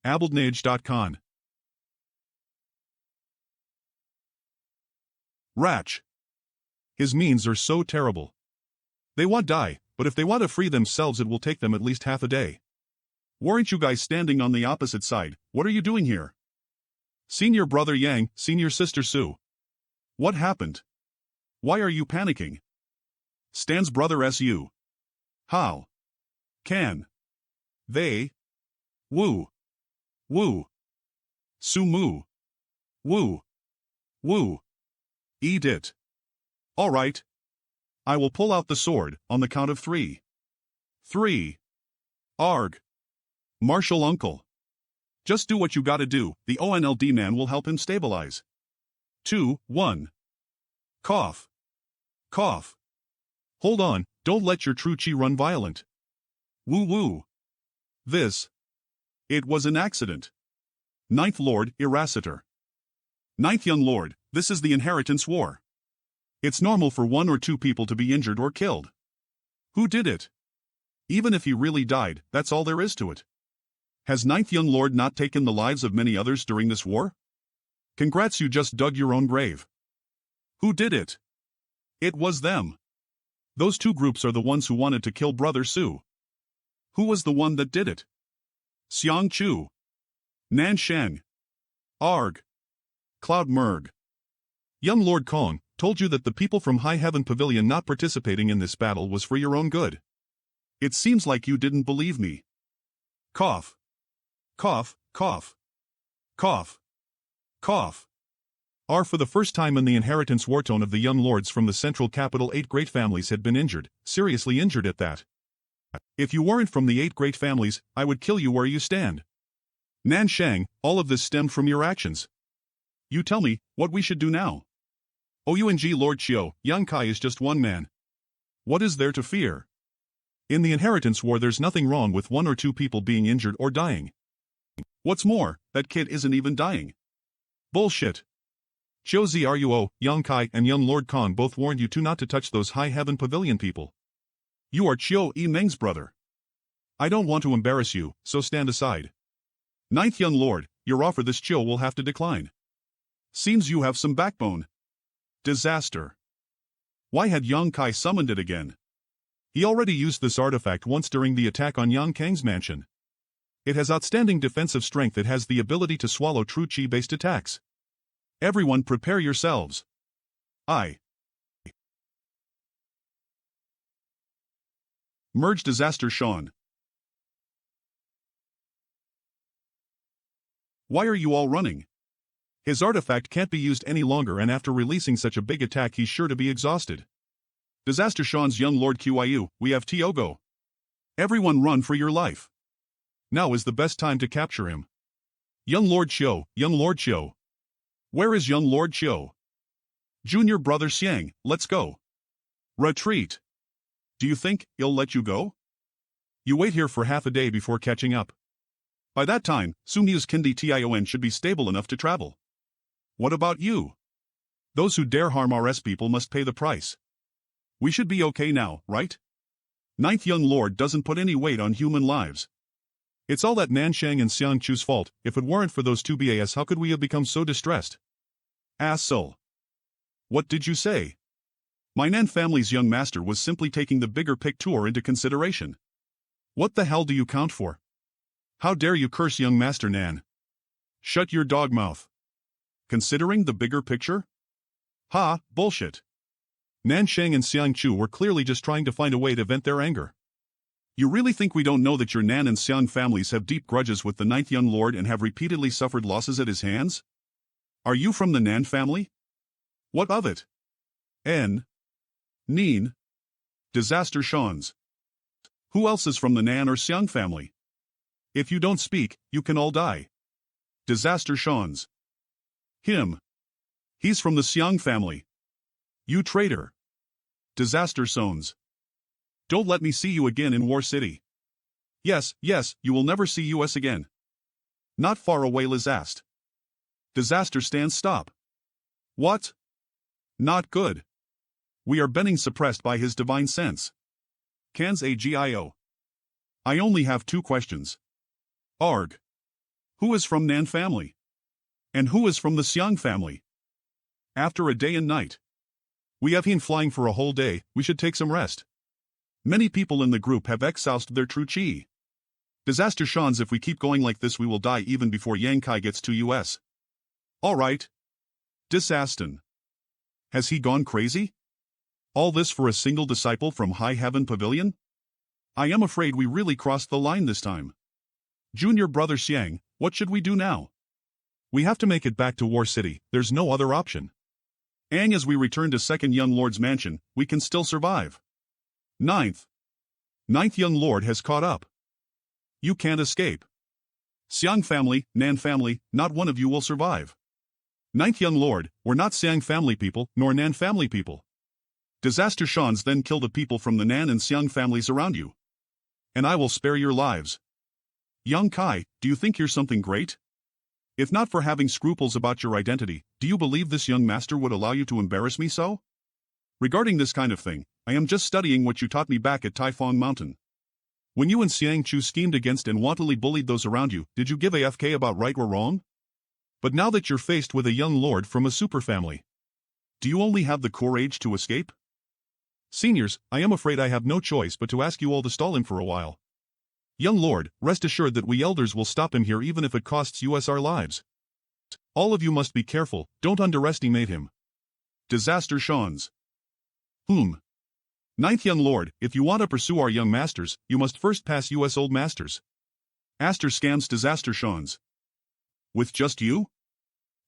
abldnage.con. Ratch. His means are so terrible. They want die, but if they want to free themselves it will take them at least half a day. Weren't you guys standing on the opposite side? What are you doing here? Senior brother Yang, senior sister Su. What happened? Why are you panicking? Stan's brother Su. How? Can. They. Woo. Woo. Su Mu. Woo. Woo. Eat it. All right. I will pull out the sword, on the count of 3. 3. Arg. Martial uncle. Just do what you gotta do, the ONLD man will help him stabilize. 2, 1. Cough. Cough. Hold on, don't let your true chi run violent. Woo woo. This. It was an accident. Ninth Lord, Irascitor. Ninth Young Lord, this is the inheritance war. It's normal for 1 or 2 people to be injured or killed. Who did it? Even if he really died, that's all there is to it. Has Ninth Young Lord not taken the lives of many others during this war? Congrats, you just dug your own grave. Who did it? It was them. Those 2 groups are the ones who wanted to kill Brother Su. Who was the one that did it? Xiang Chu. Nan Sheng. Arg. Cloud Merg. Young Lord Kong told you that the people from High Heaven Pavilion not participating in this battle was for your own good. It seems like you didn't believe me. Cough. Cough, cough. Cough. Cough. For the first time in the inheritance war tone of the young lords from the central capital 8 great families had been injured, seriously injured at that. If you weren't from the 8 great families, I would kill you where you stand. Nan Shang, all of this stemmed from your actions. You tell me, what we should do now. OUNG Lord Xiao, Yang Kai is just one man. What is there to fear? In the inheritance war there's nothing wrong with 1 or 2 people being injured or dying. What's more, that kid isn't even dying. Bullshit. Xiao Zruo, Yang Kai and young Lord Kong both warned you not to touch those High Heaven Pavilion people. You are Qiu Yi Meng's brother. I don't want to embarrass you, so stand aside. Ninth Young Lord, your offer this Qiu will have to decline. Seems you have some backbone. Disaster. Why had Yang Kai summoned it again? He already used this artifact once during the attack on Yang Kang's mansion. It has outstanding defensive strength. It has the ability to swallow true chi-based attacks. Everyone prepare yourselves. Merge Disaster Sean. Why are you all running? His artifact can't be used any longer, and after releasing such a big attack he's sure to be exhausted. Disaster Sean's young Lord Qyu, we have Tiogo. Everyone run for your life. Now is the best time to capture him. Young Lord Xiao, young Lord Xiao. Where is young Lord Xiao? Junior brother Xiang, let's go. Retreat. Do you think he'll let you go? You wait here for half a day before catching up. By that time, Sumiu's Kindi Tion should be stable enough to travel. What about you? Those who dare harm RS people must pay the price. We should be okay now, right? Ninth Young Lord doesn't put any weight on human lives. It's all that Nanshang and Xiang Chu's fault. If it weren't for those 2 BAS, how could we have become so distressed? Asshole. What did you say? My Nan family's young master was simply taking the bigger picture into consideration. What the hell do you count for? How dare you curse young Master Nan? Shut your dog mouth. Considering the bigger picture? Ha, bullshit. Nan Sheng and Xiang Chu were clearly just trying to find a way to vent their anger. You really think we don't know that your Nan and Xiang families have deep grudges with the Ninth Young Lord and have repeatedly suffered losses at his hands? Are you from the Nan family? What of it? Neen. Disaster Shans. Who else is from the Nan or Xiang family? If you don't speak, you can all die. Disaster Shans. Him. He's from the Xiang family. You traitor. Disaster Sons. Don't let me see you again in War City. Yes, you will never see us again. Not far away, Liz asked. Disaster stands stop. What? Not good. We are being suppressed by his divine sense. Cans AGIO. I only have 2 questions. Arg. Who is from Nan family? And who is from the Xiang family? After a day and night. We have been flying for a whole day, we should take some rest. Many people in the group have exhausted their true chi. Disaster shons, if we keep going like this we will die even before Yang Kai gets to US. Alright. Disaster. Has he gone crazy? All this for a single disciple from High Heaven Pavilion? I am afraid we really crossed the line this time. Junior brother Xiang, what should we do now? We have to make it back to War City, there's no other option. And as we return to Second Young Lord's mansion, we can still survive. Ninth Young Lord has caught up. You can't escape. Xiang family, Nan family, not one of you will survive. Ninth Young Lord, we're not Xiang family people, nor Nan family people. Disaster shons then kill the people from the Nan and Xiang families around you. And I will spare your lives. Young Kai, do you think you're something great? If not for having scruples about your identity, do you believe this young master would allow you to embarrass me so? Regarding this kind of thing, I am just studying what you taught me back at Taifong Mountain. When you and Xiang Chu schemed against and wantonly bullied those around you, did you give AFK about right or wrong? But now that you're faced with a young lord from a super family, do you only have the courage to escape? Seniors, I am afraid I have no choice but to ask you all to stall him for a while. Young lord, rest assured that we elders will stop him here even if it costs us our lives. All of you must be careful, don't underestimate him. Disaster shons. Ninth Young Lord, if you want to pursue our young masters, you must first pass us old masters. Aster scams disaster shons. With just you?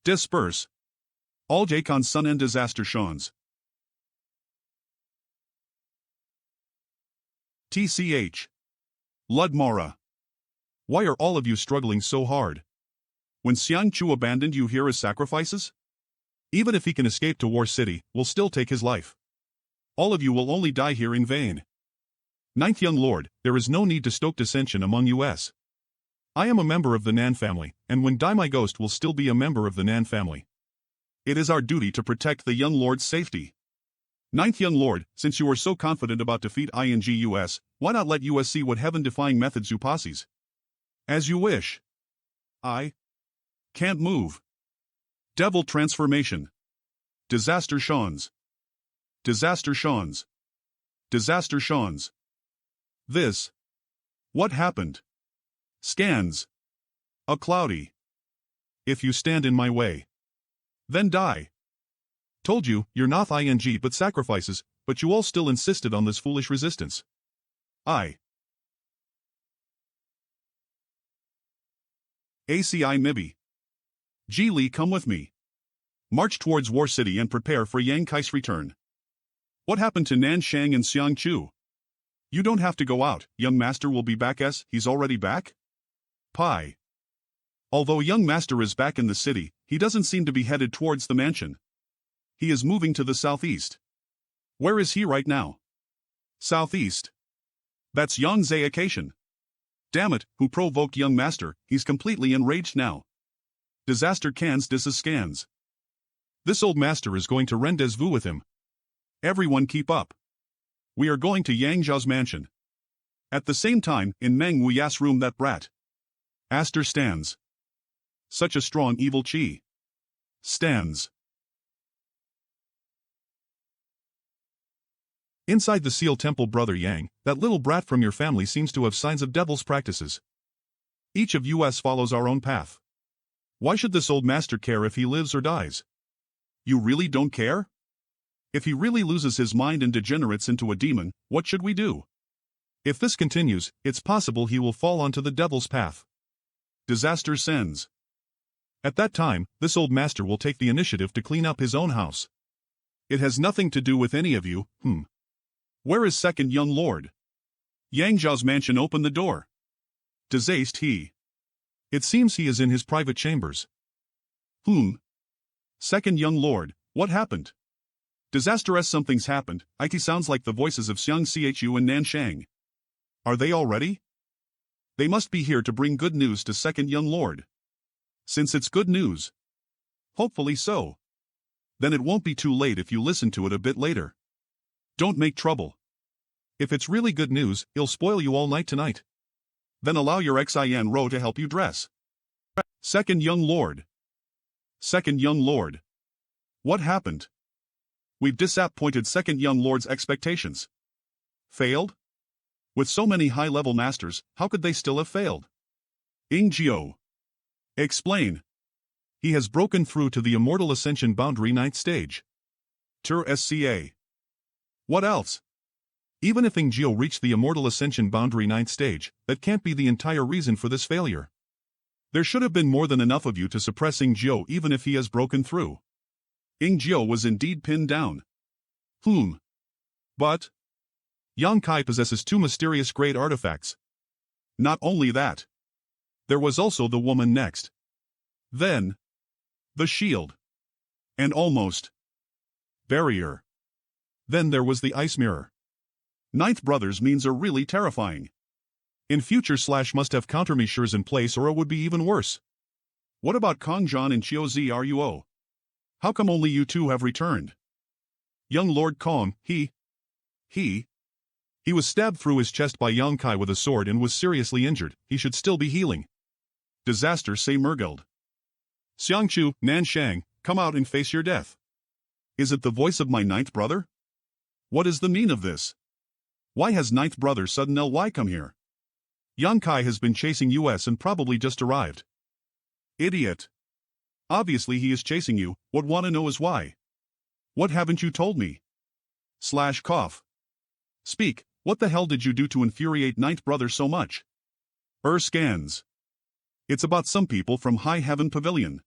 Disperse. All Jacon's son and disaster shons. TCH. Ludmara. Why are all of you struggling so hard? When Xiang Chu abandoned you here as sacrifices? Even if he can escape to War City, we'll still take his life. All of you will only die here in vain. Ninth Young Lord, there is no need to stoke dissension among us. I am a member of the Nan family, and when die my ghost will still be a member of the Nan family. It is our duty to protect the young lord's safety. Ninth Young Lord, since you are so confident about defeat INGUS, why not let us see what heaven-defying methods you possess? As you wish. I can't move. Devil transformation. Disaster shons. Disaster shons. Disaster shons. This. What happened? Scans. A cloudy. If you stand in my way, then die. Told you, you're not ING but sacrifices, but you all still insisted on this foolish resistance. ACI Mibi. Ji Li, come with me. March towards War City and prepare for Yang Kai's return. What happened to Nan Shang and Xiang Chu? You don't have to go out, young master will be back as he's already back? Pi. Although young master is back in the city, he doesn't seem to be headed towards the mansion. He is moving to the southeast. Where is he right now? Southeast. That's Yang Zayacation. Damn it, who provoked young master, he's completely enraged now. Disaster cans scans. This old master is going to rendezvous with him. Everyone keep up. We are going to Yang Zhao's mansion. At the same time, in Meng Wuya's room that brat. Aster stands. Such a strong evil chi. Stands. Inside the Seal Temple, Brother Yang, that little brat from your family seems to have signs of devil's practices. Each of us follows our own path. Why should this old master care if he lives or dies? You really don't care? If he really loses his mind and degenerates into a demon, what should we do? If this continues, it's possible he will fall onto the devil's path. Disaster sends. At that time, this old master will take the initiative to clean up his own house. It has nothing to do with any of you. Where is Second Young Lord? Yang Zhao's mansion, open the door. Disaste he. It seems he is in his private chambers. Second Young Lord, what happened? Disaster s something's happened. It sounds like the voices of Xiang Chu and Nan Shang. Are they all ready? They must be here to bring good news to Second Young Lord. Since it's good news. Hopefully so. Then it won't be too late if you listen to it a bit later. Don't make trouble. If it's really good news, it'll spoil you all night tonight. Then allow your xin ro to help you dress. Second young lord. Second young lord. What happened? We've disappointed second young lord's expectations. Failed? With so many high-level masters, how could they still have failed? Ingjio. Explain. He has broken through to the Immortal Ascension Boundary 9th stage. SCA. What else? Even if Ingjio reached the Immortal Ascension Boundary 9th stage, that can't be the entire reason for this failure. There should have been more than enough of you to suppress Ingjio even if he has broken through. Ingjio was indeed pinned down. But Yang Kai possesses 2 mysterious great artifacts. Not only that. There was also the woman next. Then the shield. And almost barrier. Then there was the ice mirror. Ninth Brother's means are really terrifying. In future / must have countermeasures in place or it would be even worse. What about Kongjian and Chiozruo? How come only you two have returned? Young Lord Kong, he was stabbed through his chest by Yang Kai with a sword and was seriously injured. He should still be healing. Disaster, say Mergeld. Xiangchu, Nanshang, come out and face your death. Is it the voice of my ninth brother? What is the mean of this? Why has ninth brother sudden ly come here? Yang Kai has been chasing us and probably just arrived. Idiot. Obviously he is chasing you, what wanna know is why. What haven't you told me? / cough. Speak, what the hell did you do to infuriate ninth brother so much? Scans. It's about some people from High Heaven Pavilion.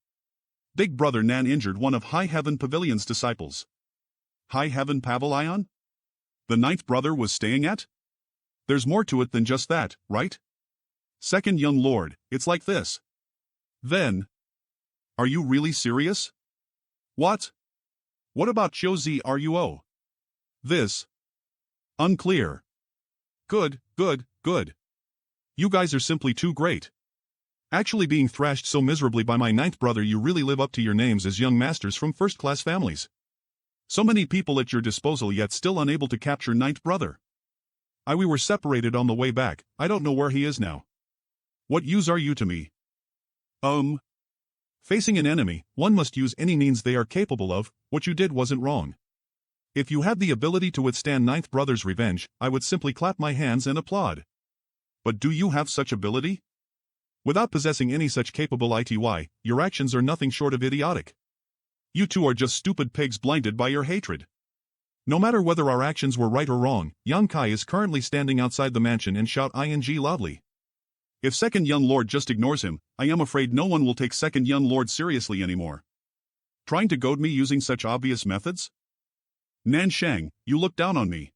Big brother Nan injured one of High Heaven Pavilion's disciples. High Heaven Pavilion? The ninth brother was staying at? There's more to it than just that, right? Second young lord, it's like this. Then. Are you really serious? What? What about Chiozruo? This. Unclear. Good. You guys are simply too great. Actually being thrashed so miserably by my ninth brother, you really live up to your names as young masters from first-class families. So many people at your disposal yet still unable to capture ninth brother. We were separated on the way back, I don't know where he is now. What use are you to me? Facing an enemy, one must use any means they are capable of. What you did wasn't wrong. If you had the ability to withstand ninth brother's revenge, I would simply clap my hands and applaud. But do you have such ability? Without possessing any such capable ity, your actions are nothing short of idiotic. You two are just stupid pigs blinded by your hatred. No matter whether our actions were right or wrong, Yang Kai is currently standing outside the mansion and shout ing loudly. If second young lord just ignores him, I am afraid no one will take second young lord seriously anymore. Trying to goad me using such obvious methods? Nanshang, you look down on me.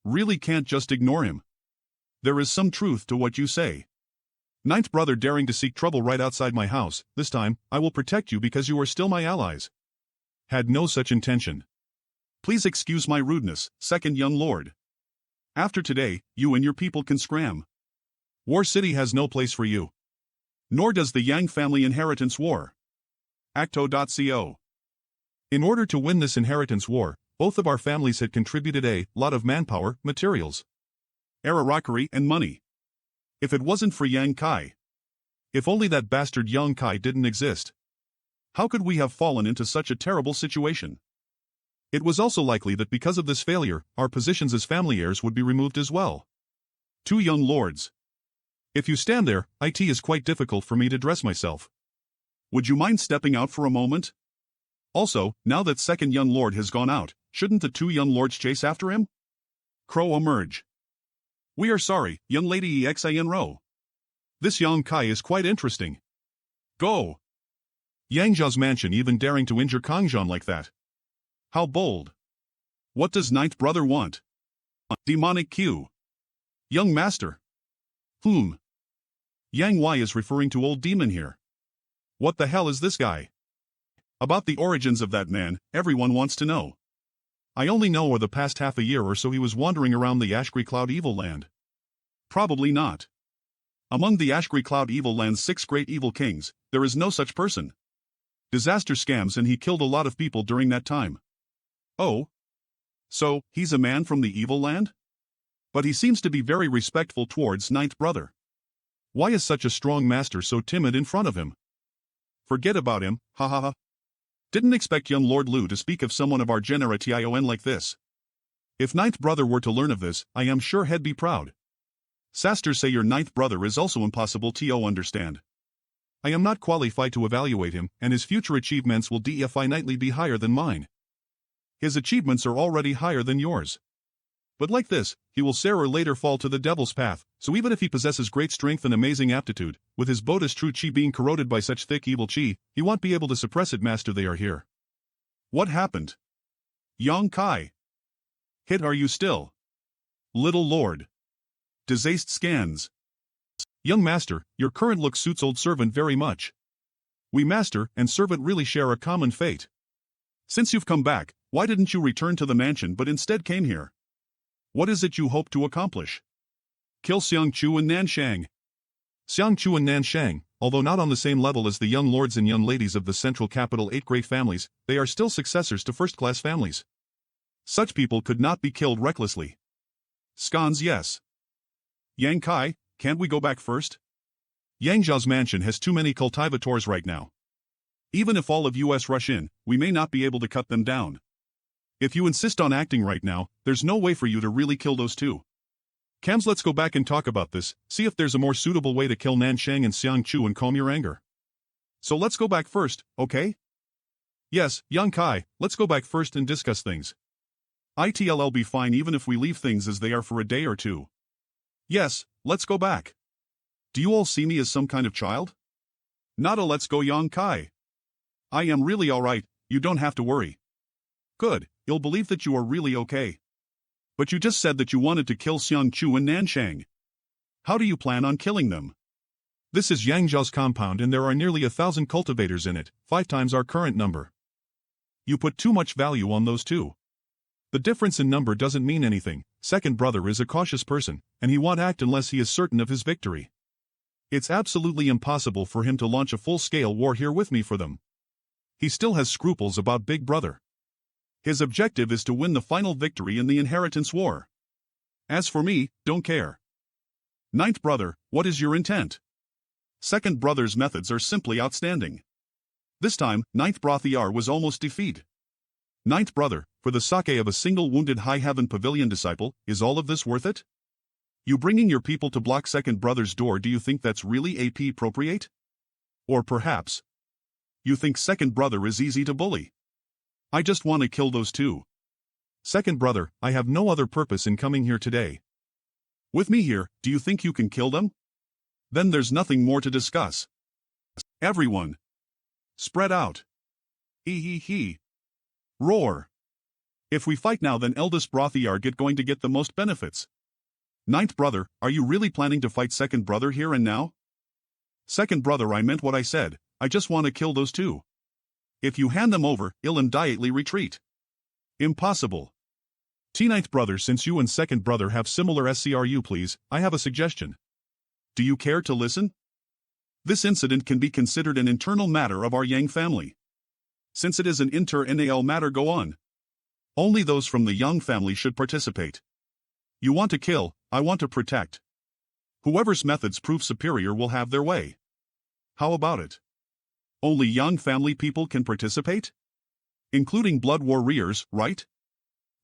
Really can't just ignore him. There is some truth to what you say. Ninth brother daring to seek trouble right outside my house, this time, I will protect you because you are still my allies. Had no such intention. Please excuse my rudeness, second young lord. After today, you and your people can scram. War City has no place for you. Nor does the Yang family inheritance war. Acto.co. In order to win this inheritance war, both of our families had contributed a lot of manpower, materials, Ararakari and money. If it wasn't for Yang Kai. If only that bastard Yang Kai didn't exist. How could we have fallen into such a terrible situation? It was also likely that because of this failure, our positions as family heirs would be removed as well. Two young lords. If you stand there, it is quite difficult for me to dress myself. Would you mind stepping out for a moment? Also, now that second young lord has gone out, shouldn't the two young lords chase after him? Crow emerge. We are sorry, young lady Xin. This Yang Kai is quite interesting. Go. Yang Zhao's mansion even daring to injure Kongjian like that. How bold. What does ninth brother want? Demonic Q. Young master. Yang Y is referring to old demon here. What the hell is this guy? About the origins of that man, everyone wants to know. I only know over the past half a year or so he was wandering around the Ashgree Cloud Evil Land. Probably not. Among the Ashgree Cloud Evil Land's 6 great evil kings, there is no such person. Disaster scams and he killed a lot of people during that time. Oh? So, he's a man from the evil land? But he seems to be very respectful towards ninth brother. Why is such a strong master so timid in front of him? Forget about him, ha ha ha. Didn't expect young Lord Lu to speak of someone of our generation like this. If ninth brother were to learn of this, I am sure he'd be proud. Sasters say your ninth brother is also impossible to understand. I am not qualified to evaluate him, and his future achievements will definitely be higher than mine. His achievements are already higher than yours. But like this, he will sooner or later fall to the devil's path, so even if he possesses great strength and amazing aptitude, with his Bodhi's true chi being corroded by such thick evil chi, he won't be able to suppress it. Master, they are here. What happened? Yang Kai. Hit, are you still? Little Lord. Disaste scans. Young master, your current look suits old servant very much. We master and servant really share a common fate. Since you've come back, why didn't you return to the mansion but instead came here? What is it you hope to accomplish? Kill Xiangchu and Nanshang. Xiangchu and Nanshang, although not on the same level as the young lords and young ladies of the central capital 8 great families, they are still successors to first-class families. Such people could not be killed recklessly. Scones, yes. Yang Kai, can't we go back first? Yang Zhao's mansion has too many cultivators right now. Even if all of us rush in, we may not be able to cut them down. If you insist on acting right now, there's no way for you to really kill those two. Cams, let's go back and talk about this, see if there's a more suitable way to kill Nanshang and Xiangchu and calm your anger. So let's go back first, okay? Yes, Yang Kai, let's go back first and discuss things. It'll be fine even if we leave things as they are for a day or two. Yes, let's go back. Do you all see me as some kind of child? Not a let's go, Yang Kai. I am really alright, you don't have to worry. Good, you'll believe that you are really okay. But you just said that you wanted to kill Xiangchu and Nanshang. How do you plan on killing them? This is Yang Zhao's compound and there are nearly 1,000 cultivators in it, 5 times our current number. You put too much value on those two. The difference in number doesn't mean anything. Second brother is a cautious person, and he won't act unless he is certain of his victory. It's absolutely impossible for him to launch a full-scale war here with me for them. He still has scruples about big brother. His objective is to win the final victory in the inheritance war. As for me, don't care. Ninth brother, what is your intent? Second brother's methods are simply outstanding. This time, ninth brother was almost defeated. Ninth brother, for the sake of a single wounded High Heaven Pavilion disciple, is all of this worth it? You bringing your people to block second brother's door, do you think that's really appropriate? Or perhaps you think second brother is easy to bully? I just want to kill those two. Second brother, I have no other purpose in coming here today. With me here, do you think you can kill them? Then there's nothing more to discuss. Everyone, spread out. He. Roar. If we fight now, then eldest brother going to get the most benefits. Ninth brother, are you really planning to fight second brother here and now? Second brother, I meant what I said, I just want to kill those two. If you hand them over, I'll immediately retreat. Impossible. Ninth brother, since you and second brother have similar SCRU, please, I have a suggestion. Do you care to listen? This incident can be considered an internal matter of our Yang family. Since it is an inter-NAL matter, go on. Only those from the Yang family should participate. You want to kill, I want to protect. Whoever's methods prove superior will have their way. How about it? Only Yang family people can participate? Including blood warriors, right?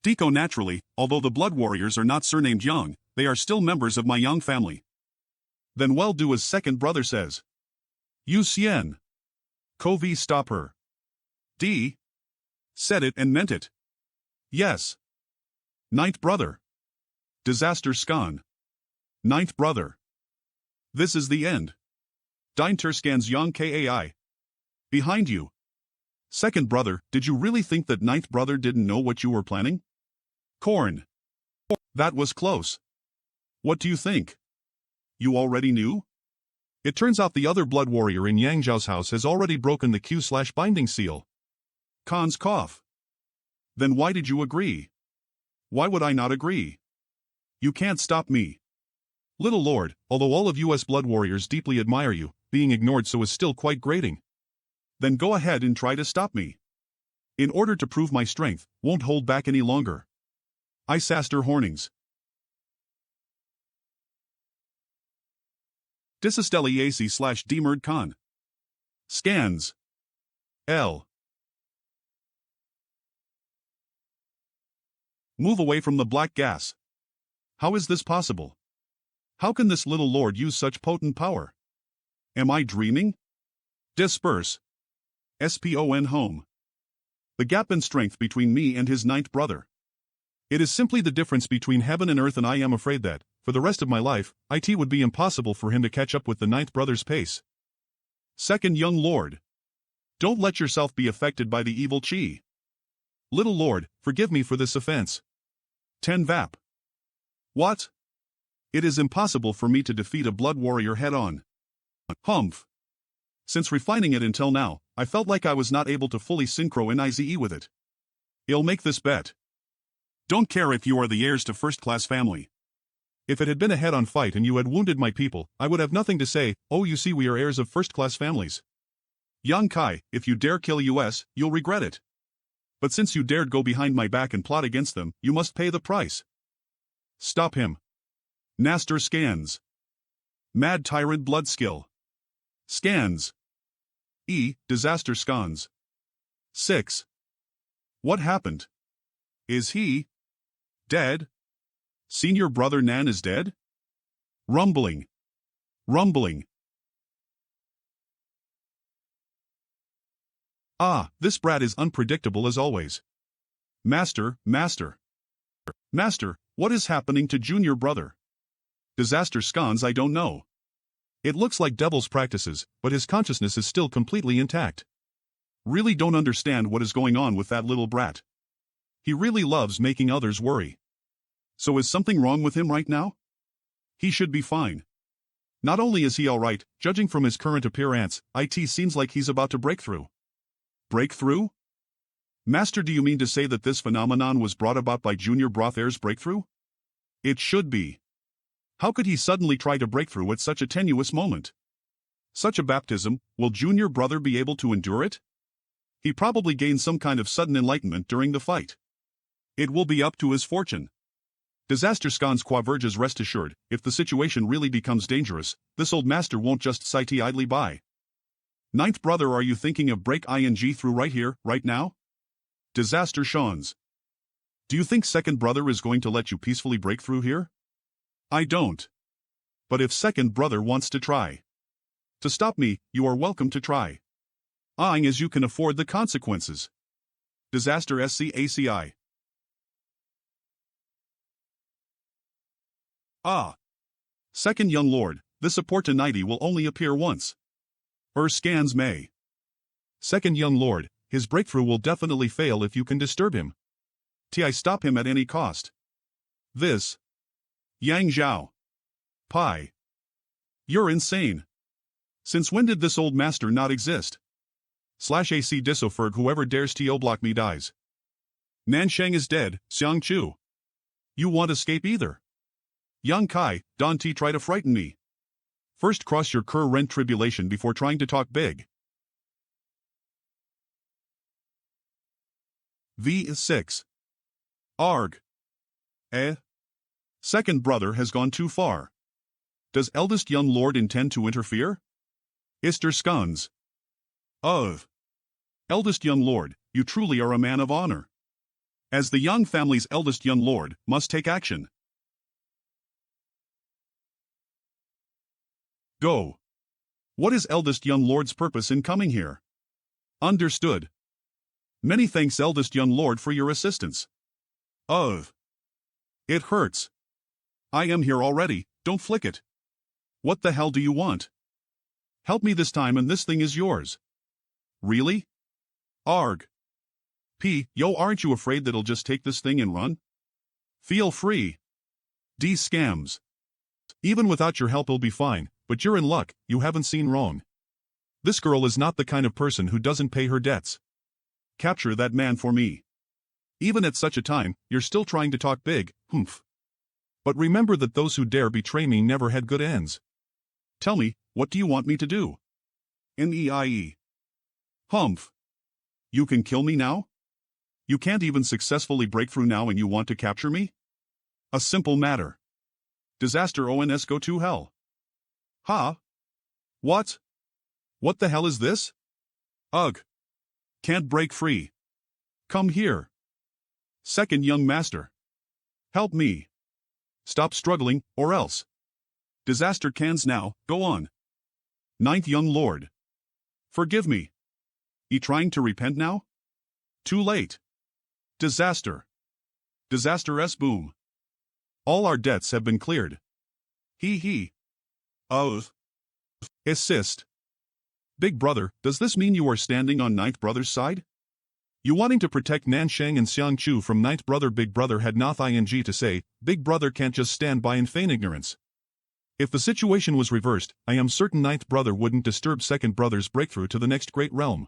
Deco, naturally, although the blood warriors are not surnamed Yang, they are still members of my Yang family. Then well, do as second brother says. Yu Xian. Kovi, stop her. D. Said it and meant it. Yes. Ninth brother. Disaster scone. Ninth brother. This is the end. Deinter scans Yang Kai. Behind you. Second brother, did you really think that ninth brother didn't know what you were planning? Corn. That was close. What do you think? You already knew? It turns out the other blood warrior in Yang Zhao's house has already broken the Q/binding seal. Khan's cough. Then why did you agree? Why would I not agree? You can't stop me. Little Lord, although all of US blood warriors deeply admire you, being ignored so is still quite grating. Then go ahead and try to stop me. In order to prove my strength, won't hold back any longer. I Saster Hornings. Disasteli AC / Demurd Khan. Scans. L. Move away from the black gas. How is this possible? How can this little lord use such potent power? Am I dreaming? Disperse. SPON home. The gap in strength between me and his ninth brother. It is simply the difference between heaven and earth, and I am afraid that, for the rest of my life, it would be impossible for him to catch up with the ninth brother's pace. Second young lord. Don't let yourself be affected by the evil chi. Little lord, forgive me for this offense. 10 VAP. What? It is impossible for me to defeat a blood warrior head-on. Humph. Since refining it until now, I felt like I was not able to fully synchronize with it. I'll make this bet. Don't care if you are the heirs to first-class family. If it had been a head-on fight and you had wounded my people, I would have nothing to say. Oh, you see, we are heirs of first-class families. Young Kai, if you dare kill us, you'll regret it. But since you dared go behind my back and plot against them, you must pay the price. Stop him. Naster scans. Mad Tyrant Blood Skill. Scans. Disaster scans. 6. What happened? Is he dead? Senior brother Nan is dead? Rumbling. Rumbling. Ah, this brat is unpredictable as always. Master, what is happening to junior brother? Disaster scans, I don't know. It looks like devil's practices, but his consciousness is still completely intact. Really don't understand what is going on with that little brat. He really loves making others worry. So is something wrong with him right now? He should be fine. Not only is he alright, judging from his current appearance, it seems like he's about to break through. Breakthrough? Master, do you mean to say that this phenomenon was brought about by Junior Brothair's breakthrough? It should be. How could he suddenly try to break through at such a tenuous moment? Such a baptism, will Junior Brother be able to endure it? He probably gained some kind of sudden enlightenment during the fight. It will be up to his fortune. Disaster scans quaverges, rest assured, if the situation really becomes dangerous, this old master won't just sit idly by. Ninth brother, are you thinking of break ing through right here, right now? Disaster Shawns. Do you think second brother is going to let you peacefully break through here? I don't. But if second brother wants to try to stop me, you are welcome to try. As you can afford the consequences. Disaster SCACI. Second young lord, this opportunity will only appear once. Scans may. Second young lord, his breakthrough will definitely fail if you can disturb him. I stop him at any cost. This. Yang Zhao. Pi. You're insane. Since when did this old master not exist? /AC Disoferg, whoever dares to block me dies. Nansheng is dead, Xiang Chu. You won't escape either. Young Kai, don't try to frighten me. First cross your current tribulation before trying to talk big. V6. Arg. Second brother has gone too far. Does eldest young lord intend to interfere? Ister Scuns. Eldest young lord, you truly are a man of honor. As the young family's eldest young lord, must take action. Go. What is eldest young lord's purpose in coming here? Understood. Many thanks eldest young lord for your assistance. It hurts. I am here already, don't flick it. What the hell do you want? Help me this time and this thing is yours. Really? Arg. Yo, aren't you afraid that I'll just take this thing and run? Feel free. D scams. Even without your help I'll be fine, but you're in luck, you haven't seen wrong. This girl is not the kind of person who doesn't pay her debts. Capture that man for me. Even at such a time, you're still trying to talk big, humph. But remember that those who dare betray me never had good ends. Tell me, what do you want me to do? NEIE. Humph. You can kill me now? You can't even successfully break through now and you want to capture me? A simple matter. Disaster ONS, go to hell. Ha? What? What the hell is this? Ugh. Can't break free. Come here. Second young master. Help me. Stop struggling, or else. Disaster cans now, go on. Ninth young lord. Forgive me. You trying to repent now? Too late. Disaster. Disaster s boom. All our debts have been cleared. He. Oh. Assist. Big brother, does this mean you are standing on ninth brother's side? You wanting to protect Nanshang and Xiangchu from ninth brother? Big brother had nothing to say. Big brother can't just stand by and feign ignorance. If the situation was reversed, I am certain ninth brother wouldn't disturb second brother's breakthrough to the next great realm.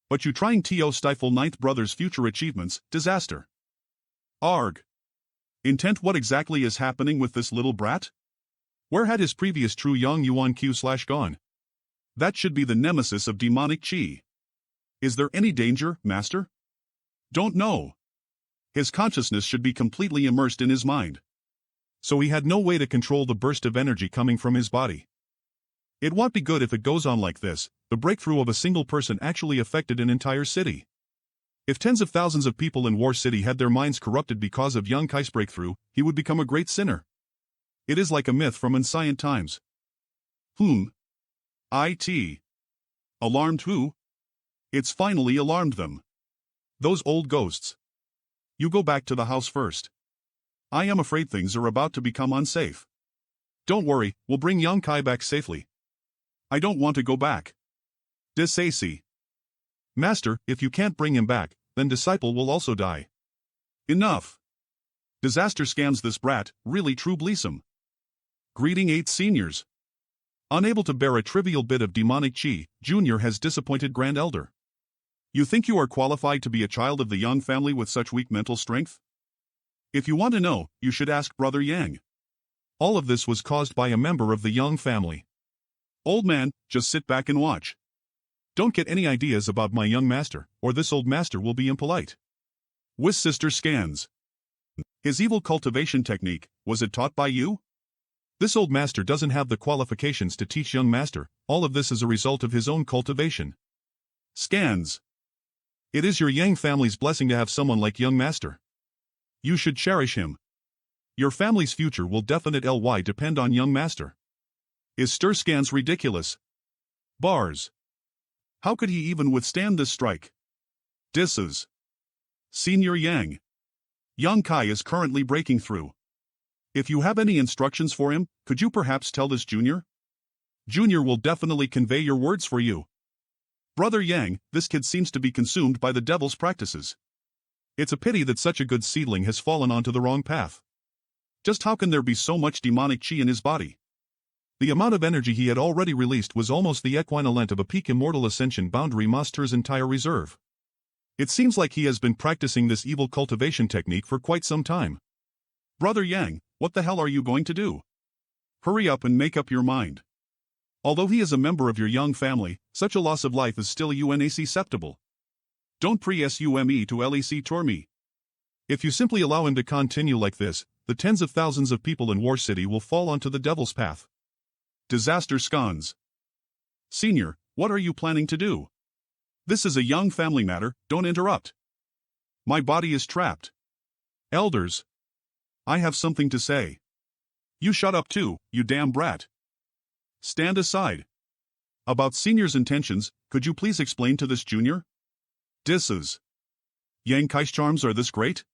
But you trying to stifle ninth brother's future achievements, disaster. Arg. Intent, what exactly is happening with this little brat? Where had his previous true Yang Yuan Q/ gone? That should be the nemesis of demonic chi. Is there any danger, master? Don't know. His consciousness should be completely immersed in his mind. So he had no way to control the burst of energy coming from his body. It won't be good if it goes on like this. The breakthrough of a single person actually affected an entire city. If tens of thousands of people in War City had their minds corrupted because of Yang Kai's breakthrough, he would become a great sinner. It is like a myth from ancient times. It. Alarmed who? It's finally alarmed them. Those old ghosts. You go back to the house first. I am afraid things are about to become unsafe. Don't worry, we'll bring Yang Kai back safely. I don't want to go back. Disacy. Master, if you can't bring him back, then disciple will also die. Enough. Disaster scans this brat, really true bleesome. Greeting 8 seniors. Unable to bear a trivial bit of demonic chi, Junior has disappointed Grand Elder. You think you are qualified to be a child of the Yang family with such weak mental strength? If you want to know, you should ask Brother Yang. All of this was caused by a member of the Yang family. Old man, just sit back and watch. Don't get any ideas about my young master, or this old master will be impolite. Whis sister scans. His evil cultivation technique, was it taught by you? This old master doesn't have the qualifications to teach young master, all of this is a result of his own cultivation. Scans. It is your Yang family's blessing to have someone like young master. You should cherish him. Your family's future will definitely depend on young master. Is stir scans ridiculous? Bars. How could he even withstand this strike? Disses. Senior Yang. Yang Kai is currently breaking through. If you have any instructions for him, could you perhaps tell this Junior? Junior will definitely convey your words for you. Brother Yang, this kid seems to be consumed by the devil's practices. It's a pity that such a good seedling has fallen onto the wrong path. Just how can there be so much demonic chi in his body? The amount of energy he had already released was almost the equivalent of a peak immortal ascension boundary master's entire reserve. It seems like he has been practicing this evil cultivation technique for quite some time. Brother Yang, what the hell are you going to do? Hurry up and make up your mind. Although he is a member of your young family, such a loss of life is still unacceptable. Don't presume to lec torme. If you simply allow him to continue like this, the tens of thousands of people in War City will fall onto the devil's path. Disaster scones. Senior, what are you planning to do? This is a young family matter, don't interrupt. My body is trapped. Elders. I have something to say. You shut up too, you damn brat. Stand aside. About Senior's intentions, could you please explain to this Junior? Disses. Yang Kai's charms are this great?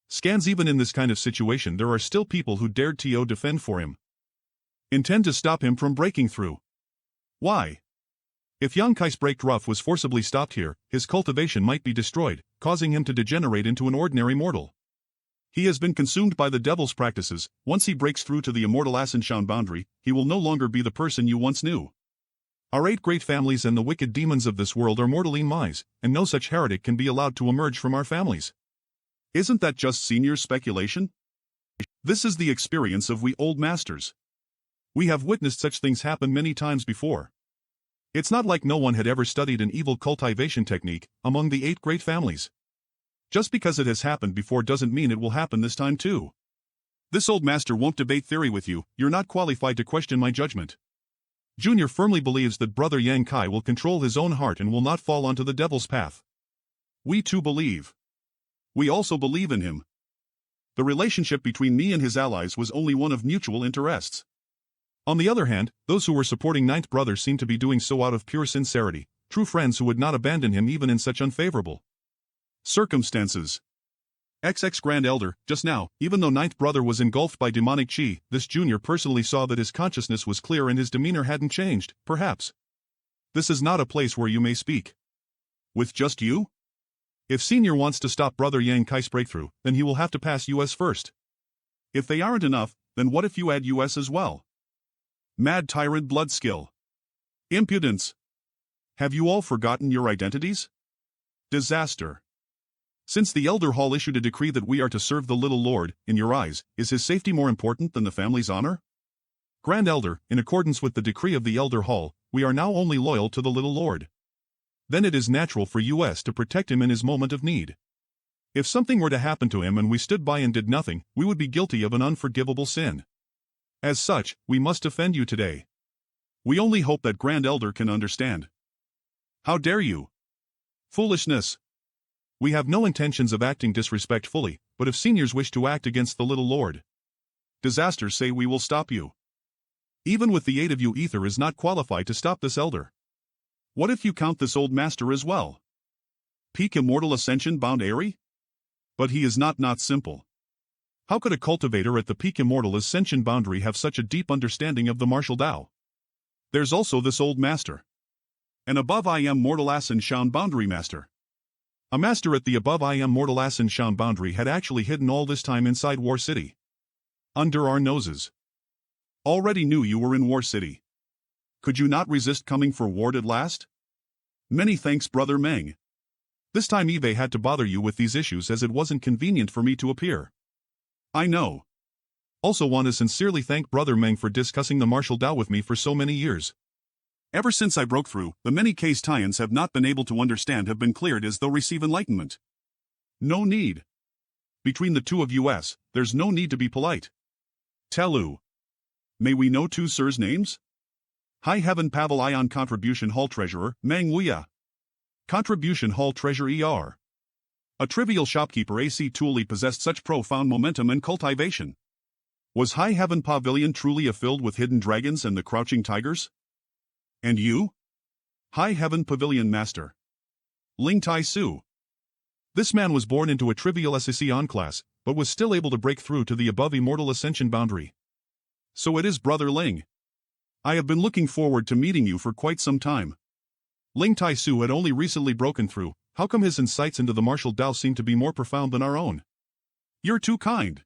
Scans, even in this kind of situation there are still people who dared to defend for him. Intend to stop him from breaking through. Why? If Yang Kai's breakthrough was forcibly stopped here, his cultivation might be destroyed, causing him to degenerate into an ordinary mortal. He has been consumed by the devil's practices. Once he breaks through to the immortal ascension boundary, he will no longer be the person you once knew. Our 8 great families and the wicked demons of this world are mortally mice, and no such heretic can be allowed to emerge from our families. Isn't that just Senior's speculation? This is the experience of we old masters. We have witnessed such things happen many times before. It's not like no one had ever studied an evil cultivation technique among the 8 great families. Just because it has happened before doesn't mean it will happen this time too. This old master won't debate theory with you, you're not qualified to question my judgment. Junior firmly believes that Brother Yang Kai will control his own heart and will not fall onto the devil's path. We too believe. We also believe in him. The relationship between me and his allies was only one of mutual interests. On the other hand, those who were supporting Ninth Brother seemed to be doing so out of pure sincerity, true friends who would not abandon him even in such unfavorable circumstances. XX Grand Elder, just now, even though Ninth Brother was engulfed by demonic chi, this Junior personally saw that his consciousness was clear and his demeanor hadn't changed, perhaps. This is not a place where you may speak. With just you? If Senior wants to stop Brother Yang Kai's breakthrough, then he will have to pass US first. If they aren't enough, then what if you add US as well? Mad Tyrant Blood Skill. Impudence. Have you all forgotten your identities? Disaster. Since the Elder Hall issued a decree that we are to serve the Little Lord, in your eyes, is his safety more important than the family's honor? Grand Elder, in accordance with the decree of the Elder Hall, we are now only loyal to the Little Lord. Then it is natural for US to protect him in his moment of need. If something were to happen to him and we stood by and did nothing, we would be guilty of an unforgivable sin. As such, we must defend you today. We only hope that Grand Elder can understand. How dare you? Foolishness. We have no intentions of acting disrespectfully, but if seniors wish to act against the Little Lord, disasters say we will stop you. Even with the aid of you, Ether is not qualified to stop this elder. What if you count this old master as well? Peak Immortal Ascension bound Airy? But he is not simple. How could a cultivator at the Peak Immortal Ascension boundary have such a deep understanding of the martial Tao? There's also this old master. An above I am Mortal Ascension boundary master. A master at the above I am Mortal Ascension boundary had actually hidden all this time inside War City. Under our noses. Already knew you were in War City. Could you not resist coming for ward at last? Many thanks, Brother Meng. This time Eve had to bother you with these issues as it wasn't convenient for me to appear. I know. Also want to sincerely thank Brother Meng for discussing the martial Tao with me for so many years. Ever since I broke through, the many case tie-ins have not been able to understand have been cleared as though receive enlightenment. No need. Between the two of us, there's no need to be polite. Telu. May we know two sirs' names? High Heaven Pavel Ion Contribution Hall Treasurer, Mang Wuya. Contribution Hall Treasurer ER. A trivial shopkeeper AC Tooley possessed such profound momentum and cultivation. Was High Heaven Pavilion truly filled with hidden dragons and the crouching tigers? And you? High Heaven Pavilion Master. Ling Tai Su. This man was born into a trivial SEC class, but was still able to break through to the above Immortal Ascension boundary. So it is Brother Ling. I have been looking forward to meeting you for quite some time. Ling Tai Su had only recently broken through. How come his insights into the martial Tao seem to be more profound than our own? You're too kind.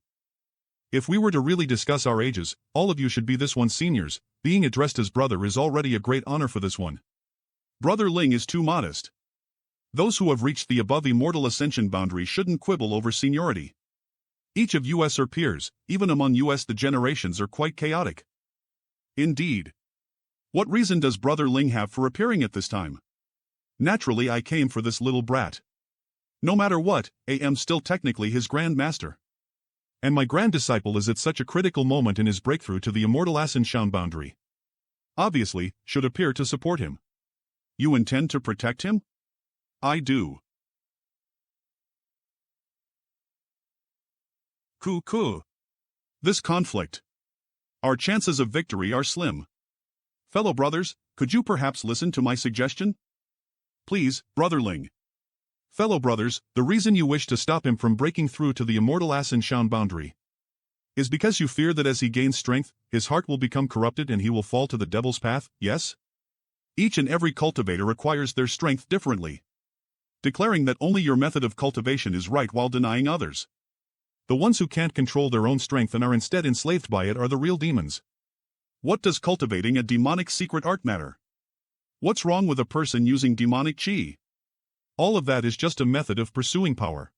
If we were to really discuss our ages, all of you should be this one's seniors. Being addressed as brother is already a great honor for this one. Brother Ling is too modest. Those who have reached the above Immortal Ascension boundary shouldn't quibble over seniority. Each of us are peers, even among us the generations are quite chaotic. Indeed. What reason does Brother Ling have for appearing at this time? Naturally I came for this little brat. No matter what, I am still technically his Grand Master. And my grand disciple is at such a critical moment in his breakthrough to the Immortal Ascension boundary. Obviously, should appear to support him. You intend to protect him? I do. Cuckoo. This conflict. Our chances of victory are slim. Fellow brothers, could you perhaps listen to my suggestion? Please, Brother Ling. Fellow brothers, the reason you wish to stop him from breaking through to the Immortal Ascension boundary is because you fear that as he gains strength, his heart will become corrupted and he will fall to the devil's path, yes? Each and every cultivator acquires their strength differently, declaring that only your method of cultivation is right while denying others. The ones who can't control their own strength and are instead enslaved by it are the real demons. What does cultivating a demonic secret art matter? What's wrong with a person using demonic chi? All of that is just a method of pursuing power.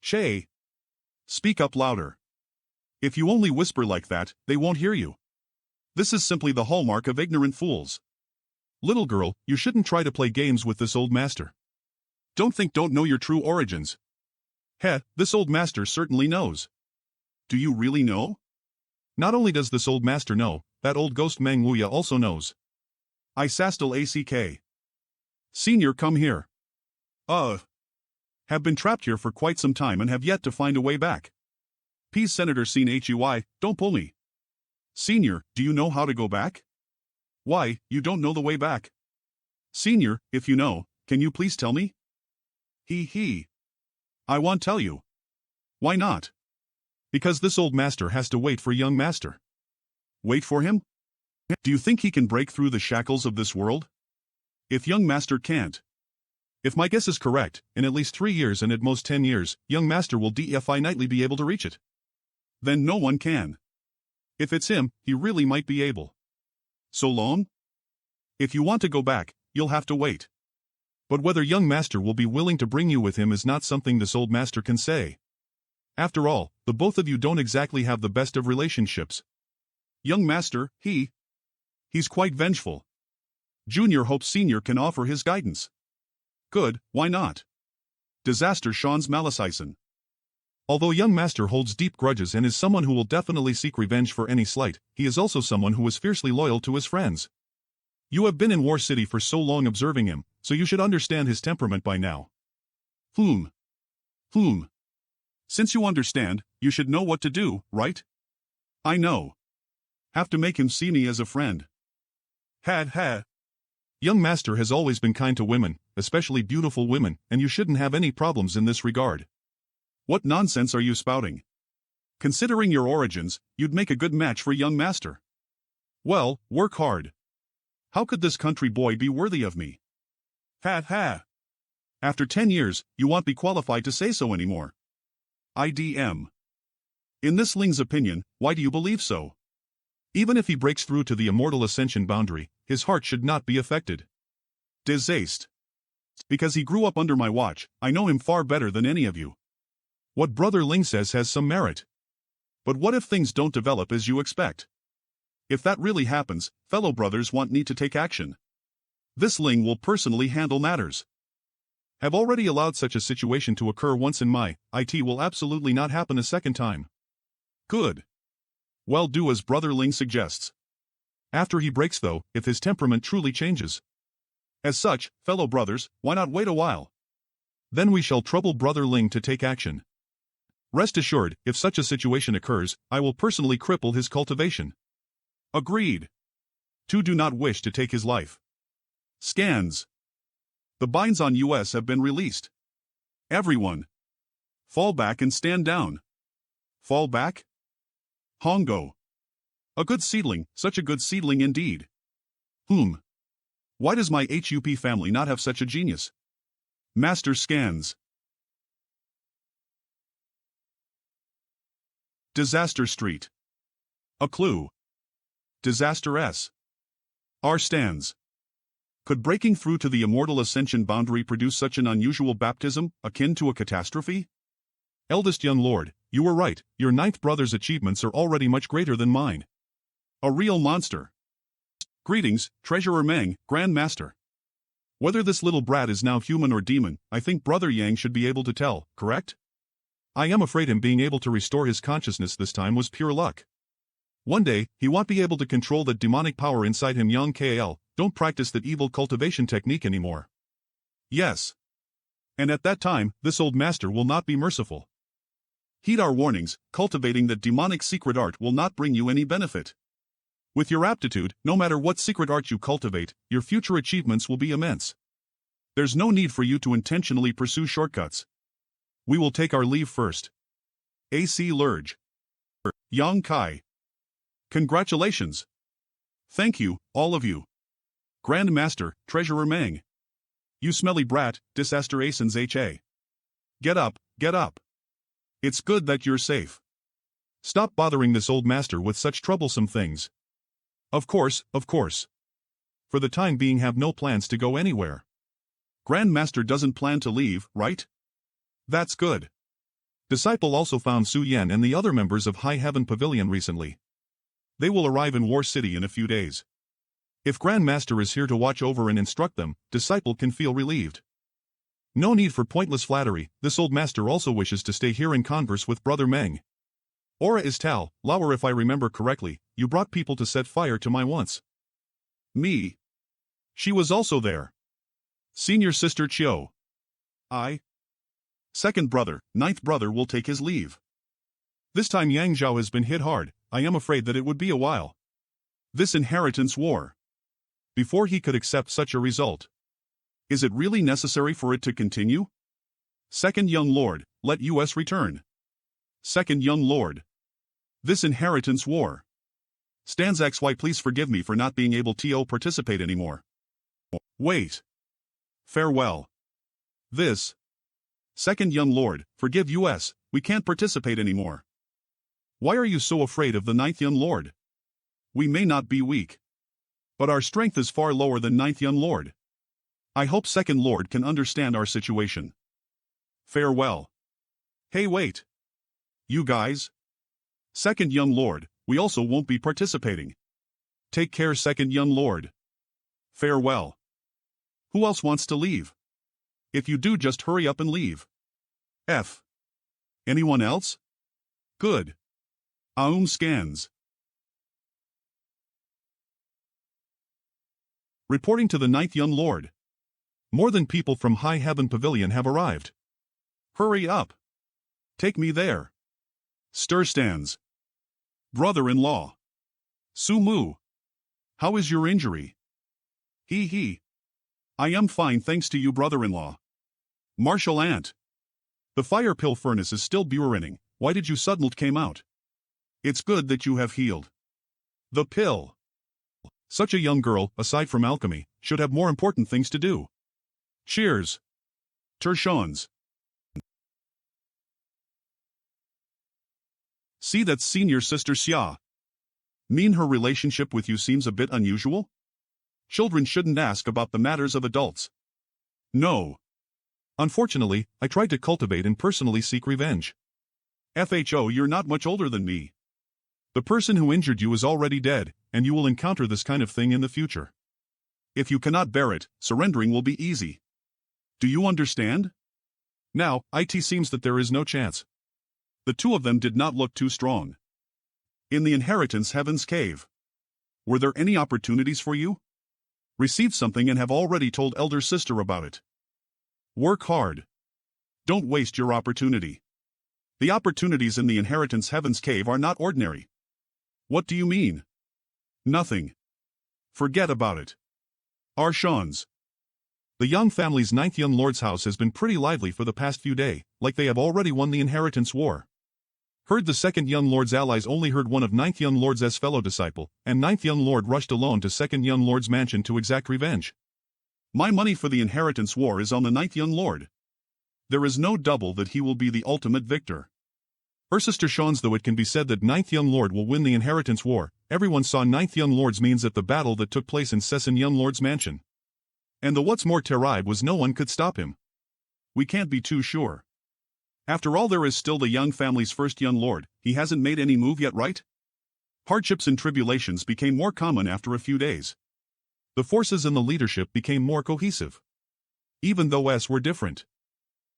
Che. Speak up louder. If you only whisper like that, they won't hear you. This is simply the hallmark of ignorant fools. Little girl, you shouldn't try to play games with this old master. Don't know your true origins. Heh, this old master certainly knows. Do you really know? Not only does this old master know, that old ghost Meng Wuya also knows. I Sastal ACK. Senior, come here. Have been trapped here for quite some time and have yet to find a way back. Peace Senator Seen HUI, don't pull me. Senior, do you know how to go back? Why, you don't know the way back. Senior, if you know, can you please tell me? He. I won't tell you. Why not? Because this old master has to wait for young master. Wait for him? Do you think he can break through the shackles of this world? If young master can't. If my guess is correct, in at least 3 years and at most 10 years, young master will definitely be able to reach it. Then no one can. If it's him, he really might be able. So long? If you want to go back, you'll have to wait. But whether young master will be willing to bring you with him is not something this old master can say. After all, the both of you don't exactly have the best of relationships. Young master, he's quite vengeful. Junior hopes senior can offer his guidance. Good, why not? Disaster Sean's Malicison. Although young master holds deep grudges and is someone who will definitely seek revenge for any slight, he is also someone who is fiercely loyal to his friends. You have been in War City for so long observing him, so you should understand his temperament by now. Since you understand, you should know what to do, right? I know. Have to make him see me as a friend. Had. Young master has always been kind to women, especially beautiful women, and you shouldn't have any problems in this regard. What nonsense are you spouting? Considering your origins, you'd make a good match for young master. Well, work hard. How could this country boy be worthy of me? Ha. After 10 years, you won't be qualified to say so anymore. IDM. In this Ling's opinion, why do you believe so? Even if he breaks through to the immortal ascension boundary, his heart should not be affected. Disaste. Because he grew up under my watch, I know him far better than any of you. What Brother Ling says has some merit. But what if things don't develop as you expect? If that really happens, fellow brothers won't need to take action. This Ling will personally handle matters. Have already allowed such a situation to occur once in my IT will absolutely not happen a second time. Good. Well, do as Brother Ling suggests. After he breaks though, if his temperament truly changes. As such, fellow brothers, why not wait a while? Then we shall trouble Brother Ling to take action. Rest assured, if such a situation occurs, I will personally cripple his cultivation. Agreed. Two do not wish to take his life. Scans. The binds on US have been released. Everyone. Fall back and stand down. Fall back? Hongo. A good seedling, such a good seedling indeed. Why does my HUP family not have such a genius? Master scans. Disaster Street. A clue. Disaster S. R stands. Could breaking through to the immortal ascension boundary produce such an unusual baptism, akin to a catastrophe? Eldest young lord, you were right, your ninth brother's achievements are already much greater than mine. A real monster. Greetings, Treasurer Meng, Grand Master. Whether this little brat is now human or demon, I think Brother Yang should be able to tell, correct? I am afraid him being able to restore his consciousness this time was pure luck. One day, he won't be able to control that demonic power inside him. Young KL, don't practice that evil cultivation technique anymore. Yes. And at that time, this old master will not be merciful. Heed our warnings, cultivating that demonic secret art will not bring you any benefit. With your aptitude, no matter what secret art you cultivate, your future achievements will be immense. There's no need for you to intentionally pursue shortcuts. We will take our leave first. AC Lurge. Yang Kai. Congratulations. Thank you, all of you. Grand Master, Treasurer Meng. You smelly brat, Disaster Asens HA. Get up, get up. It's good that you're safe. Stop bothering this old master with such troublesome things. Of course. For the time being have no plans to go anywhere. Grand Master doesn't plan to leave, right? That's good. Disciple also found Su Yan and the other members of High Heaven Pavilion recently. They will arrive in War City in a few days. If Grand Master is here to watch over and instruct them, Disciple can feel relieved. No need for pointless flattery, this old master also wishes to stay here and converse with Brother Meng. Aura is Tal, Lauer if I remember correctly, you brought people to set fire to my once. Me. She was also there. Senior sister Chio. I. Second brother, ninth brother will take his leave. This time Yang Zhao has been hit hard, I am afraid that it would be a while. This inheritance war. Before he could accept such a result. Is it really necessary for it to continue? Second young lord, let us return. Second young lord. This inheritance war. Stans XY please forgive me for not being able to participate anymore. Wait. Farewell. This. Second young lord, forgive us, we can't participate anymore. Why are you so afraid of the ninth young lord? We may not be weak. But our strength is far lower than ninth young lord. I hope second lord can understand our situation. Farewell. Hey wait. You guys? Second young lord, we also won't be participating. Take care second young lord. Farewell. Who else wants to leave? If you do just hurry up and leave. F. Anyone else? Good. Scans. Reporting to the ninth young lord. More than people from High Heaven Pavilion have arrived. Hurry up. Take me there. Stir stands. Brother-in-law. Sumu. How is your injury? He. I am fine thanks to you brother-in-law. Martial aunt. The fire pill furnace is still burning, why did you suddenly came out? It's good that you have healed. The pill. Such a young girl, aside from alchemy, should have more important things to do. Cheers. Tershons. See that's senior sister Xia. Mean her relationship with you seems a bit unusual? Children shouldn't ask about the matters of adults. No. Unfortunately, I tried to cultivate and personally seek revenge. FHO you're not much older than me. The person who injured you is already dead, and you will encounter this kind of thing in the future. If you cannot bear it, surrendering will be easy. Do you understand? Now, it seems that there is no chance. The two of them did not look too strong. In the inheritance heaven's cave. Were there any opportunities for you? Received something and have already told elder sister about it. Work hard. Don't waste your opportunity. The opportunities in the inheritance heaven's cave are not ordinary. What do you mean? Nothing. Forget about it. Arshans. The young family's ninth young lord's house has been pretty lively for the past few days, like they have already won the inheritance war. Heard the second young lord's allies only heard one of ninth young lord's fellow disciple, and ninth young lord rushed alone to second young lord's mansion to exact revenge. My money for the inheritance war is on the ninth young lord. There is no double that he will be the ultimate victor. Her sister Sean's though it can be said that ninth young lord will win the inheritance war, everyone saw ninth young lord's means at the battle that took place in second young lord's mansion. And the what's more terrible was no one could stop him. We can't be too sure. After all there is still the young family's first young lord, he hasn't made any move yet right? Hardships and tribulations became more common after a few days. The forces and the leadership became more cohesive. Even though were different.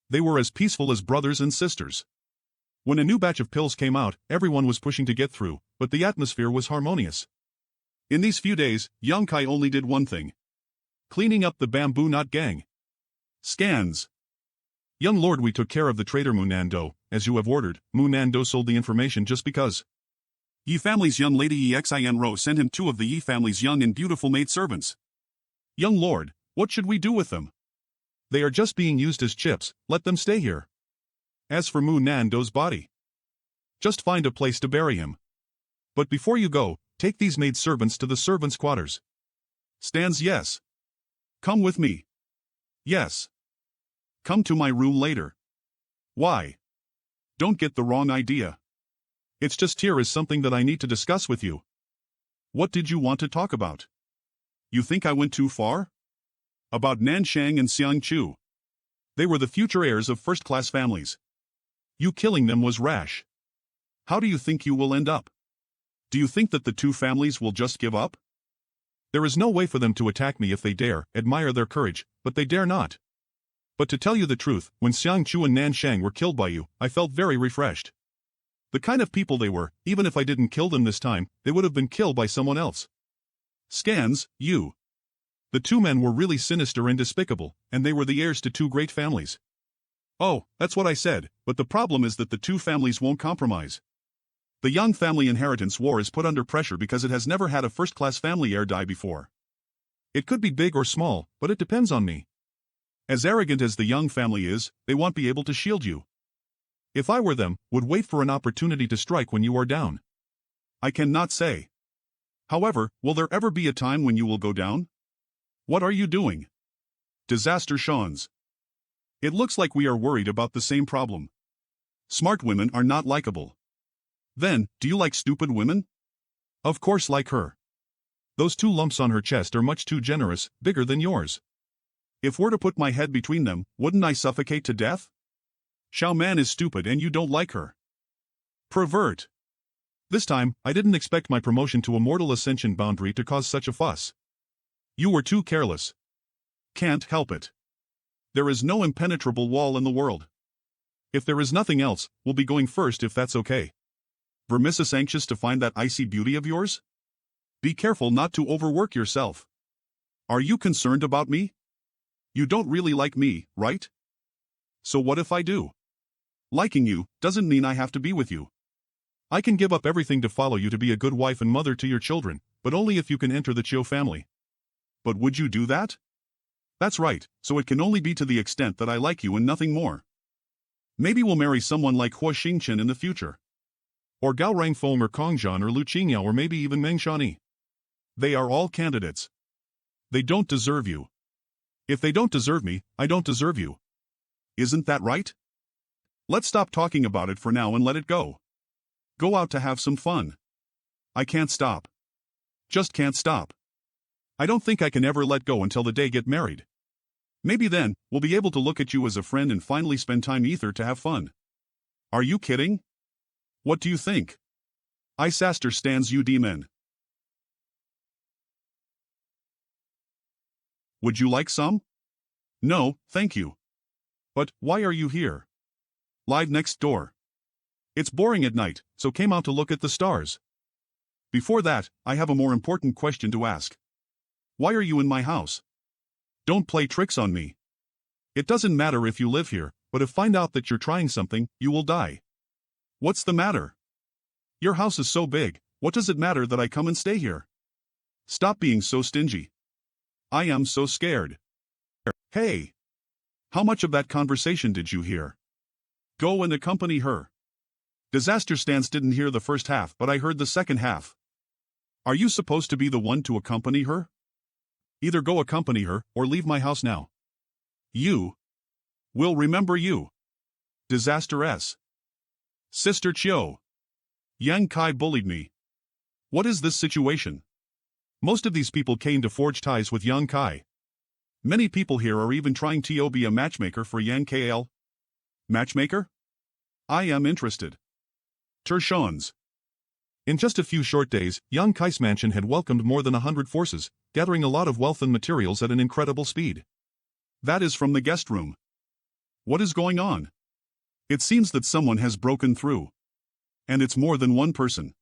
They were as peaceful as brothers and sisters. When a new batch of pills came out, everyone was pushing to get through, but the atmosphere was harmonious. In these few days, Yang Kai only did one thing. Cleaning up the bamboo knot gang. Scans. Young lord we took care of the traitor Munando, as you have ordered. Munando sold the information just because. Yi family's young lady Xin Ro sent him two of the Yi family's young and beautiful maidservants. Young lord, what should we do with them? They are just being used as chips, let them stay here. As for Munando's body, just find a place to bury him. But before you go, take these maidservants to the servants' quarters. Stands yes. Come with me. Yes. Come to my room later. Why? Don't get the wrong idea. It's just here is something that I need to discuss with you. What did you want to talk about? You think I went too far? About Nanshang and Xiangchu. They were the future heirs of first-class families. You killing them was rash. How do you think you will end up? Do you think that the two families will just give up? There is no way for them to attack me if they dare, admire their courage, but they dare not. But to tell you the truth, when Xiangchu and Nanshang were killed by you, I felt very refreshed. The kind of people they were, even if I didn't kill them this time, they would have been killed by someone else. Scans, you. The two men were really sinister and despicable, and they were the heirs to two great families. Oh, that's what I said, but the problem is that the two families won't compromise. The young family inheritance war is put under pressure because it has never had a first-class family heir die before. It could be big or small, but it depends on me. As arrogant as the young family is, they won't be able to shield you. If I were them, would wait for an opportunity to strike when you are down. I cannot say. However, will there ever be a time when you will go down? What are you doing? Disaster Shawns. It looks like we are worried about the same problem. Smart women are not likable. Then, do you like stupid women? Of course, like her. Those two lumps on her chest are much too generous, bigger than yours. If were to put my head between them, wouldn't I suffocate to death? Xiao Man is stupid and you don't like her. Pervert. This time, I didn't expect my promotion to a mortal ascension boundary to cause such a fuss. You were too careless. Can't help it. There is no impenetrable wall in the world. If there is nothing else, we'll be going first if that's okay. Vermissus anxious to find that icy beauty of yours? Be careful not to overwork yourself. Are you concerned about me? You don't really like me, right? So what if I do? Liking you doesn't mean I have to be with you. I can give up everything to follow you to be a good wife and mother to your children, but only if you can enter the Chiu family. But would you do that? That's right, so it can only be to the extent that I like you and nothing more. Maybe we'll marry someone like Hua Xingchen in the future. Or Gao Rangfeng or Kongzhan or Lu Qingyao or maybe even Meng Shani. They are all candidates. They don't deserve you. If they don't deserve me, I don't deserve you. Isn't that right? Let's stop talking about it for now and let it go. Go out to have some fun. I can't stop. Just can't stop. I don't think I can ever let go until the day get married. Maybe then, we'll be able to look at you as a friend and finally spend time ether to have fun. Are you kidding? What do you think? I Saster stands you demon. Would you like some? No, thank you. But, why are you here? Live next door. It's boring at night, so came out to look at the stars. Before that, I have a more important question to ask. Why are you in my house? Don't play tricks on me. It doesn't matter if you live here, but if find out that you're trying something, you will die. What's the matter? Your house is so big, what does it matter that I come and stay here? Stop being so stingy. I am so scared. Hey! How much of that conversation did you hear? Go and accompany her. Disaster Stance didn't hear the first half, but I heard the second half. Are you supposed to be the one to accompany her? Either go accompany her, or leave my house now. You will remember you. Disaster S. Sister Chiu. Yang Kai bullied me. What is this situation? Most of these people came to forge ties with Yang Kai. Many people here are even trying to be a matchmaker for Yang KL. Matchmaker? I am interested. Tershons. In just a few short days, Yang Kai's mansion had welcomed more than 100 forces, gathering a lot of wealth and materials at an incredible speed. That is from the guest room. What is going on? It seems that someone has broken through. And it's more than one person.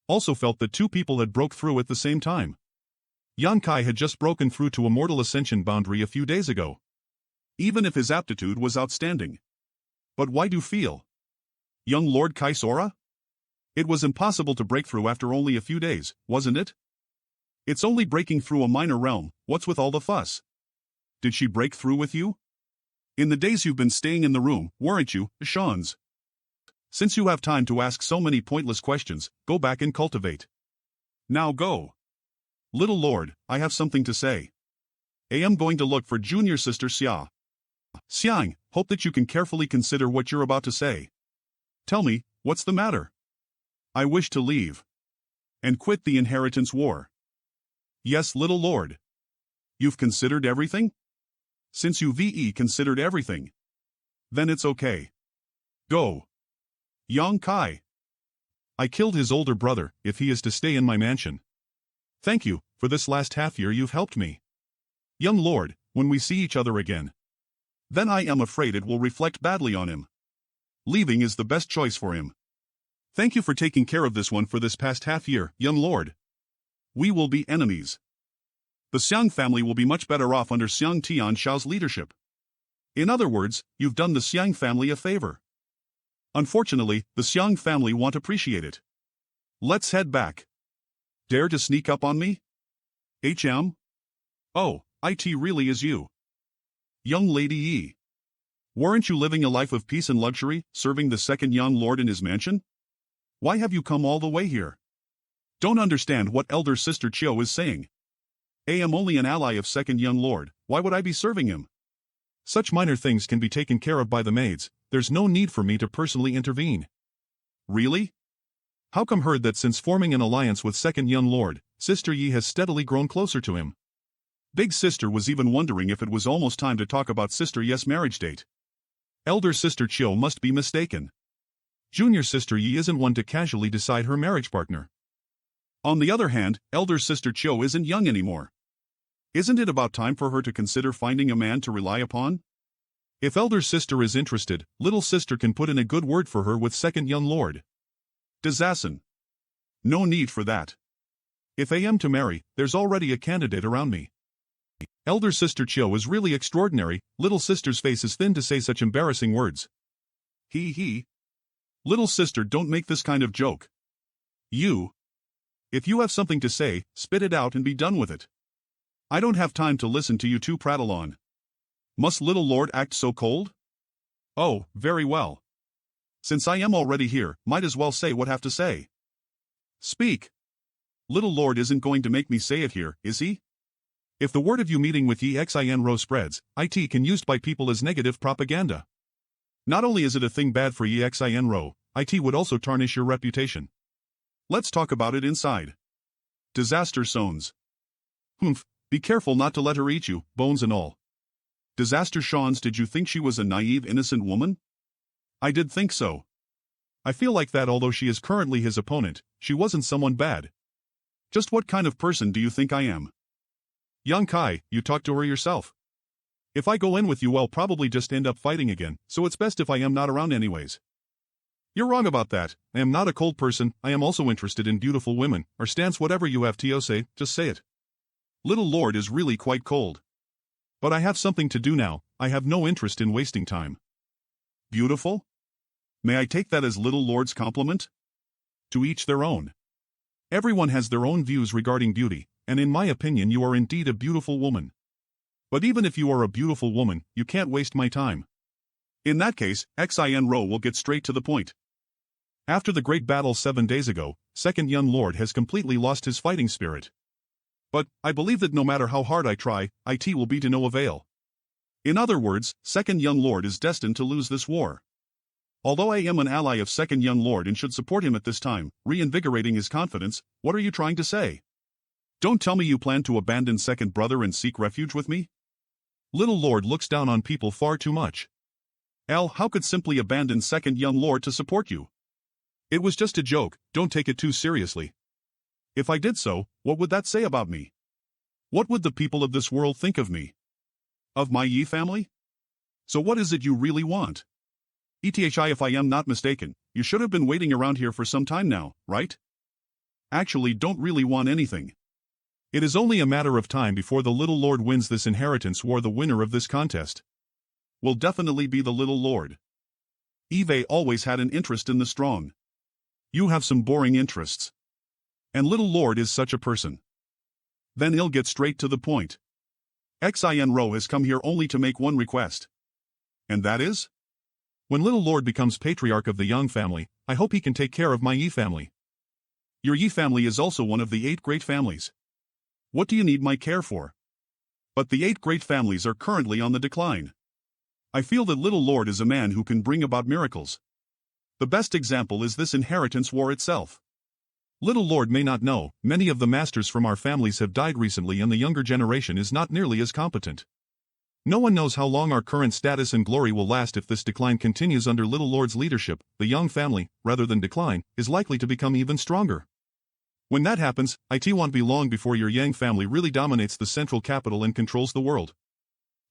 Also felt that two people had broke through at the same time. Yang Kai had just broken through to a mortal ascension boundary a few days ago. Even if his aptitude was outstanding. But why do feel? Young Lord Kai Sora? It was impossible to break through after only a few days, wasn't it? It's only breaking through a minor realm, what's with all the fuss? Did she break through with you? In the days you've been staying in the room, weren't you, Shans? Since you have time to ask so many pointless questions, go back and cultivate. Now go. Little Lord, I have something to say. I am going to look for junior sister Xia. Xiang, hope that you can carefully consider what you're about to say. Tell me, what's the matter? I wish to leave. And quit the inheritance war. Yes, little Lord. You've considered everything? Since you've considered everything. Then it's okay. Go. Yang Kai. I killed his older brother, if he is to stay in my mansion. Thank you, for this last half year you've helped me. Young Lord, when we see each other again. Then I am afraid it will reflect badly on him. Leaving is the best choice for him. Thank you for taking care of this one for this past half year, young lord. We will be enemies. The Xiang family will be much better off under Xiang Tian Shao's leadership. In other words, you've done the Xiang family a favor. Unfortunately, the Xiang family won't appreciate it. Let's head back. Dare to sneak up on me? Oh, it really is you. Young lady Yi. Weren't you living a life of peace and luxury, serving the second young lord in his mansion? Why have you come all the way here? Don't understand what elder sister Chiu is saying. I am only an ally of second young lord, why would I be serving him? Such minor things can be taken care of by the maids, there's no need for me to personally intervene. Really? How come heard that since forming an alliance with second young lord, Sister Yi has steadily grown closer to him? Big sister was even wondering if it was almost time to talk about sister Yi's marriage date. Elder sister Chiu must be mistaken. Junior sister Yi isn't one to casually decide her marriage partner. On the other hand, elder sister Chiu isn't young anymore. Isn't it about time for her to consider finding a man to rely upon? If elder sister is interested, little sister can put in a good word for her with second young lord. Disassen. No need for that. If I am to marry, there's already a candidate around me. Elder sister Chiu is really extraordinary, little sister's face is thin to say such embarrassing words. He. Little sister, don't make this kind of joke. You. If you have something to say, spit it out and be done with it. I don't have time to listen to you two prattle on. Must little lord act so cold? Oh, very well. Since I am already here, might as well say what I have to say. Speak. Little lord isn't going to make me say it here, is he? If the word of you meeting with Yi Xin Ro spreads, it can used by people as negative propaganda. Not only is it a thing bad for Yi Xin Ro, it would also tarnish your reputation. Let's talk about it inside. Disaster Sones. Humph, be careful not to let her eat you, bones and all. Disaster Shawns, did you think she was a naive innocent woman? I did think so. I feel like that although she is currently his opponent, she wasn't someone bad. Just what kind of person do you think I am? Young Kai, you talk to her yourself. If I go in with you I'll probably just end up fighting again, so it's best if I am not around anyways. You're wrong about that, I am not a cold person, I am also interested in beautiful women, or stance whatever you have to say, just say it. Little lord is really quite cold. But I have something to do now, I have no interest in wasting time. Beautiful? May I take that as little lord's compliment? To each their own. Everyone has their own views regarding beauty, and in my opinion you are indeed a beautiful woman. But even if you are a beautiful woman, you can't waste my time. In that case, Xin Ro will get straight to the point. After the great battle 7 days ago, second young lord has completely lost his fighting spirit. But, I believe that no matter how hard I try, it will be to no avail. In other words, second young lord is destined to lose this war. Although I am an ally of second young lord and should support him at this time, reinvigorating his confidence, what are you trying to say? Don't tell me you plan to abandon second brother and seek refuge with me? Little lord looks down on people far too much. How could simply abandon second young lord to support you? It was just a joke, don't take it too seriously. If I did so, what would that say about me? What would the people of this world think of me? Of my Yi family? So what is it you really want? If I am not mistaken, you should have been waiting around here for some time now, right? Actually, don't really want anything. It is only a matter of time before the little lord wins this inheritance war. The winner of this contest will definitely be the little lord. Eve always had an interest in the strong. You have some boring interests. And little lord is such a person. Then he'll get straight to the point. Xin Ro has come here only to make one request. And that is? When little lord becomes patriarch of the Yang family, I hope he can take care of my Yi family. Your Yi family is also one of the 8 great families. What do you need my care for? But the 8 great families are currently on the decline. I feel that little lord is a man who can bring about miracles. The best example is this inheritance war itself. Little lord may not know, many of the masters from our families have died recently and the younger generation is not nearly as competent. No one knows how long our current status and glory will last if this decline continues under little lord's leadership. The Yang family, rather than decline, is likely to become even stronger. When that happens, it won't be long before your Yang family really dominates the central capital and controls the world.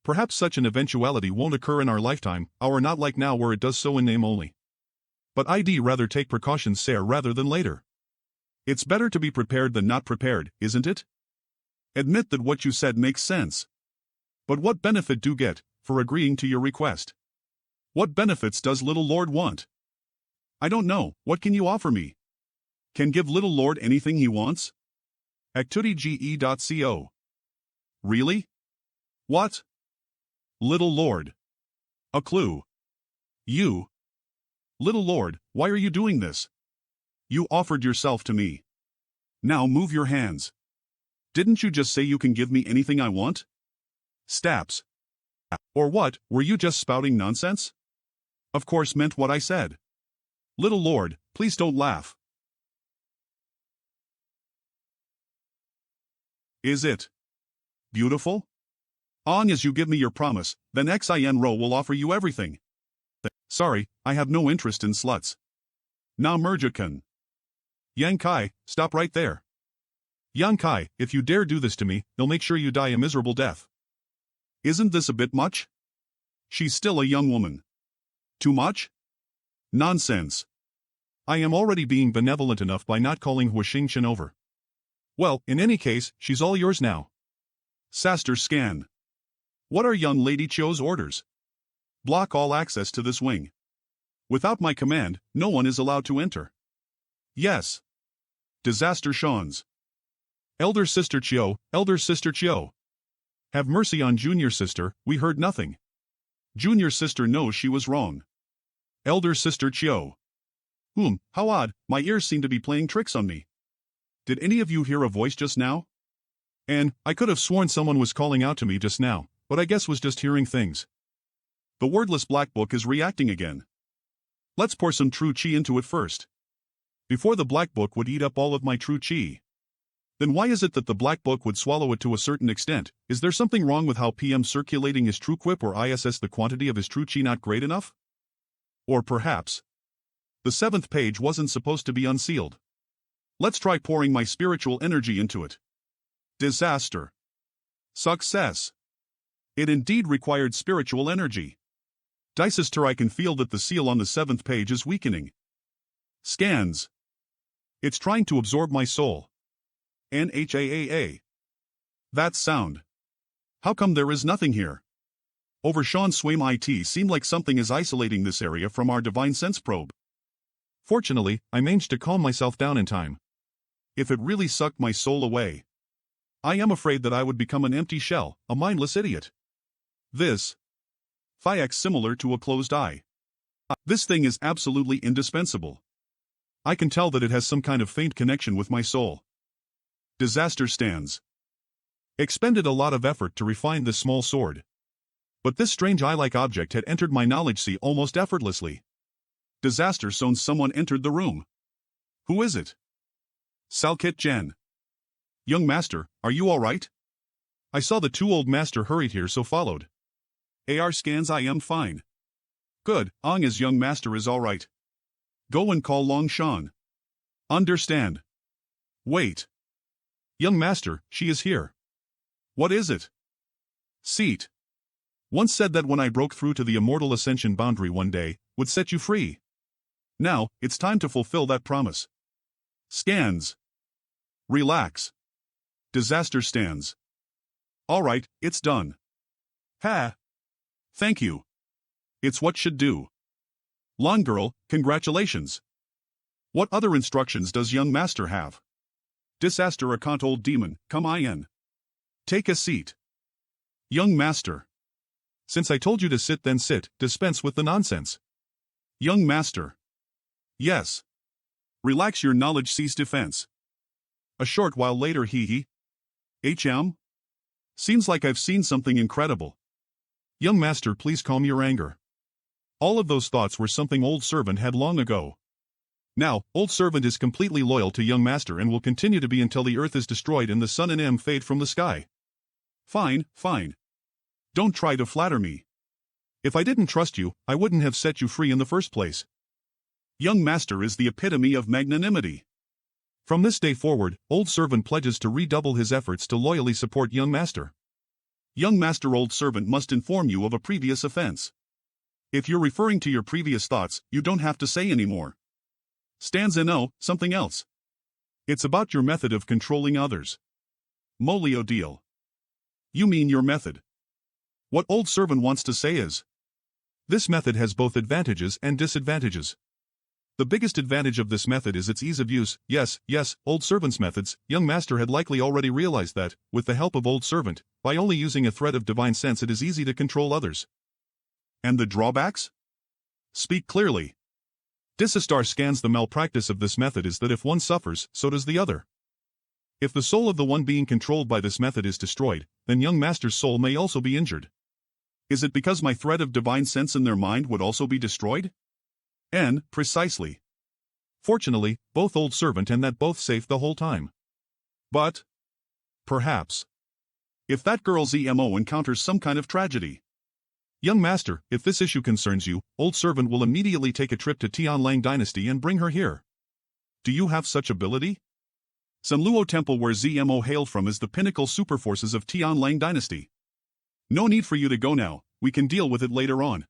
Perhaps such an eventuality won't occur in our lifetime, or not like now where it does so in name only. But I'd rather take precautions sooner rather than later. It's better to be prepared than not prepared, isn't it? Admit that what you said makes sense. But what benefit do you get for agreeing to your request? What benefits does Little Lord want? I don't know, what can you offer me? Can give Little Lord anything he wants? ActivityGE.co. Really? What? Little Lord. A clue. You. Little Lord, why are you doing this? You offered yourself to me. Now move your hands. Didn't you just say you can give me anything I want? Staps. Or what, were you just spouting nonsense? Of course meant what I said. Little Lord, please don't laugh. Is it beautiful? Long as you give me your promise, then Xin Ro will offer you everything. Sorry, I have no interest in sluts. Na Merjikan. Yang Kai, stop right there. Yang Kai, if you dare do this to me, they'll make sure you die a miserable death. Isn't this a bit much? She's still a young woman. Too much? Nonsense. I am already being benevolent enough by not calling Hua Xingchen over. Well, in any case, she's all yours now. Saster scan. What are young Lady Chio's orders? Block all access to this wing. Without my command, no one is allowed to enter. Yes. Disaster Shawns. Elder Sister Chio, Elder Sister Chio. Have mercy on Junior Sister, we heard nothing. Junior Sister knows she was wrong. Elder Sister Chio. How odd, my ears seem to be playing tricks on me. Did any of you hear a voice just now? And I could have sworn someone was calling out to me just now, but I guess was just hearing things. The wordless black book is reacting again. Let's pour some true chi into it first. Before the black book would eat up all of my true chi. Then why is it that the black book would swallow it to a certain extent? Is there something wrong with how PM circulating his true quip or ISS the quantity of his true chi not great enough? Or perhaps the 7th page wasn't supposed to be unsealed. Let's try pouring my spiritual energy into it. Disaster. Success. It indeed required spiritual energy. Disister, I can feel that the seal on the 7th page is weakening. Scans. It's trying to absorb my soul. NHAAA. That sound. How come there is nothing here? Over Sean Swaim IT seemed like something is isolating this area from our divine sense probe. Fortunately, I managed to calm myself down in time. If it really sucked my soul away, I am afraid that I would become an empty shell, a mindless idiot. This Phi-X similar to a closed eye. This thing is absolutely indispensable. I can tell that it has some kind of faint connection with my soul. Disaster stands. Expended a lot of effort to refine this small sword. But this strange eye-like object had entered my knowledge sea almost effortlessly. Disaster soon someone entered the room. Who is it? Salkit Jen. Young master, are you alright? I saw the 2 old master hurried here so followed. AR scans, I am fine. Good, Ong as young master is alright. Go and call Long Shan. Understand. Wait. Young master, she is here. What is it? Seat. Once said that when I broke through to the immortal ascension boundary one day, would set you free. Now, it's time to fulfill that promise. Scans. Relax. Disaster stands. Alright, it's done. Ha. Thank you. It's what should do. Long girl, congratulations. What other instructions does young master have? Disaster account old demon, come in. Take a seat. Young master. Since I told you to sit then sit, dispense with the nonsense. Young master. Yes. Relax, your knowledge sees defense. A short while later he. HM? Seems like I've seen something incredible. Young master, please calm your anger. All of those thoughts were something old servant had long ago. Now, old servant is completely loyal to young master and will continue to be until the earth is destroyed and the sun and M fade from the sky. Fine, fine. Don't try to flatter me. If I didn't trust you, I wouldn't have set you free in the first place. Young master is the epitome of magnanimity. From this day forward, old servant pledges to redouble his efforts to loyally support young master. Young master, old servant must inform you of a previous offense. If you're referring to your previous thoughts, you don't have to say anymore. Stanza no, something else. It's about your method of controlling others. Molio deal. You mean your method. What old servant wants to say is, this method has both advantages and disadvantages. The biggest advantage of this method is its ease of use. Yes, old servant's methods. Young master had likely already realized that, with the help of old servant, by only using a thread of divine sense it is easy to control others. And the drawbacks? Speak clearly. Dissistar scans the malpractice of this method is that if one suffers, so does the other. If the soul of the one being controlled by this method is destroyed, then young master's soul may also be injured. Is it because my thread of divine sense in their mind would also be destroyed? And, precisely. Fortunately, both old servant and that both safe the whole time. But, perhaps, if that girl's EMO encounters some kind of tragedy. Young master, if this issue concerns you, old servant will immediately take a trip to Tianlang dynasty and bring her here. Do you have such ability? Sanluo temple where ZMO hailed from is the pinnacle superforces of Tianlang dynasty. No need for you to go now, we can deal with it later on.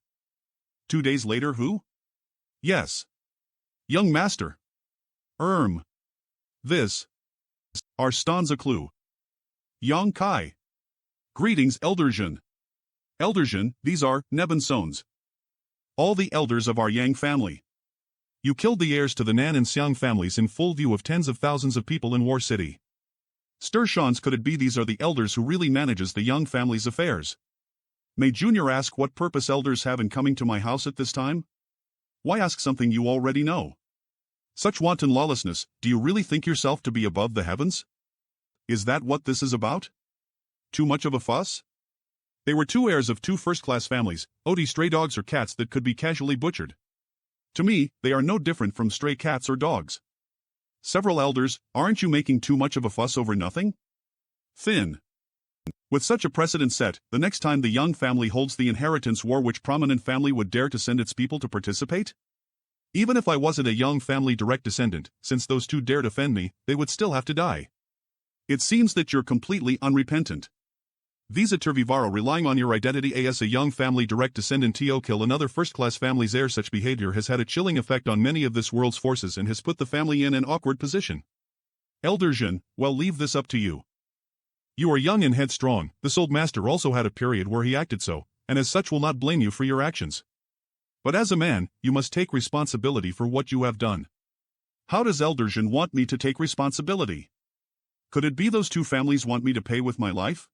2 days later who? Yes. Young master. This. Our stanza clue. Yang Kai. Greetings Elderjun. Elderjun, these are Nebensohns. All the elders of our Yang family. You killed the heirs to the Nan and Xiang families in full view of tens of thousands of people in War City. Sturshans, could it be these are the elders who really manages the Yang family's affairs? May Junior ask what purpose elders have in coming to my house at this time? Why ask something you already know? Such wanton lawlessness, do you really think yourself to be above the heavens? Is that what this is about? Too much of a fuss? They were 2 heirs of 2 first-class families, odi stray dogs or cats that could be casually butchered. To me, they are no different from stray cats or dogs. Several elders, aren't you making too much of a fuss over nothing? Thin. With such a precedent set, the next time the Yang family holds the inheritance war, which prominent family would dare to send its people to participate? Even if I wasn't a Yang family direct descendant, since those 2 dare defend me, they would still have to die. It seems that you're completely unrepentant. Visa Tervivaro, relying on your identity as a Yang family direct descendant to kill another first-class family's heir. Such behavior has had a chilling effect on many of this world's forces and has put the family in an awkward position. Elderjun, well, leave this up to you. You are young and headstrong. This old master also had a period where he acted so, and as such will not blame you for your actions. But as a man, you must take responsibility for what you have done. How does Elderjun want me to take responsibility? Could it be those 2 families want me to pay with my life?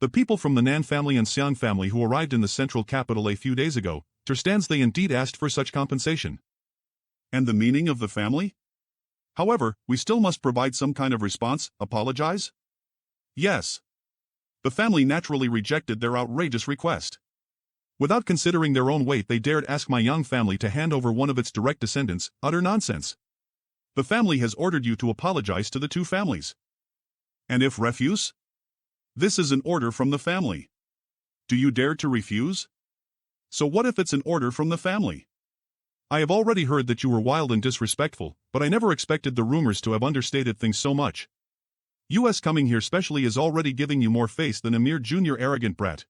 The people from the Nan family and Xiang family who arrived in the central capital a few days ago, Terstans, they indeed asked for such compensation. And the meaning of the family? However, we still must provide some kind of response, apologize? Yes. The family naturally rejected their outrageous request. Without considering their own weight, they dared ask my Yang family to hand over one of its direct descendants. Utter nonsense. The family has ordered you to apologize to the 2 families. And if refuse? This is an order from the family. Do you dare to refuse? So what if it's an order from the family? I have already heard that you were wild and disrespectful, but I never expected the rumors to have understated things so much. US coming here specially is already giving you more face than a mere junior arrogant brat.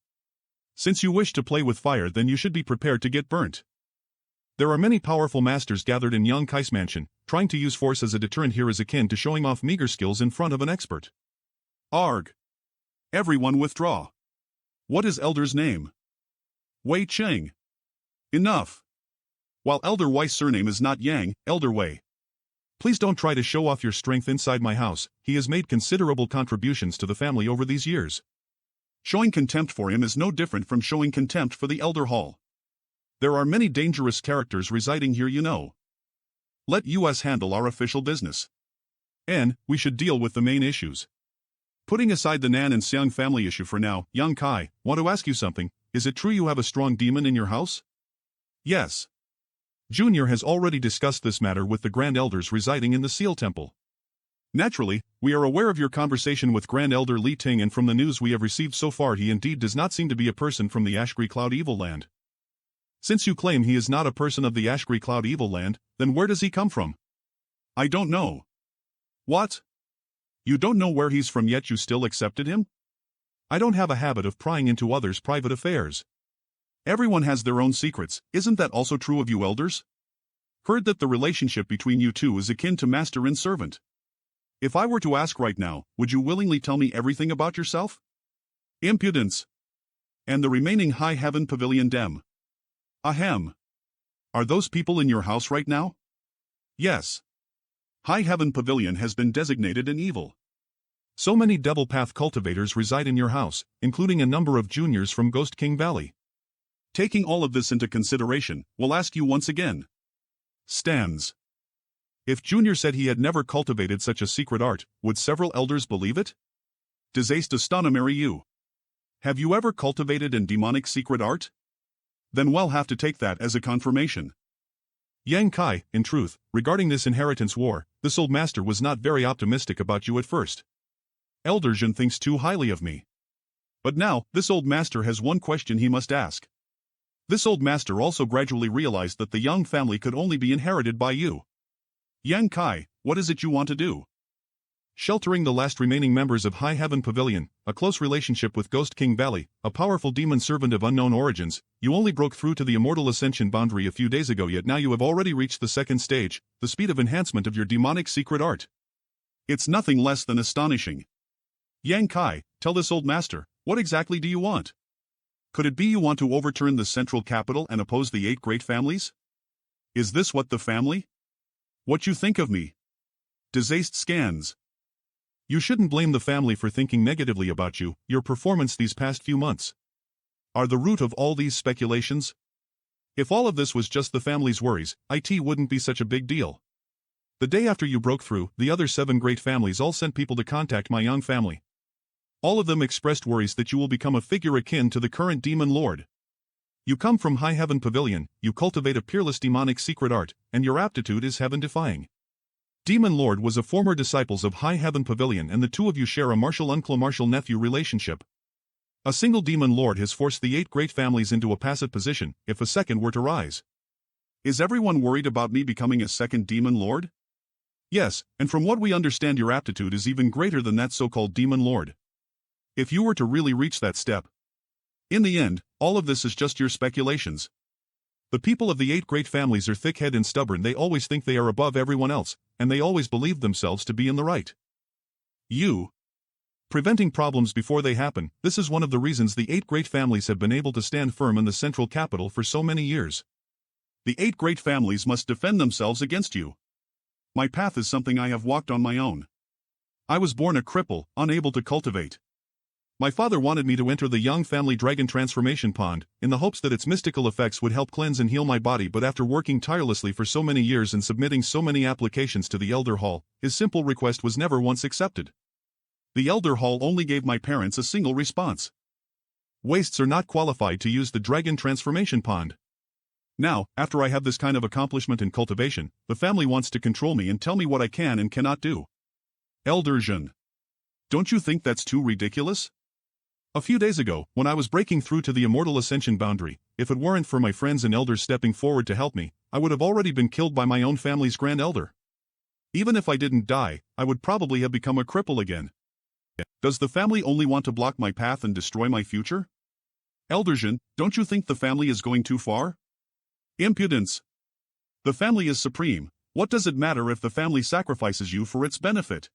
Since you wish to play with fire, then you should be prepared to get burnt. There are many powerful masters gathered in Yang Kai's mansion. Trying to use force as a deterrent here is akin to showing off meager skills in front of an expert. Arg. Everyone withdraw. What is Elder's name? Wei Cheng. Enough. While Elder Wei's surname is not Yang, Elder Wei. Please don't try to show off your strength inside my house. He has made considerable contributions to the family over these years. Showing contempt for him is no different from showing contempt for the Elder Hall. There are many dangerous characters residing here, you know. Let US handle our official business. And we should deal with the main issues. Putting aside the Nan and Xiang family issue for now, Yang Kai, want to ask you something. Is it true you have a strong demon in your house? Yes. Junior has already discussed this matter with the Grand Elders residing in the Seal Temple. Naturally, we are aware of your conversation with Grand Elder Li Ting, and from the news we have received so far, he indeed does not seem to be a person from the Ashgree Cloud Evil Land. Since you claim he is not a person of the Ashgree Cloud Evil Land, then where does he come from? I don't know. What? You don't know where he's from yet you still accepted him? I don't have a habit of prying into others' private affairs. Everyone has their own secrets, isn't that also true of you elders? Heard that the relationship between you two is akin to master and servant. If I were to ask right now, would you willingly tell me everything about yourself? Impudence. And the remaining High Heaven Pavilion Dem. Ahem. Are those people in your house right now? Yes. High Heaven Pavilion has been designated an evil. So many Devil Path cultivators reside in your house, including a number of juniors from Ghost King Valley. Taking all of this into consideration, we'll ask you once again. Stands. If Junior said he had never cultivated such a secret art, would several elders believe it? Disaste astronomy you. Have you ever cultivated an demonic secret art? Then we'll have to take that as a confirmation. Yang Kai, in truth, regarding this inheritance war, this old master was not very optimistic about you at first. Elder Jin thinks too highly of me. But now, this old master has one question he must ask. This old master also gradually realized that the young family could only be inherited by you. Yang Kai, what is it you want to do? Sheltering the last remaining members of High Heaven Pavilion, a close relationship with Ghost King Valley, a powerful demon servant of unknown origins, you only broke through to the Immortal Ascension boundary a few days ago, yet now you have already reached the second stage, the speed of enhancement of your demonic secret art. It's nothing less than astonishing. Yang Kai, tell this old master, what exactly do you want? Could it be you want to overturn the central capital and oppose the 8 great families? Is this what the family? What you think of me? Disaste scans. You shouldn't blame the family for thinking negatively about you, your performance these past few months. Are the root of all these speculations? If all of this was just the family's worries, it wouldn't be such a big deal. The day after you broke through, the other 7 great families all sent people to contact my young family. All of them expressed worries that you will become a figure akin to the current demon lord. You come from High Heaven Pavilion, you cultivate a peerless demonic secret art, and your aptitude is heaven-defying. Demon Lord was a former disciple of High Heaven Pavilion, and the two of you share a martial uncle-martial nephew relationship. A single Demon Lord has forced the 8 great families into a passive position, if a second were to rise. Is everyone worried about me becoming a second Demon Lord? Yes, and from what we understand your aptitude is even greater than that so-called Demon Lord. If you were to really reach that step. In the end, all of this is just your speculations. The people of the 8 great families are thick-headed and stubborn. They always think they are above everyone else, and they always believe themselves to be in the right. You. Preventing problems before they happen, this is one of the reasons the 8 great families have been able to stand firm in the central capital for so many years. The 8 great families must defend themselves against you. My path is something I have walked on my own. I was born a cripple, unable to cultivate. My father wanted me to enter the young family dragon transformation pond, in the hopes that its mystical effects would help cleanse and heal my body, but after working tirelessly for so many years and submitting so many applications to the Elder Hall, his simple request was never once accepted. The Elder Hall only gave my parents a single response. Wastes are not qualified to use the dragon transformation pond. Now, after I have this kind of accomplishment in cultivation, the family wants to control me and tell me what I can and cannot do. Elder Jun. Don't you think that's too ridiculous? A few days ago, when I was breaking through to the Immortal Ascension boundary, if it weren't for my friends and elders stepping forward to help me, I would have already been killed by my own family's Grand Elder. Even if I didn't die, I would probably have become a cripple again. Does the family only want to block my path and destroy my future? Elder Jin, don't you think the family is going too far? Impudence. The family is supreme. What does it matter if the family sacrifices you for its benefit?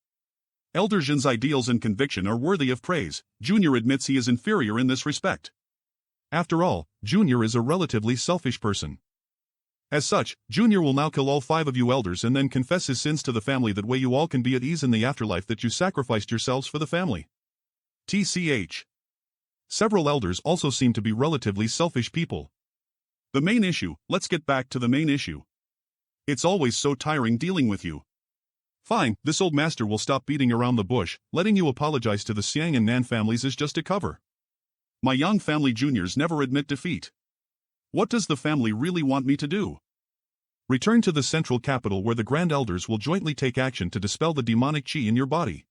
Elder Jin's ideals and conviction are worthy of praise. Junior admits he is inferior in this respect. After all, Junior is a relatively selfish person. As such, Junior will now kill all 5 of you elders and then confess his sins to the family. That way you all can be at ease in the afterlife, that you sacrificed yourselves for the family. TCH. Several elders also seem to be relatively selfish people. The main issue, let's get back to the main issue. It's always so tiring dealing with you. Fine, this old master will stop beating around the bush. Letting you apologize to the Xiang and Nan families is just a cover. My young family juniors never admit defeat. What does the family really want me to do? Return to the central capital where the Grand Elders will jointly take action to dispel the demonic chi in your body.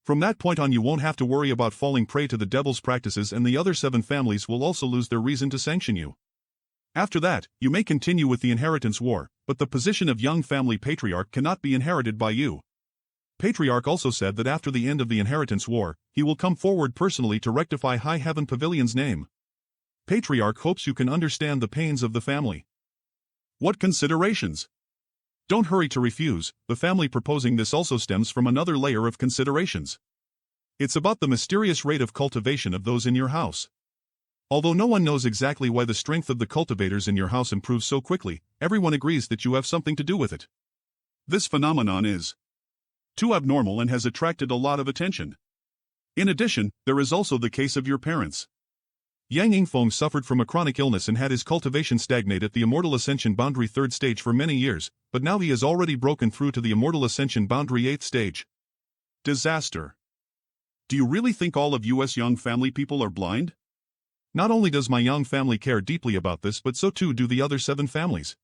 From that point on you won't have to worry about falling prey to the devil's practices, and the other 7 families will also lose their reason to sanction you. After that, you may continue with the inheritance war, but the position of young family patriarch cannot be inherited by you. Patriarch also said that after the end of the inheritance war, he will come forward personally to rectify High Heaven Pavilion's name. Patriarch hopes you can understand the pains of the family. What considerations? Don't hurry to refuse, the family proposing this also stems from another layer of considerations. It's about the mysterious rate of cultivation of those in your house. Although no one knows exactly why the strength of the cultivators in your house improves so quickly, everyone agrees that you have something to do with it. This phenomenon is too abnormal and has attracted a lot of attention. In addition, there is also the case of your parents. Yang Yingfeng suffered from a chronic illness and had his cultivation stagnate at the Immortal Ascension Boundary 3rd stage for many years, but now he has already broken through to the Immortal Ascension Boundary 8th stage. Disaster. Do you really think all of US Yang family people are blind? Not only does my Yang family care deeply about this, but so too do the other 7 families.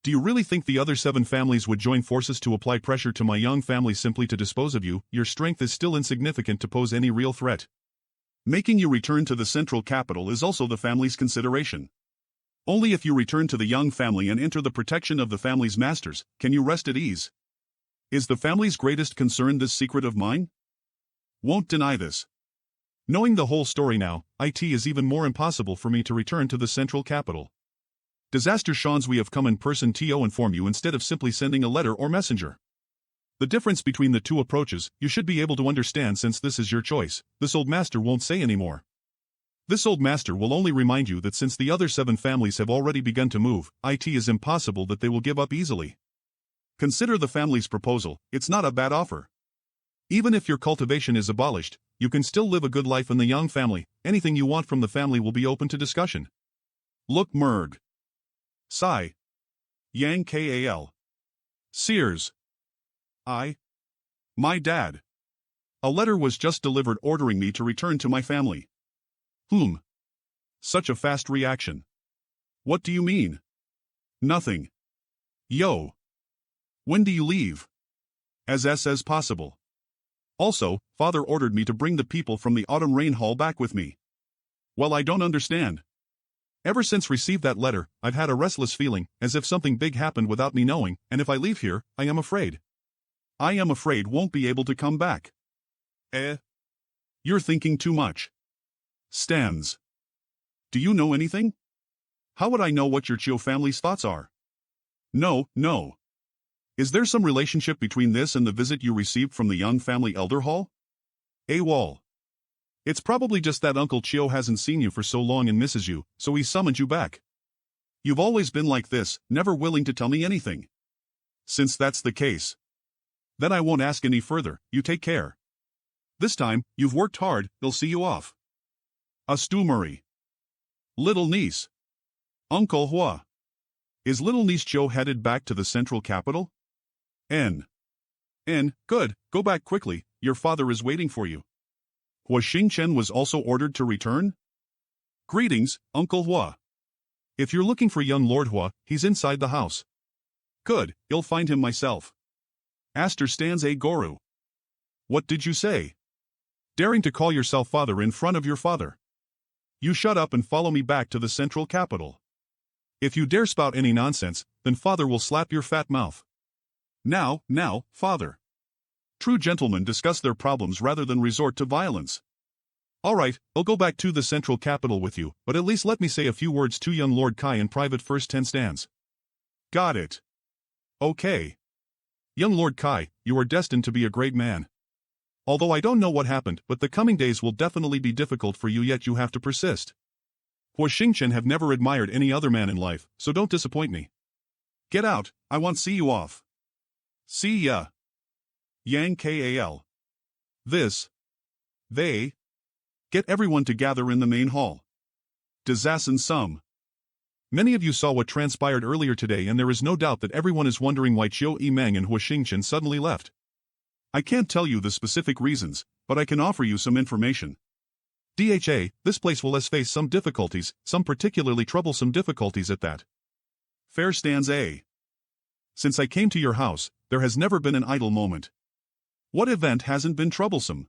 Do you really think the other 7 families would join forces to apply pressure to my Yang family simply to dispose of you? Your strength is still insignificant to pose any real threat. Making you return to the central capital is also the family's consideration. Only if you return to the Yang family and enter the protection of the family's masters can you rest at ease. Is the family's greatest concern this secret of mine? Won't deny this. Knowing the whole story now, it is even more impossible for me to return to the central capital. Disaster Shans, we have come in person to inform you instead of simply sending a letter or messenger. The difference between the two approaches, you should be able to understand since this is your choice. This old master won't say anymore. This old master will only remind you that since the other 7 families have already begun to move, it is impossible that they will give up easily. Consider the family's proposal, it's not a bad offer. Even if your cultivation is abolished, you can still live a good life in the Yang family. Anything you want from the family will be open to discussion. Look Merg. Sai. Yang Kal. Sears. My dad. A letter was just delivered ordering me to return to my family. Such a fast reaction. What do you mean? Nothing. Yo. When do you leave? As possible. Also, father ordered me to bring the people from the Autumn Rain Hall back with me. Well, I don't understand. Ever since received that letter, I've had a restless feeling, as if something big happened without me knowing, and if I leave here, I am afraid. I am afraid won't be able to come back. You're thinking too much. Stans. Do you know anything? How would I know what your Chiu family's thoughts are? No. Is there some relationship between this and the visit you received from the Young Family Elder Hall? AWOL. It's probably just that Uncle Chiu hasn't seen you for so long and misses you, so he summoned you back. You've always been like this, never willing to tell me anything. Since that's the case, then I won't ask any further, you take care. This time, you've worked hard, they'll see you off. Astu Murray. Little niece. Uncle Hua. Is little niece Joe headed back to the central capital? Good, go back quickly, your father is waiting for you. Hua Xingchen was also ordered to return? Greetings, Uncle Hua. If you're looking for young Lord Hua, he's inside the house. Good, I'll find him myself. Aster stands a Goru. What did you say? Daring to call yourself father in front of your father. You shut up and follow me back to the central capital. If you dare spout any nonsense, then father will slap your fat mouth. Now, father. True gentlemen discuss their problems rather than resort to violence. Alright, I'll go back to the central capital with you, but at least let me say a few words to young Lord Kai in private first 10 stands. Got it. Okay. Young Lord Kai, you are destined to be a great man. Although I don't know what happened, but the coming days will definitely be difficult for you, yet you have to persist. Hua Xingchen have never admired any other man in life, so don't disappoint me. Get out, I want see you off. See ya. Yang Kal. This. They. Get everyone to gather in the main hall. Disaster sum. Many of you saw what transpired earlier today, and there is no doubt that everyone is wondering why Chiu Yimeng and Hua Xingchen suddenly left. I can't tell you the specific reasons, but I can offer you some information. DHA, this place will face some difficulties, some particularly troublesome difficulties at that. Fair stands A. Since I came to your house, there has never been an idle moment. What event hasn't been troublesome?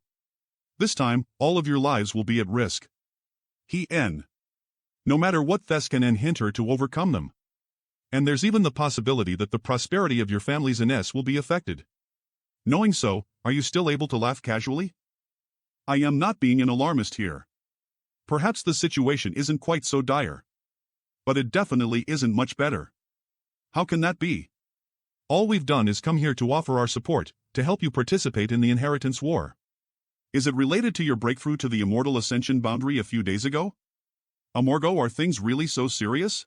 This time, all of your lives will be at risk. No matter what Thes can hinder to overcome them. And there's even the possibility that the prosperity of your family's NS will be affected. Knowing so, are you still able to laugh casually? I am not being an alarmist here. Perhaps the situation isn't quite so dire. But it definitely isn't much better. How can that be? All we've done is come here to offer our support, to help you participate in the inheritance war. Is it related to your breakthrough to the immortal ascension boundary a few days ago? Amorgo, are things really so serious?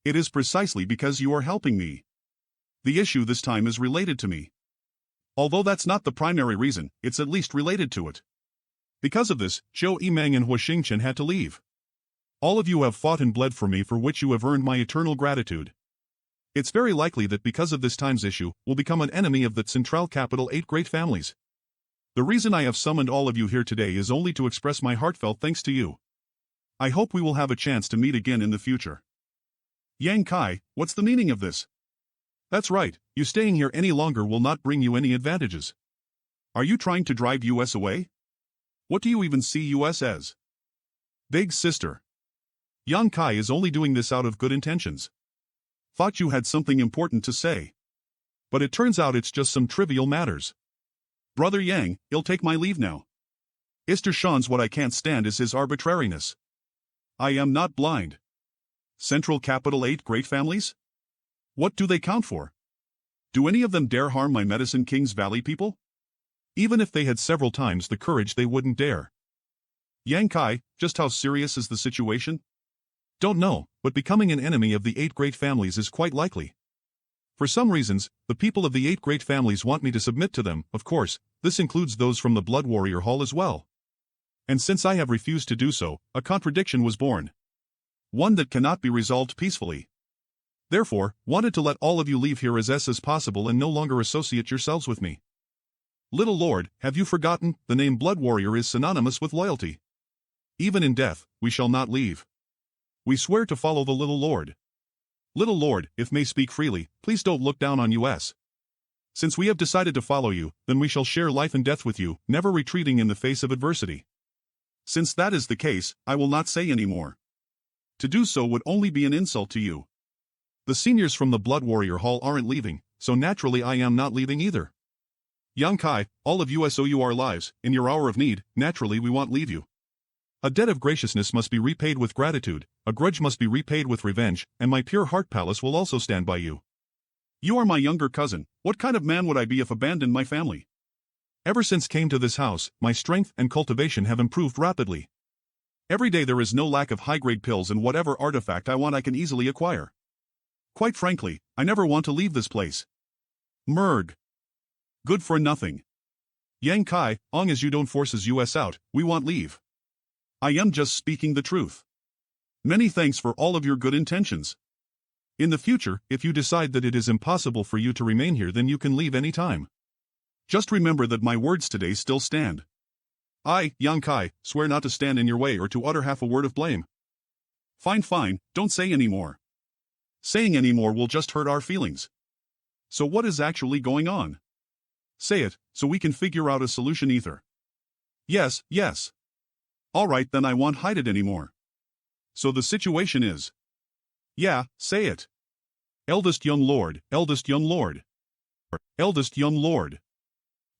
It is precisely because you are helping me. The issue this time is related to me. Although that's not the primary reason, it's at least related to it. Because of this, Zhou Yimeng and Hua Xingchen had to leave. All of you have fought and bled for me, for which you have earned my eternal gratitude. It's very likely that because of this time's issue, we'll become an enemy of the Central Capital 8 great families. The reason I have summoned all of you here today is only to express my heartfelt thanks to you. I hope we will have a chance to meet again in the future. Yang Kai, what's the meaning of this? That's right, you staying here any longer will not bring you any advantages. Are you trying to drive US away? What do you even see US as? Big sister. Yang Kai is only doing this out of good intentions. Thought you had something important to say. But it turns out it's just some trivial matters. Brother Yang, I'll take my leave now. Mr. Sean's what I can't stand is his arbitrariness. I am not blind. Central Capital 8 great families? What do they count for? Do any of them dare harm my Medicine King's Valley people? Even if they had several times the courage, they wouldn't dare. Yang Kai, just how serious is the situation? Don't know, but becoming an enemy of the 8 great families is quite likely. For some reasons, the people of the 8 great families want me to submit to them. Of course, this includes those from the Blood Warrior Hall as well. And since I have refused to do so, a contradiction was born. One that cannot be resolved peacefully. Therefore, wanted to let all of you leave here as possible and no longer associate yourselves with me. Little Lord, have you forgotten, the name Blood Warrior is synonymous with loyalty. Even in death, we shall not leave. We swear to follow the Little Lord. Little Lord, if may speak freely, please don't look down on us. Since we have decided to follow you, then we shall share life and death with you, never retreating in the face of adversity. Since that is the case, I will not say any more. To do so would only be an insult to you. The seniors from the Blood Warrior Hall aren't leaving, so naturally I am not leaving either. Yang Kai, all of us owe you our lives. In your hour of need, naturally we won't leave you. A debt of graciousness must be repaid with gratitude, a grudge must be repaid with revenge, and my pure heart palace will also stand by you. You are my younger cousin. What kind of man would I be if abandoned my family? Ever since came to this house, my strength and cultivation have improved rapidly. Every day there is no lack of high-grade pills, and whatever artifact I want I can easily acquire. Quite frankly, I never want to leave this place. Merg. Good for nothing. Yang Kai, long as you don't forces us out, we won't leave. I am just speaking the truth. Many thanks for all of your good intentions. In the future, if you decide that it is impossible for you to remain here, then you can leave any time. Just remember that my words today still stand. I, Yang Kai, swear not to stand in your way or to utter half a word of blame. Fine, don't say any more. Saying any more will just hurt our feelings. So what is actually going on? Say it, so we can figure out a solution. Ether. Yes. Alright, then I won't hide it anymore. So the situation is. Yeah, say it. Eldest young lord, eldest young lord. Eldest young lord.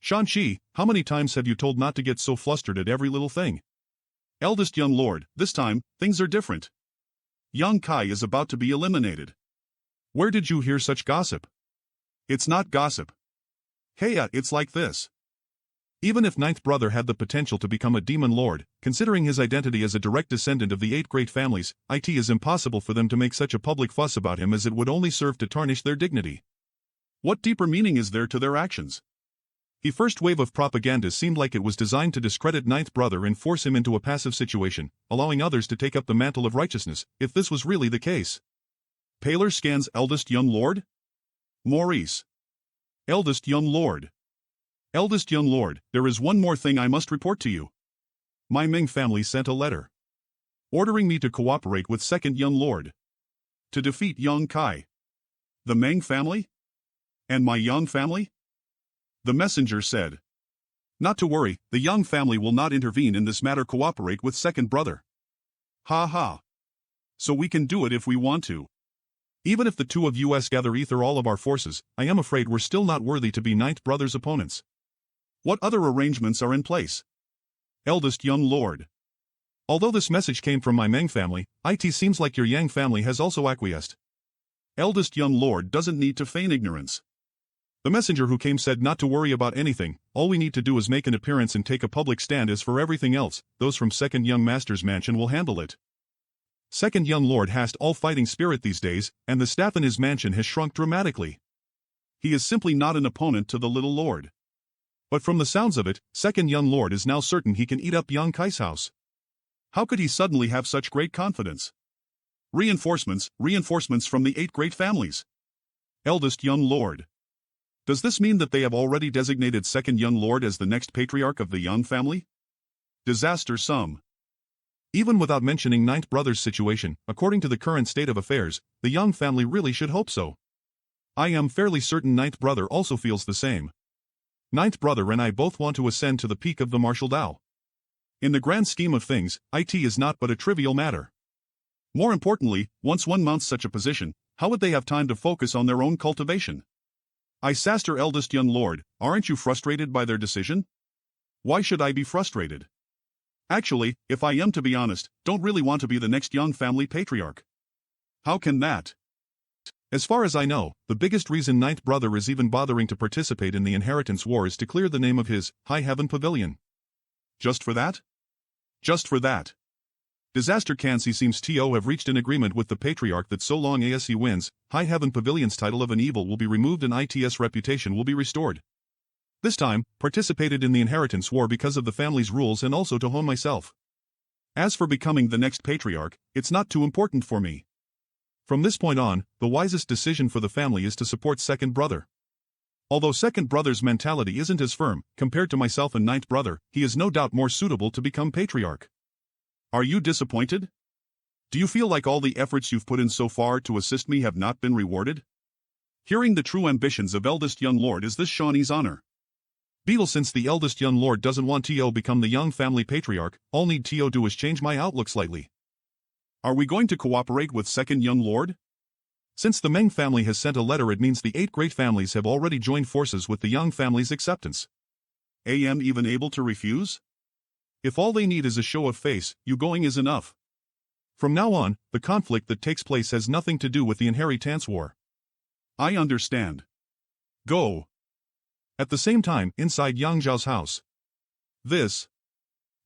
Shan-Chi, how many times have you told not to get so flustered at every little thing? Eldest young lord, this time, things are different. Yang Kai is about to be eliminated. Where did you hear such gossip? It's not gossip. Heya, it's like this. Even if Ninth Brother had the potential to become a demon lord, considering his identity as a direct descendant of the 8 great families, it is impossible for them to make such a public fuss about him, as it would only serve to tarnish their dignity. What deeper meaning is there to their actions? The first wave of propaganda seemed like it was designed to discredit Ninth Brother and force him into a passive situation, allowing others to take up the mantle of righteousness, if this was really the case. Paler scans eldest young lord? Maurice. Eldest young lord. Eldest young lord, there is one more thing I must report to you. My Ming family sent a letter ordering me to cooperate with second young lord to defeat Yang Kai. The Meng family? And my Yang family? The messenger said. Not to worry, the Yang family will not intervene in this matter. Cooperate with second brother. Ha. So we can do it if we want to. Even if the two of us gather ether all of our forces, I am afraid we're still not worthy to be Ninth Brother's opponents. What other arrangements are in place? Eldest young lord. Although this message came from my Meng family, it seems like your Yang family has also acquiesced. Eldest young lord doesn't need to feign ignorance. The messenger who came said not to worry about anything, all we need to do is make an appearance and take a public stand. As for everything else, those from second young master's mansion will handle it. Second young lord has all fighting spirit these days, and the staff in his mansion has shrunk dramatically. He is simply not an opponent to the little lord. But from the sounds of it, second young lord is now certain he can eat up Yang Kai's house. How could he suddenly have such great confidence? Reinforcements from the 8 great families. Eldest young lord. Does this mean that they have already designated second young lord as the next patriarch of the Yang family? Disaster sum. Even without mentioning ninth brother's situation, according to the current state of affairs, the Yang family really should hope so. I am fairly certain ninth brother also feels the same. Ninth brother and I both want to ascend to the peak of the martial Tao. In the grand scheme of things, it is not but a trivial matter. More importantly, once one mounts such a position, how would they have time to focus on their own cultivation? Isaster eldest young lord, aren't you frustrated by their decision? Why should I be frustrated? Actually, if I am to be honest, don't really want to be the next Yang family patriarch. How can that? As far as I know, the biggest reason ninth brother is even bothering to participate in the inheritance war is to clear the name of his High Heaven Pavilion. Just for that? Just for that. Disaster Kansi seems to have reached an agreement with the patriarch that so long as he wins, High Heaven Pavilion's title of an evil will be removed and its reputation will be restored. This time, participated in the inheritance war because of the family's rules and also to hone myself. As for becoming the next patriarch, it's not too important for me. From this point on, the wisest decision for the family is to support second brother. Although second brother's mentality isn't as firm, compared to myself and ninth brother, he is no doubt more suitable to become patriarch. Are you disappointed? Do you feel like all the efforts you've put in so far to assist me have not been rewarded? Hearing the true ambitions of eldest young lord is this Shawnee's honor. Beetle, since the eldest young lord doesn't want to become the Young family patriarch, all need to do is change my outlook slightly. Are we going to cooperate with second young lord? Since the Meng family has sent a letter, it means the 8 great families have already joined forces with the Young family's acceptance. Am even able to refuse? If all they need is a show of face, you going is enough. From now on, the conflict that takes place has nothing to do with the inheritance war. I understand. Go. At the same time, inside Yang Zhao's house. This.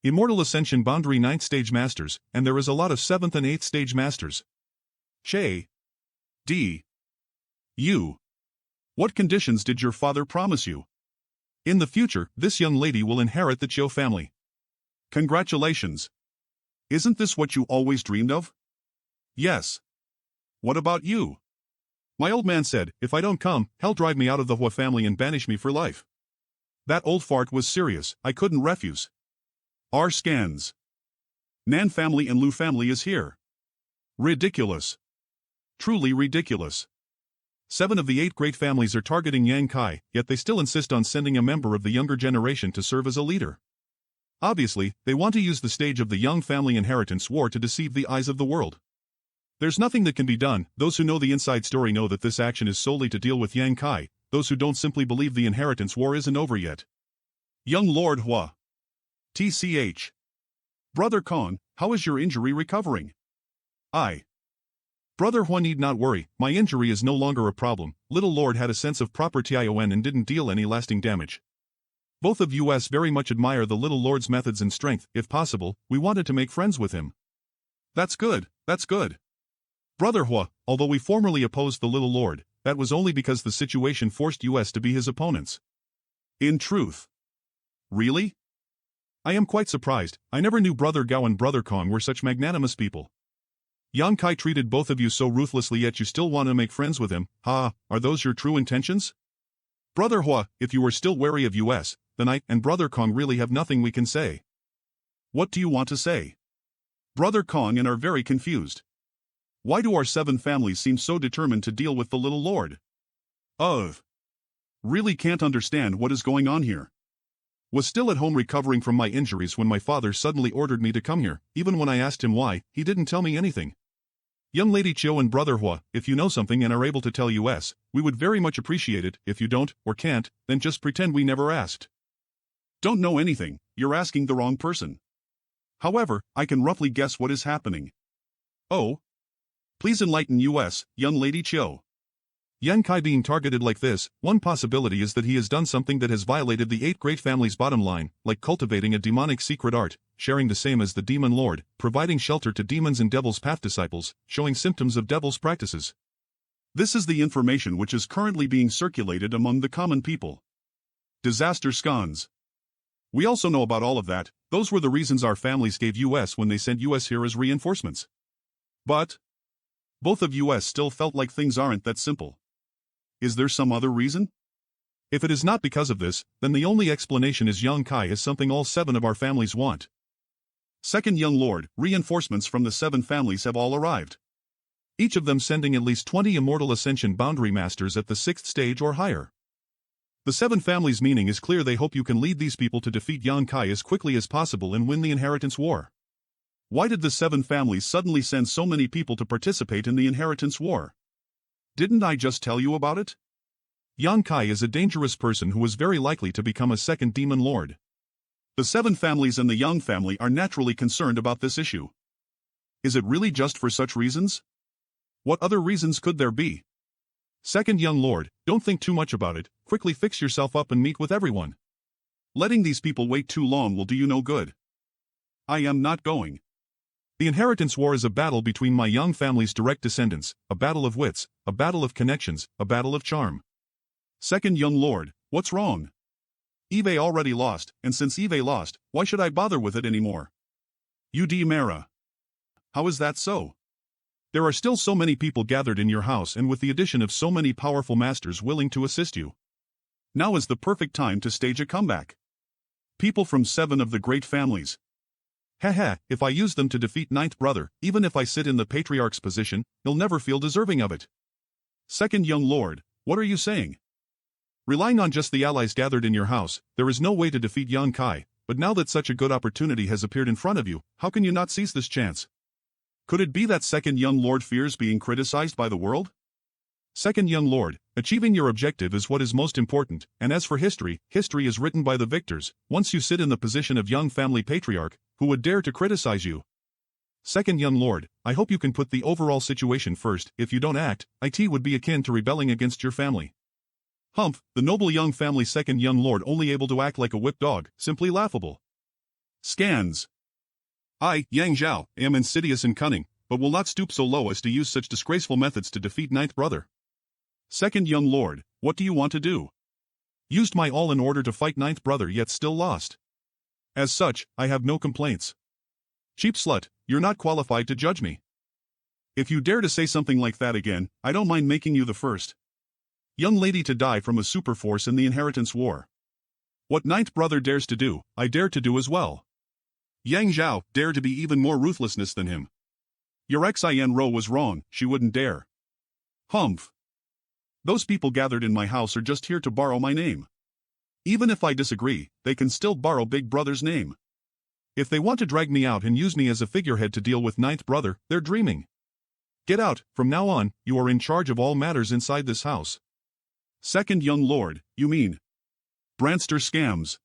Immortal Ascension Boundary 9th Stage Masters, and there is a lot of 7th and 8th Stage Masters. Che. D. You. What conditions did your father promise you? In the future, this young lady will inherit the Chiu family. Congratulations. Isn't this what you always dreamed of? Yes. What about you? My old man said, if I don't come, he'll drive me out of the Hua family and banish me for life. That old fart was serious, I couldn't refuse. R scans. Nan family and Lu family is here. Ridiculous. Truly ridiculous. 7 of the 8 great families are targeting Yang Kai, yet they still insist on sending a member of the younger generation to serve as a leader. Obviously, they want to use the stage of the Young family inheritance war to deceive the eyes of the world. There's nothing that can be done. Those who know the inside story know that this action is solely to deal with Yang Kai, those who don't simply believe the inheritance war isn't over yet. Young Lord Hua. TCH. Brother Kong, how is your injury recovering? Brother Hua need not worry, my injury is no longer a problem. Little Lord had a sense of proper TION and didn't deal any lasting damage. Both of us very much admire the Little Lord's methods and strength. If possible, we wanted to make friends with him. That's good, that's good. Brother Hua, although we formerly opposed the Little Lord, that was only because the situation forced us to be his opponents. In truth. Really? I am quite surprised. I never knew Brother Gao and Brother Kong were such magnanimous people. Yang Kai treated both of you so ruthlessly, yet you still want to make friends with him. Are those your true intentions? Brother Hua, if you are still wary of us, then I and Brother Kong really have nothing we can say. What do you want to say? Brother Kong and are very confused. Why do our 7 families seem so determined to deal with the Little Lord? Really can't understand what is going on here. Was still at home recovering from my injuries when my father suddenly ordered me to come here. Even when I asked him why, he didn't tell me anything. Young Lady Chiu and Brother Hua, if you know something and are able to tell us, we would very much appreciate it. If you don't, or can't, then just pretend we never asked. Don't know anything, you're asking the wrong person. However, I can roughly guess what is happening. Oh? Please enlighten us, young lady Chiu. Yang Kai being targeted like this, one possibility is that he has done something that has violated the 8 great families' bottom line, like cultivating a demonic secret art, sharing the same as the demon lord, providing shelter to demons and devil's path disciples, showing symptoms of devil's practices. This is the information which is currently being circulated among the common people. Disaster scones. We also know about all of that. Those were the reasons our families gave us when they sent us here as reinforcements. But both of us still felt like things aren't that simple. Is there some other reason? If it is not because of this, then the only explanation is Yang Kai is something all 7 of our families want. Second young lord, reinforcements from the 7 families have all arrived. Each of them sending at least 20 immortal ascension boundary masters at the 6th stage or higher. The 7 families' meaning is clear. They hope you can lead these people to defeat Yang Kai as quickly as possible and win the inheritance war. Why did the 7 families suddenly send so many people to participate in the inheritance war? Didn't I just tell you about it? Yang Kai is a dangerous person who is very likely to become a second demon lord. The 7 families and the Yang family are naturally concerned about this issue. Is it really just for such reasons? What other reasons could there be? Second young lord, don't think too much about it, quickly fix yourself up and meet with everyone. Letting these people wait too long will do you no good. I am not going. The inheritance war is a battle between my Yang family's direct descendants, a battle of wits, a battle of connections, a battle of charm. Second young lord, what's wrong? Eve already lost, and since Eve lost, why should I bother with it anymore? Ud Mara. How is that so? There are still so many people gathered in your house, and with the addition of so many powerful masters willing to assist you. Now is the perfect time to stage a comeback. People from 7 of the great families. Haha, if I use them to defeat 9th brother, even if I sit in the patriarch's position, he'll never feel deserving of it. Second young lord, what are you saying? Relying on just the allies gathered in your house, there is no way to defeat Yang Kai, but now that such a good opportunity has appeared in front of you, how can you not seize this chance? Could it be that second young lord fears being criticized by the world? Second young lord, achieving your objective is what is most important, and as for history, history is written by the victors. Once you sit in the position of young family patriarch, who would dare to criticize you? Second young lord, I hope you can put the overall situation first. If you don't act, it would be akin to rebelling against your family. Humph, the noble young family second young lord only able to act like a whipped dog, simply laughable. Scans. I, Yang Zhao, am insidious and cunning, but will not stoop so low as to use such disgraceful methods to defeat 9th brother. Second young lord, what do you want to do? Used my all in order to fight 9th brother yet still lost. As such, I have no complaints. Cheap slut, you're not qualified to judge me. If you dare to say something like that again, I don't mind making you the first young lady to die from a superforce in the inheritance war. What 9th brother dares to do, I dare to do as well. Yang Zhao dare to be even more ruthlessness than him. Your Xin Ro was wrong, she wouldn't dare. Humph. Those people gathered in my house are just here to borrow my name. Even if I disagree, they can still borrow Big Brother's name. If they want to drag me out and use me as a figurehead to deal with 9th brother, they're dreaming. Get out, from now on, you are in charge of all matters inside this house. Second young lord, you mean? Brandster scams.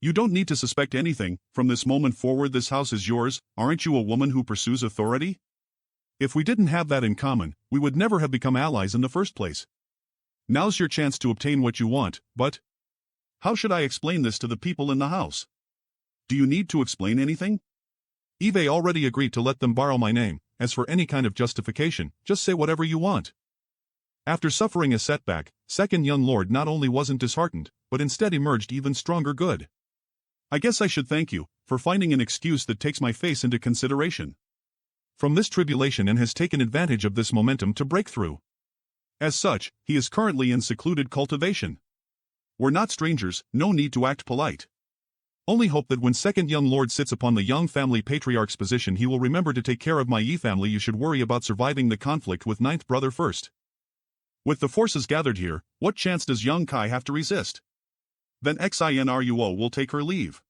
You don't need to suspect anything. From this moment forward this house is yours. Aren't you a woman who pursues authority? If we didn't have that in common, we would never have become allies in the first place. Now's your chance to obtain what you want, but how should I explain this to the people in the house? Do you need to explain anything? Eve already agreed to let them borrow my name. As for any kind of justification, just say whatever you want. After suffering a setback, second young lord not only wasn't disheartened, but instead emerged even stronger. Good. I guess I should thank you for finding an excuse that takes my face into consideration from this tribulation and has taken advantage of this momentum to break through. As such, he is currently in secluded cultivation. We're not strangers, no need to act polite. Only hope that when second young lord sits upon the young family patriarch's position he will remember to take care of my Yi family. You should worry about surviving the conflict with 9th brother first. With the forces gathered here, what chance does Yang Kai have to resist? Then Xinruo will take her leave.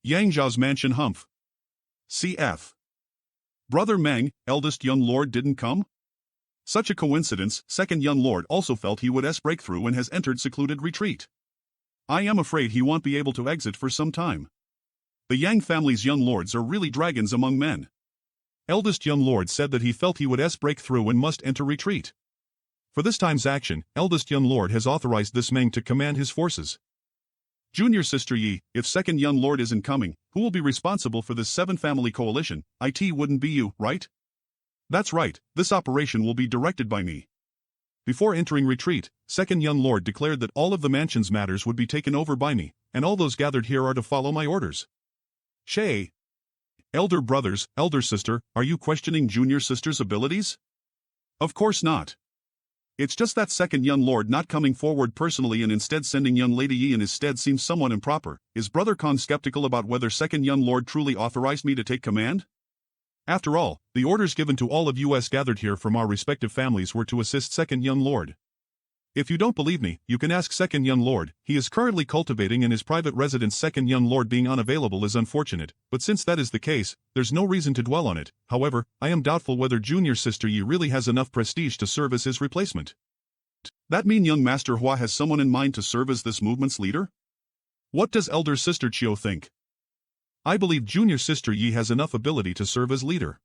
Yang Zhao's mansion. Humph. Cf. Brother Meng, eldest young lord, didn't come? Such a coincidence. Second young lord also felt he would break through and has entered secluded retreat. I am afraid he won't be able to exit for some time. The Yang family's young lords are really dragons among men. Eldest young lord said that he felt he would break through and must enter retreat. For this time's action, eldest young lord has authorized this Meng to command his forces. Junior sister Yi, if second young lord isn't coming, who will be responsible for this seven-family coalition? It wouldn't be you, right? That's right, this operation will be directed by me. Before entering retreat, second young lord declared that all of the mansion's matters would be taken over by me, and all those gathered here are to follow my orders. Shay. Elder brothers, elder sister, are you questioning junior sister's abilities? Of course not. It's just that second young lord not coming forward personally and instead sending young lady Yi in his stead seems somewhat improper. Is Brother Khan skeptical about whether second young lord truly authorized me to take command? After all, the orders given to all of us gathered here from our respective families were to assist second young lord. If you don't believe me, you can ask second young lord. He is currently cultivating in his private residence. Second young lord being unavailable is unfortunate, but since that is the case, there's no reason to dwell on it. However, I am doubtful whether junior sister Yi really has enough prestige to serve as his replacement. That mean young master Hua has someone in mind to serve as this movement's leader? What does elder sister Chiu think? I believe junior sister Yi has enough ability to serve as leader.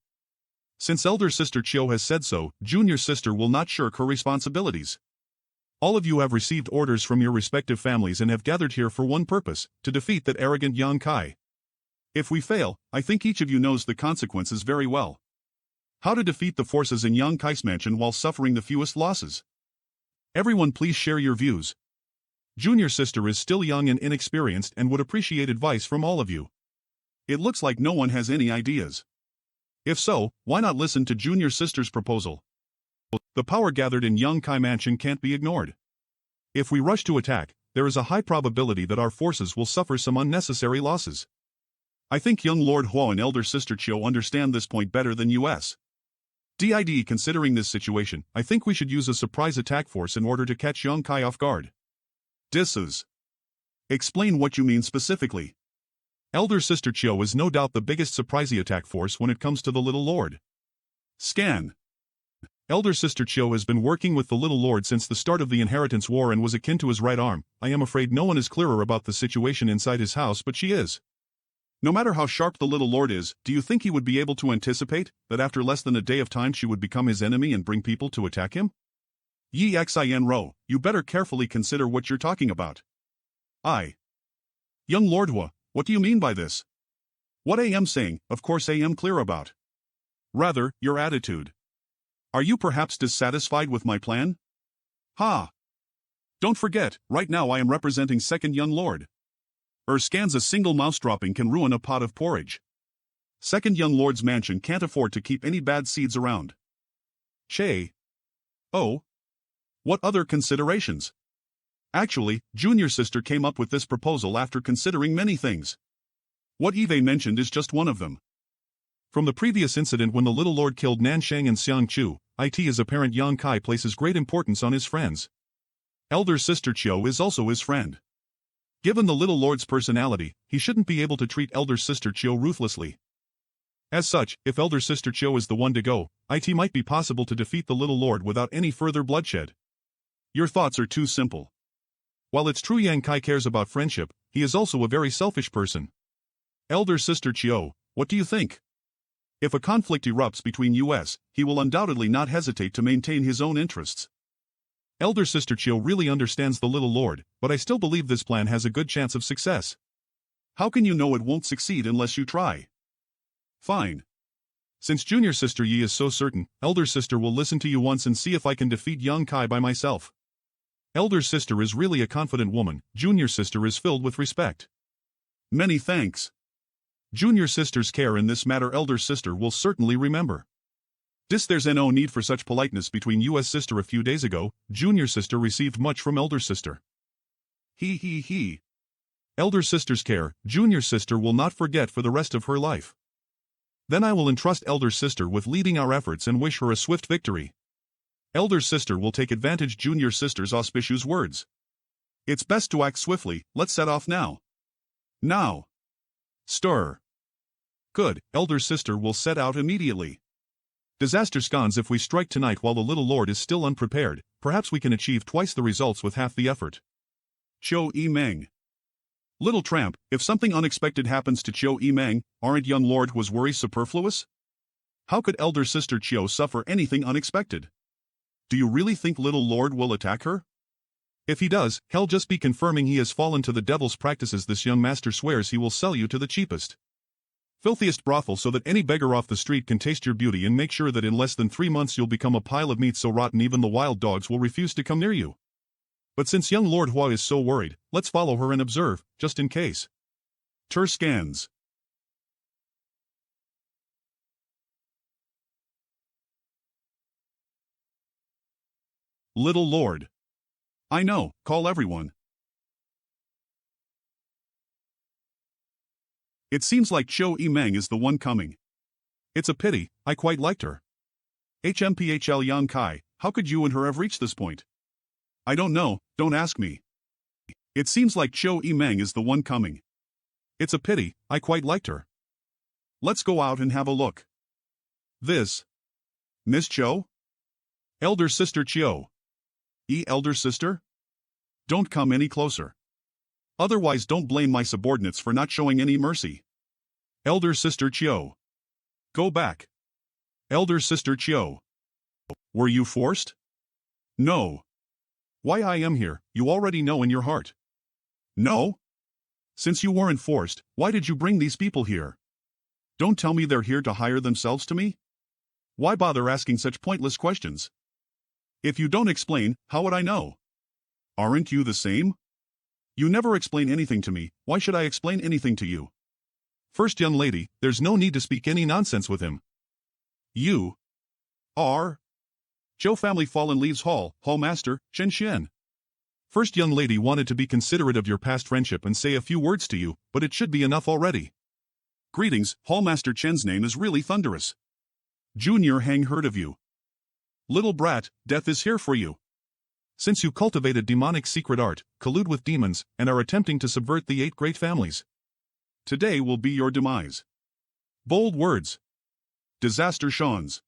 Since elder sister Chiu has said so, junior sister will not shirk her responsibilities. All of you have received orders from your respective families and have gathered here for one purpose, to defeat that arrogant Yang Kai. If we fail, I think each of you knows the consequences very well. How to defeat the forces in Yang Kai's mansion while suffering the fewest losses. Everyone please share your views. Junior sister is still young and inexperienced and would appreciate advice from all of you. It looks like no one has any ideas. If so, why not listen to junior sister's proposal? The power gathered in Yang Kai Mansion can't be ignored. If we rush to attack, there is a high probability that our forces will suffer some unnecessary losses. I think young Lord Hua and elder sister Chiu understand this point better than us. Considering this situation, I think we should use a surprise attack force in order to catch Yang Kai off guard. Explain what you mean specifically. Elder sister Chiu is no doubt the biggest surprisey attack force when it comes to the little lord. Scan. Elder sister Chiu has been working with the little lord since the start of the inheritance war and was akin to his right arm. I am afraid no one is clearer about the situation inside his house, but she is. No matter how sharp the little lord is, do you think he would be able to anticipate that after less than a day of time she would become his enemy and bring people to attack him? Yi Xin Ro, you better carefully consider what you're talking about. Young Lord Hua, what do you mean by this? What I am saying, of course I am clear about. Rather, your attitude. Are you perhaps dissatisfied with my plan? Don't forget, right now I am representing second young lord. Scans a single mouse dropping can ruin a pot of porridge. Second young lord's mansion can't afford to keep any bad seeds around. Oh. What other considerations? Actually, junior sister came up with this proposal after considering many things. What Eve mentioned is just one of them. From the previous incident when the little lord killed Nanshang and Xiang Chu, it is apparent Yang Kai places great importance on his friends. Elder sister Chiu is also his friend. Given the little lord's personality, he shouldn't be able to treat elder sister Chiu ruthlessly. As such, if elder sister Chiu is the one to go, it might be possible to defeat the little lord without any further bloodshed. Your thoughts are too simple. While it's true Yang Kai cares about friendship, he is also a very selfish person. Elder sister Chiu, what do you think? If a conflict erupts between us, he will undoubtedly not hesitate to maintain his own interests. Elder sister Chiu really understands the little lord, but I still believe this plan has a good chance of success. How can you know it won't succeed unless you try? Fine. Since junior sister Yi is so certain, elder sister will listen to you once and see if I can defeat Yang Kai by myself. Elder sister is really a confident woman, junior sister is filled with respect. Many thanks. Junior sister's care in this matter elder sister will certainly remember. There's no need for such politeness between us sister. A few days ago, junior sister received much from elder sister. Elder sister's care, junior sister will not forget for the rest of her life. Then I will entrust elder sister with leading our efforts and wish her a swift victory. Elder sister will take advantage junior sister's auspicious words. It's best to act swiftly, let's set off now. Now. Stir. Good, elder sister will set out immediately. Disaster scones. If we strike tonight while the little lord is still unprepared, perhaps we can achieve twice the results with half the effort. Cho E Meng. Little tramp, if something unexpected happens to Chiu Emang, aren't young lord Hua's worries superfluous? How could elder sister Chiu suffer anything unexpected? Do you really think little lord will attack her? If he does, he'll just be confirming he has fallen to the devil's practices. This young master swears he will sell you to the cheapest, filthiest brothel so that any beggar off the street can taste your beauty, and make sure that in less than 3 months you'll become a pile of meat so rotten even the wild dogs will refuse to come near you. But since young Lord Hua is so worried, let's follow her and observe, just in case. Tur scans. Little Lord. I know, call everyone. It seems like Chiu Emang is the one coming. It's a pity, I quite liked her. HMPHL Yang Kai, how could you and her have reached this point? I don't know, don't ask me. It seems like Chiu Emang is the one coming. It's a pity, I quite liked her. Let's go out and have a look. This. Miss Chiu? Elder sister Chiu. Elder sister? Don't come any closer. Otherwise don't blame my subordinates for not showing any mercy. Elder sister Chiu. Go back. Elder sister Chiu. Were you forced? No. Why I am here, you already know in your heart. No? Since you weren't forced, why did you bring these people here? Don't tell me they're here to hire themselves to me? Why bother asking such pointless questions? If you don't explain, how would I know? Aren't you the same? You never explain anything to me, why should I explain anything to you? First young lady, there's no need to speak any nonsense with him. You are Zhou family fallen leaves hall master, Chen Xian. First young lady wanted to be considerate of your past friendship and say a few words to you, but it should be enough already. Greetings, Hallmaster Chen's name is really thunderous. Junior Hang heard of you. Little brat, death is here for you. Since you cultivated demonic secret art, collude with demons, and are attempting to subvert the 8 great families, today will be your demise. Bold words. Disaster Shawns.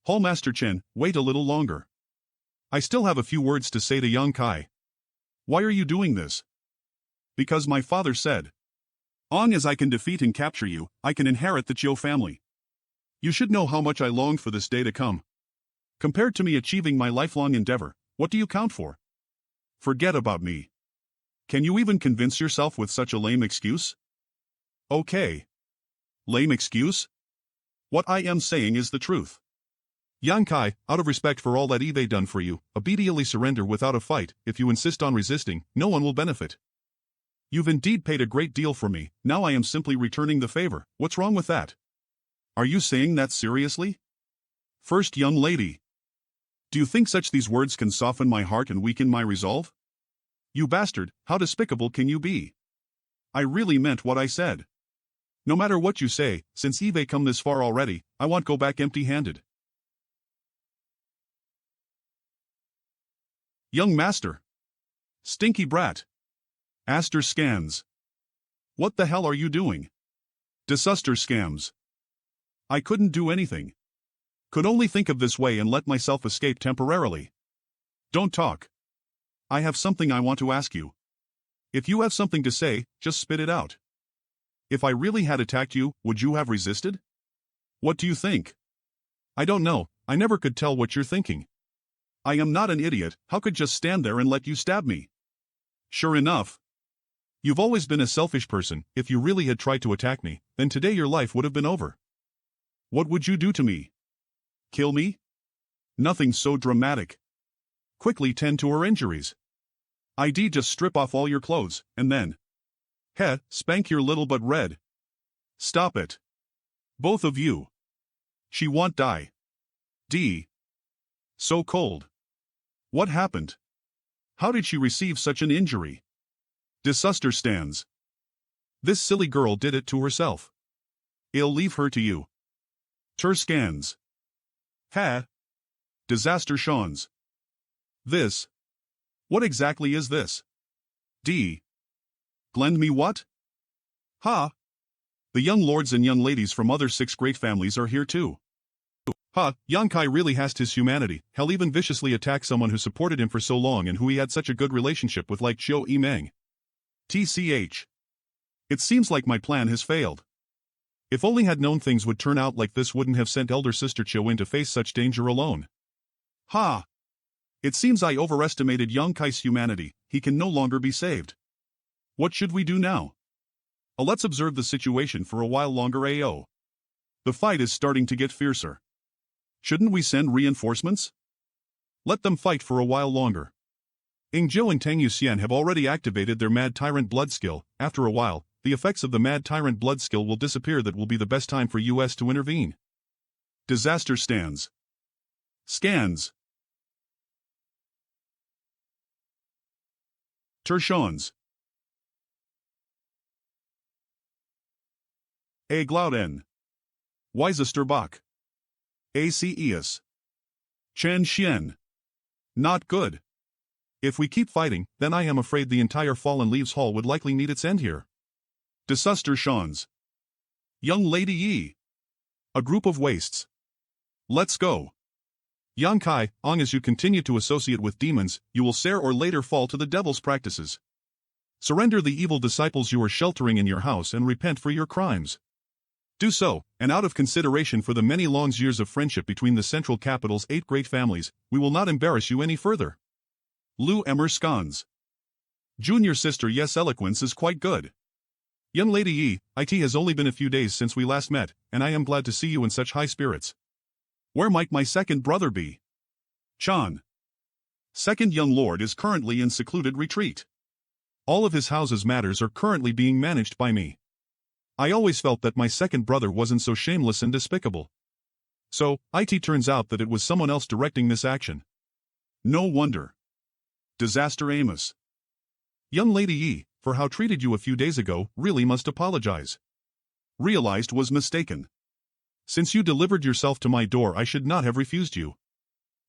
Hallmaster Chen, wait a little longer. I still have a few words to say to Yang Kai. Why are you doing this? Because my father said. Long as I can defeat and capture you, I can inherit the Chiu family. You should know how much I longed for this day to come. Compared to me achieving my lifelong endeavor, what do you count for? Forget about me. Can you even convince yourself with such a lame excuse? Okay. Lame excuse? What I am saying is the truth. Yang Kai, out of respect for all that Eve done for you, obediently surrender without a fight. If you insist on resisting, no one will benefit. You've indeed paid a great deal for me, now I am simply returning the favor. What's wrong with that? Are you saying that seriously? First young lady. Do you think these words can soften my heart and weaken my resolve? You bastard, how despicable can you be? I really meant what I said. No matter what you say, since Eve come this far already, I won't go back empty-handed. Young master. Stinky brat. Aster scans. What the hell are you doing? Disuster scams. I couldn't do anything. Could only think of this way and let myself escape temporarily. Don't talk. I have something I want to ask you. If you have something to say, just spit it out. If I really had attacked you, would you have resisted? What do you think? I don't know, I never could tell what you're thinking. I am not an idiot, how could just stand there and let you stab me? Sure enough. You've always been a selfish person. If you really had tried to attack me, then today your life would have been over. What would you do to me? Kill me? Nothing so dramatic. Quickly tend to her injuries. I'd just strip off all your clothes, and then spank your little butt red. Stop it. Both of you. She won't die. So cold. What happened? How did she receive such an injury? Disuster stands. This silly girl did it to herself. I'll leave her to you. Tur scans. Disaster Shawns. This. What exactly is this? Blend me what? Ha! The young lords and young ladies from other 6 great families are here too. Yang Kai really has his humanity. He'll even viciously attack someone who supported him for so long and who he had such a good relationship with like Chiu Emang. TCH. It seems like my plan has failed. If only had known things would turn out like this, wouldn't have sent elder sister Cho in to face such danger alone. Ha! It seems I overestimated young Kai's humanity. He can no longer be saved. What should we do now? Let's observe the situation for a while longer. AO. The fight is starting to get fiercer. Shouldn't we send reinforcements? Let them fight for a while longer. Ingzhou and Tang Yuxian have already activated their Mad Tyrant Blood skill. After a while, the effects of the Mad Tyrant Blood skill will disappear. That will be the best time for US to intervene. Disaster stands. Scans. Tershons. A Glauden. Weisesturbach. Aceus. Chen Xian. Not good. If we keep fighting, then I am afraid the entire Fallen Leaves Hall would likely meet its end here. Desuster Shans. Young Lady Yi. A group of wastes. Let's go. Yang Kai, as you continue to associate with demons, you will sooner or later fall to the devil's practices. Surrender the evil disciples you are sheltering in your house and repent for your crimes. Do so, and out of consideration for the many long years of friendship between the central capital's 8 great families, we will not embarrass you any further. Lu Emmer Scans. Junior sister. Yes, eloquence is quite good. Young Lady Yi, it has only been a few days since we last met, and I am glad to see you in such high spirits. Where might my second brother be? Chan. Second young lord is currently in secluded retreat. All of his house's matters are currently being managed by me. I always felt that my second brother wasn't so shameless and despicable. So, it turns out that it was someone else directing this action. No wonder. Disaster Amos. Young Lady Yi, for how treated you a few days ago, really must apologize. Realized was mistaken. Since you delivered yourself to my door, I should not have refused you.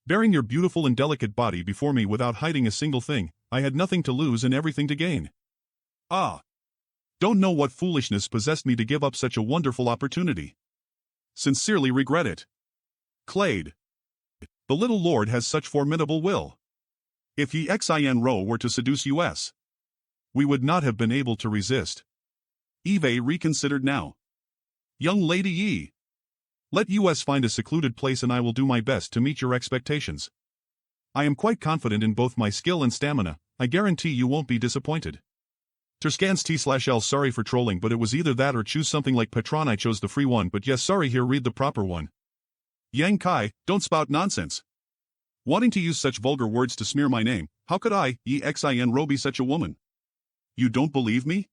Bearing your beautiful and delicate body before me without hiding a single thing, I had nothing to lose and everything to gain. Ah! Don't know what foolishness possessed me to give up such a wonderful opportunity. Sincerely regret it. Clade. The little lord has such formidable will. If he Xin Ro were to seduce us, we would not have been able to resist. Eve reconsidered now. Young Lady Yi. Let us find a secluded place and I will do my best to meet your expectations. I am quite confident in both my skill and stamina. I guarantee you won't be disappointed. Terskans T/L. Sorry for trolling, but it was either that or choose something like Patron. I chose the free one, but yes, sorry, here, read the proper one. Yang Kai, don't spout nonsense. Wanting to use such vulgar words to smear my name, how could I, Xin Ro, be such a woman? You don't believe me?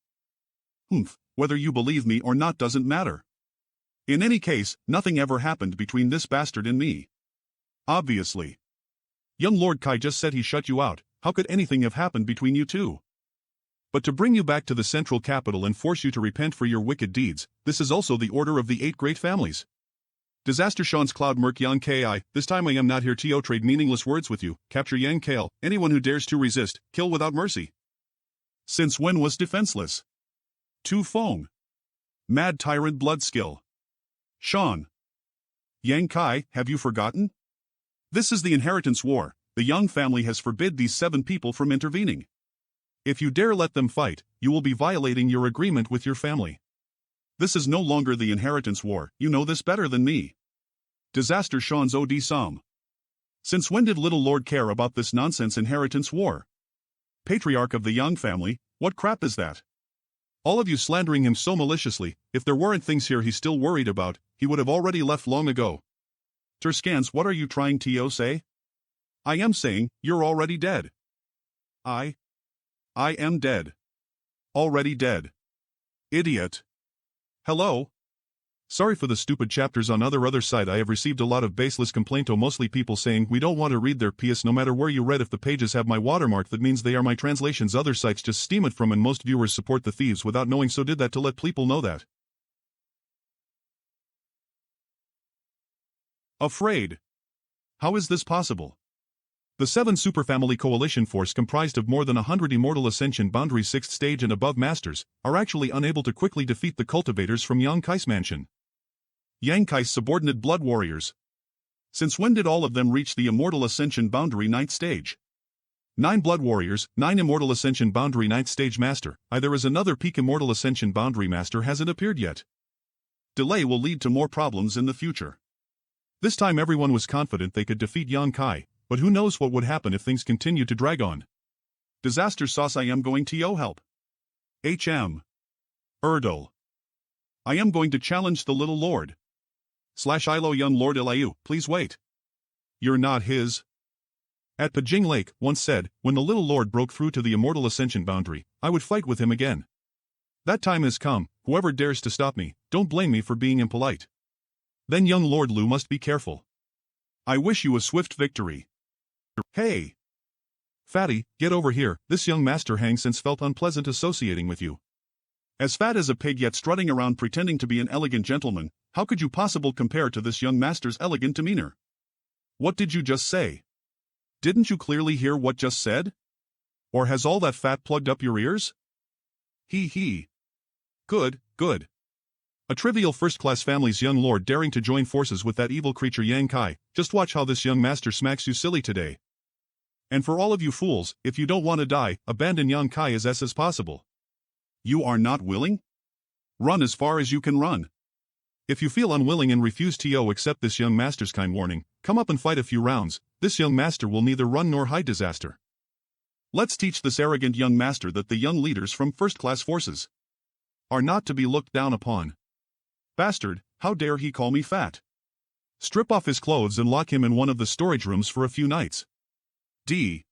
Whether you believe me or not doesn't matter. In any case, nothing ever happened between this bastard and me. Obviously. Young Lord Kai just said he shut you out. How could anything have happened between you two? But to bring you back to the central capital and force you to repent for your wicked deeds, this is also the order of the 8 great families. Disaster Sean's Cloud Merc Yang Ki, this time I am not here to trade meaningless words with you. Capture Yang Kale, anyone who dares to resist, kill without mercy. Since when was defenseless? Tu Fong. Mad Tyrant Blood Skill. Sean. Yang Kai, have you forgotten? This is the inheritance war. The Yang family has forbid these 7 people from intervening. If you dare let them fight, you will be violating your agreement with your family. This is no longer the inheritance war, you know this better than me. Disaster Sean's Od Som. Since when did little lord care about this nonsense inheritance war? Patriarch of the Yang family, what crap is that? All of you slandering him so maliciously. If there weren't things here he's still worried about, he would have already left long ago. Terskans, what are you trying to say? I am saying, you're already dead. I am dead. Already dead. Idiot. Hello? Sorry for the stupid chapters on other side. I have received a lot of baseless complainto, mostly people saying we don't want to read their PS no matter where you read. If the pages have my watermark, that means they are my translations. Other sites just steam it from, and most viewers support the thieves without knowing, so did that to let people know that. Afraid. How is this possible? The 7 Superfamily Coalition Force, comprised of more than 100 Immortal Ascension Boundary 6th Stage and above Masters, are actually unable to quickly defeat the cultivators from Yang Kai's mansion. Yang Kai's subordinate blood warriors. Since when did all of them reach the Immortal Ascension Boundary 9th Stage? 9 Blood Warriors, 9 Immortal Ascension Boundary 9th Stage Master. There is another peak Immortal Ascension Boundary Master hasn't appeared yet. Delay will lead to more problems in the future. This time everyone was confident they could defeat Yang Kai, but who knows what would happen if things continue to drag on. Disaster sauce. I am going to help. HM. Erdal. I am going to challenge the little lord. /ILO young lord Eliu, please wait. You're not his. At Pajing Lake once said, when the little lord broke through to the Immortal Ascension boundary, I would fight with him again. That time has come, whoever dares to stop me, don't blame me for being impolite. Then young Lord Lu must be careful. I wish you a swift victory. Hey! Fatty, get over here, this young master Hang since felt unpleasant associating with you. As fat as a pig yet strutting around pretending to be an elegant gentleman, how could you possibly compare to this young master's elegant demeanor? What did you just say? Didn't you clearly hear what just said? Or has all that fat plugged up your ears? He. Good. A trivial first-class family's young lord daring to join forces with that evil creature Yang Kai. Just watch how this young master smacks you silly today. And for all of you fools, if you don't want to die, abandon Yang Kai as possible. You are not willing? Run as far as you can run. If you feel unwilling and refuse to accept this young master's kind warning, come up and fight a few rounds. This young master will neither run nor hide disaster. Let's teach this arrogant young master that the young leaders from first-class forces are not to be looked down upon. Bastard, how dare he call me fat? Strip off his clothes and lock him in one of the storage rooms for a few nights. D.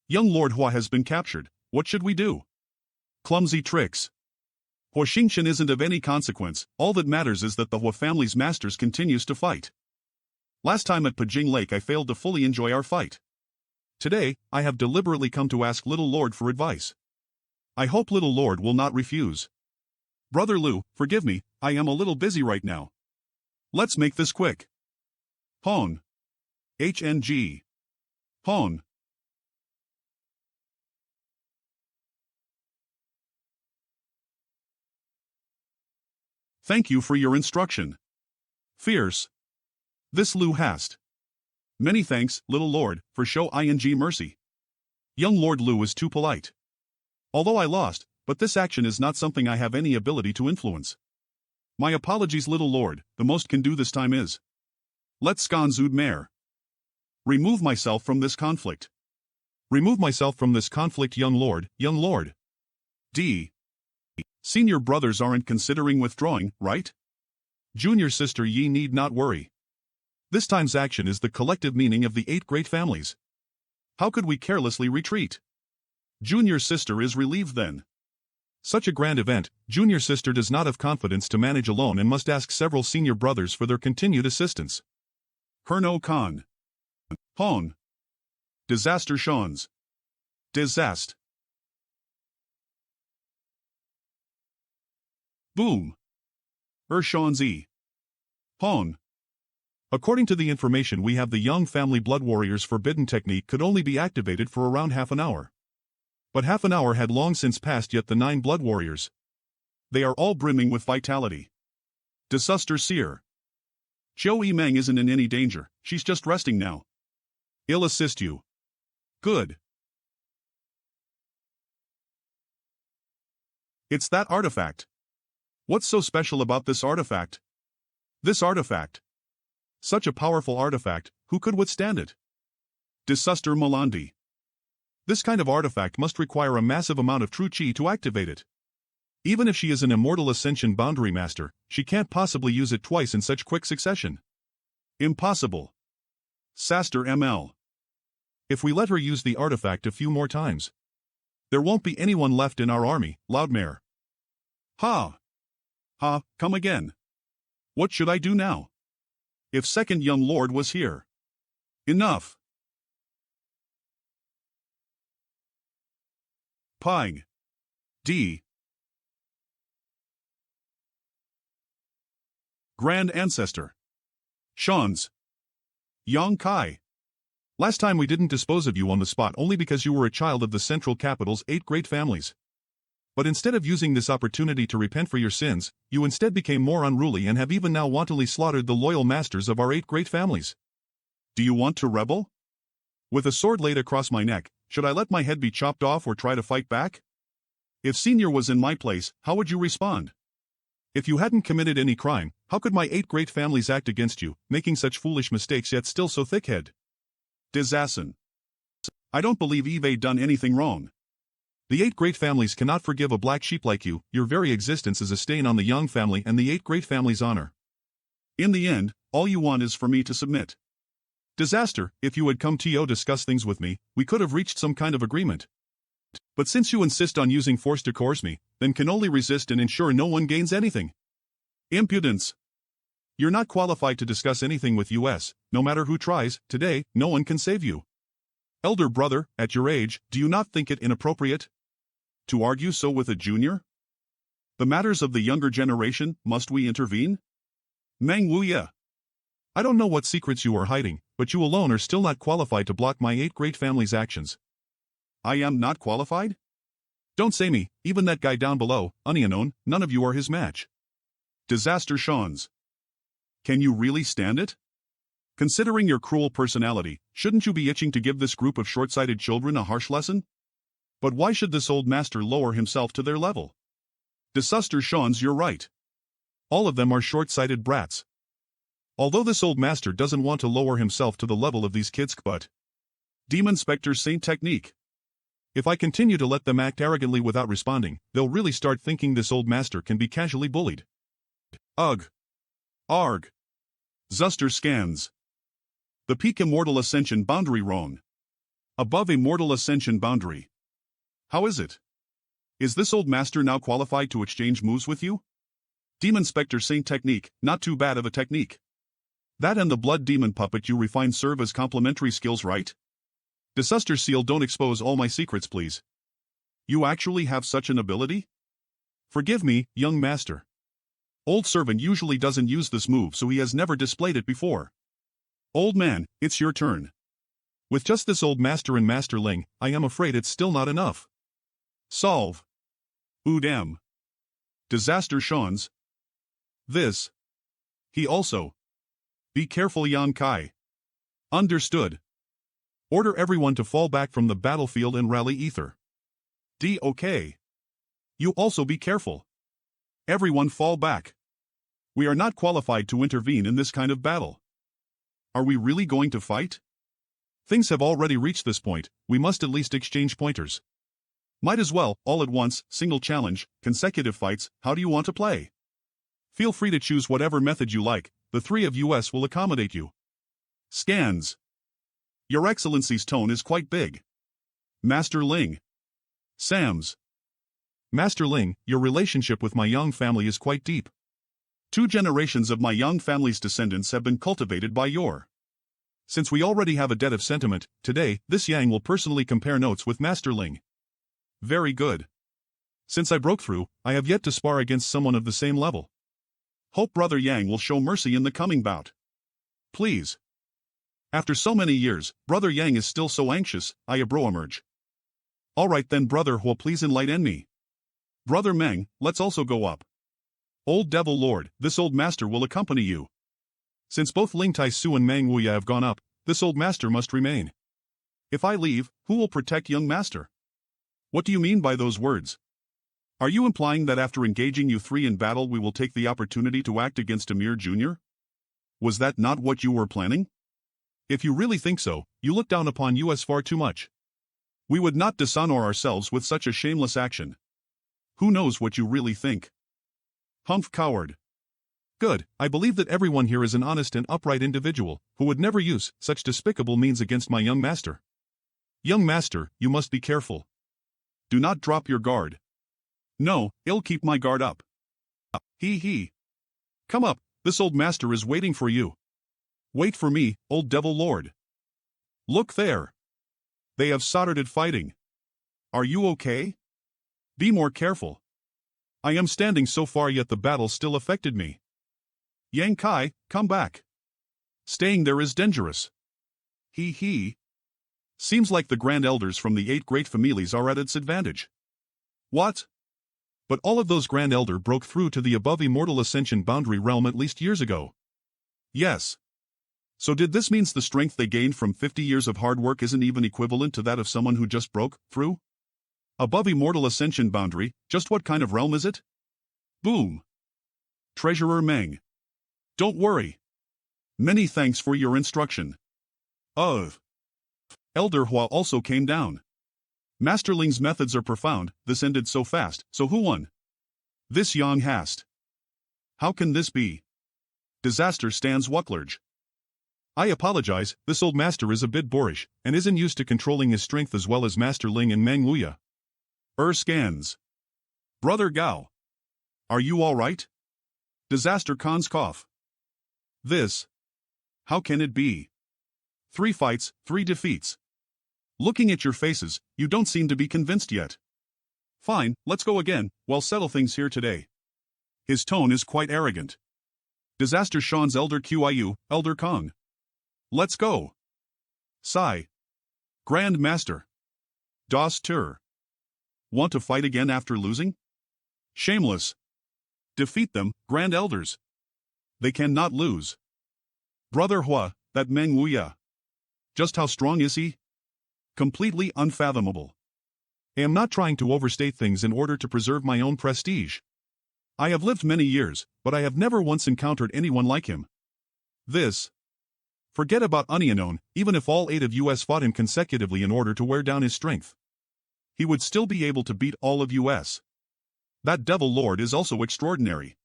Young Lord Hua has been captured. What should we do? Clumsy tricks. Hua Xingqian isn't of any consequence, all that matters is that the Hua family's masters continues to fight. Last time at Pajing Lake I failed to fully enjoy our fight. Today, I have deliberately come to ask Little Lord for advice. I hope Little Lord will not refuse. Brother Lu, forgive me, I am a little busy right now. Let's make this quick. Hone. HNG. Hone. Thank you for your instruction. Fierce. This Lu hast. Many thanks, Little Lord, for show ing mercy. Young Lord Lu is too polite. Although I lost, but this action is not something I have any ability to influence. My apologies, Little Lord, the most can do this time is. Let's Skonzud Mare. Remove myself from this conflict. Remove myself from this conflict, young Lord. D. Senior brothers aren't considering withdrawing, right? Junior sister, ye need not worry. This time's action is the collective meaning of the 8 great families. How could we carelessly retreat? Junior sister is relieved then. Such a grand event, junior sister does not have confidence to manage alone and must ask several senior brothers for their continued assistance. Herno Khan. Hon. Disaster Shawns. Disast. Boom. Shawns. Hon. According to the information we have, the young family Blood Warriors' forbidden technique could only be activated for around half an hour. But half an hour had long since passed, yet the 9 Blood Warriors. They are all brimming with vitality. Disaster Seer. Chiu Yimeng isn't in any danger, she's just resting now. I'll assist you. Good. It's that artifact. What's so special about this artifact? This artifact. Such a powerful artifact, who could withstand it? Disaster Malandi. This kind of artifact must require a massive amount of true chi to activate it. Even if she is an Immortal Ascension Boundary Master, she can't possibly use it twice in such quick succession. Impossible. Saster ML. If we let her use the artifact a few more times, there won't be anyone left in our army, Loudmare. Ha! Come again. What should I do now? If second young lord was here. Enough. Ping. D. Grand Ancestor. Shawns. Yang Kai. Last time we didn't dispose of you on the spot only because you were a child of the Central Capital's 8 great families. But instead of using this opportunity to repent for your sins, you instead became more unruly and have even now wantonly slaughtered the loyal masters of our 8 great families. Do you want to rebel? With a sword laid across my neck, should I let my head be chopped off or try to fight back? If Senior was in my place, how would you respond? If you hadn't committed any crime, how could my 8 great families act against you, making such foolish mistakes yet still so thick-head? Disassen. I don't believe Eve done anything wrong. The 8 great families cannot forgive a black sheep like you. Your very existence is a stain on the Young family and the 8 great families' honor. In the end, all you want is for me to submit. Disaster, if you had come to discuss things with me, we could have reached some kind of agreement. But since you insist on using force to coerce me, then can only resist and ensure no one gains anything. Impudence. You're not qualified to discuss anything with us, no matter who tries. Today, no one can save you. Elder brother, at your age, do you not think it inappropriate to argue so with a junior? The matters of the younger generation, must we intervene? Manhwa. I don't know what secrets you are hiding, but you alone are still not qualified to block my 8 great families' actions. I am not qualified? Don't say me, even that guy down below, unknown, none of you are his match. Disaster Shawns. Can you really stand it? Considering your cruel personality, shouldn't you be itching to give this group of short-sighted children a harsh lesson? But why should this old master lower himself to their level? Disaster Shawns, you're right. All of them are short-sighted brats. Although this old master doesn't want to lower himself to the level of these kids, but Demon Spectre Saint technique. If I continue to let them act arrogantly without responding, they'll really start thinking this old master can be casually bullied. Ugh. Arg. Zuster scans. The peak immortal ascension boundary wrong. Above immortal ascension boundary. How is it? Is this old master now qualified to exchange moves with you? Demon Spectre Saint technique, not too bad of a technique. That and the blood demon puppet you refine serve as complementary skills, right? Disaster Seal, don't expose all my secrets, please. You actually have such an ability? Forgive me, young master. Old servant usually doesn't use this move, so he has never displayed it before. Old man, it's your turn. With just this old master and masterling, I am afraid it's still not enough. Solve. Damn. Disaster Shawns. This. He also. Be careful, Yan Kai. Understood. Order everyone to fall back from the battlefield and rally ether. Okay. You also be careful. Everyone fall back. We are not qualified to intervene in this kind of battle. Are we really going to fight? Things have already reached this point, we must at least exchange pointers. Might as well, all at once, single challenge, consecutive fights. How do you want to play? Feel free to choose whatever method you like, the 3 of us will accommodate you. Scans. Your Excellency's tone is quite big. Master Ling. Sams. Master Ling, your relationship with my Young family is quite deep. 2 generations of my Young family's descendants have been cultivated by your. Since we already have a debt of sentiment, today, this Yang will personally compare notes with Master Ling. Very good. Since I broke through, I have yet to spar against someone of the same level. Hope Brother Yang will show mercy in the coming bout. Please. After so many years, Brother Yang is still so anxious, I emerge. Alright then, Brother Huo, please enlighten me. Brother Meng, let's also go up. Old Devil Lord, this old master will accompany you. Since both Ling Tai Su and Mang Wuya have gone up, this old master must remain. If I leave, who will protect young master? What do you mean by those words? Are you implying that after engaging you 3 in battle we will take the opportunity to act against Amir Jr.? Was that not what you were planning? If you really think so, you look down upon us far too much. We would not dishonor ourselves with such a shameless action. Who knows what you really think? Humph coward. Good, I believe that everyone here is an honest and upright individual, who would never use such despicable means against my young master. Young master, you must be careful. Do not drop your guard. No, I'll keep my guard up. He. Come up, this old master is waiting for you. Wait for me, old devil lord. Look there. They have started fighting. Are you okay? Be more careful. I am standing so far yet the battle still affected me. Yang Kai, come back. Staying there is dangerous. He. Seems like the grand elders from the 8 great families are at its advantage. What? But all of those grand elder broke through to the above immortal ascension boundary realm at least years ago. Yes. So did this means the strength they gained from 50 years of hard work isn't even equivalent to that of someone who just broke through? Above immortal ascension boundary, just what kind of realm is it? Boom. Treasurer Meng. Don't worry. Many thanks for your instruction. Elder Hua also came down. Master Ling's methods are profound. This ended so fast, so who won? This Yang Hast. How can this be? Disaster stands Wucklerge. I apologize, this old master is a bit boorish, and isn't used to controlling his strength as well as Master Ling and Meng Wuya. Scans. Brother Gao. Are you alright? Disaster Khan's cough. This. How can it be? 3 fights, 3 defeats. Looking at your faces, you don't seem to be convinced yet. Fine, let's go again, we'll settle things here today. His tone is quite arrogant. Disaster Sean's Elder Qiu, Elder Kong. Let's go. Sigh. Grand Master. Das Tur. Want to fight again after losing? Shameless. Defeat them, Grand Elders. They cannot lose. Brother Hua, that Meng Wuya. Just how strong is he? Completely unfathomable. I am not trying to overstate things in order to preserve my own prestige. I have lived many years, but I have never once encountered anyone like him. This. Forget about Unknown, even if all 8 of us fought him consecutively in order to wear down his strength. He would still be able to beat all of us. That Devil Lord is also extraordinary.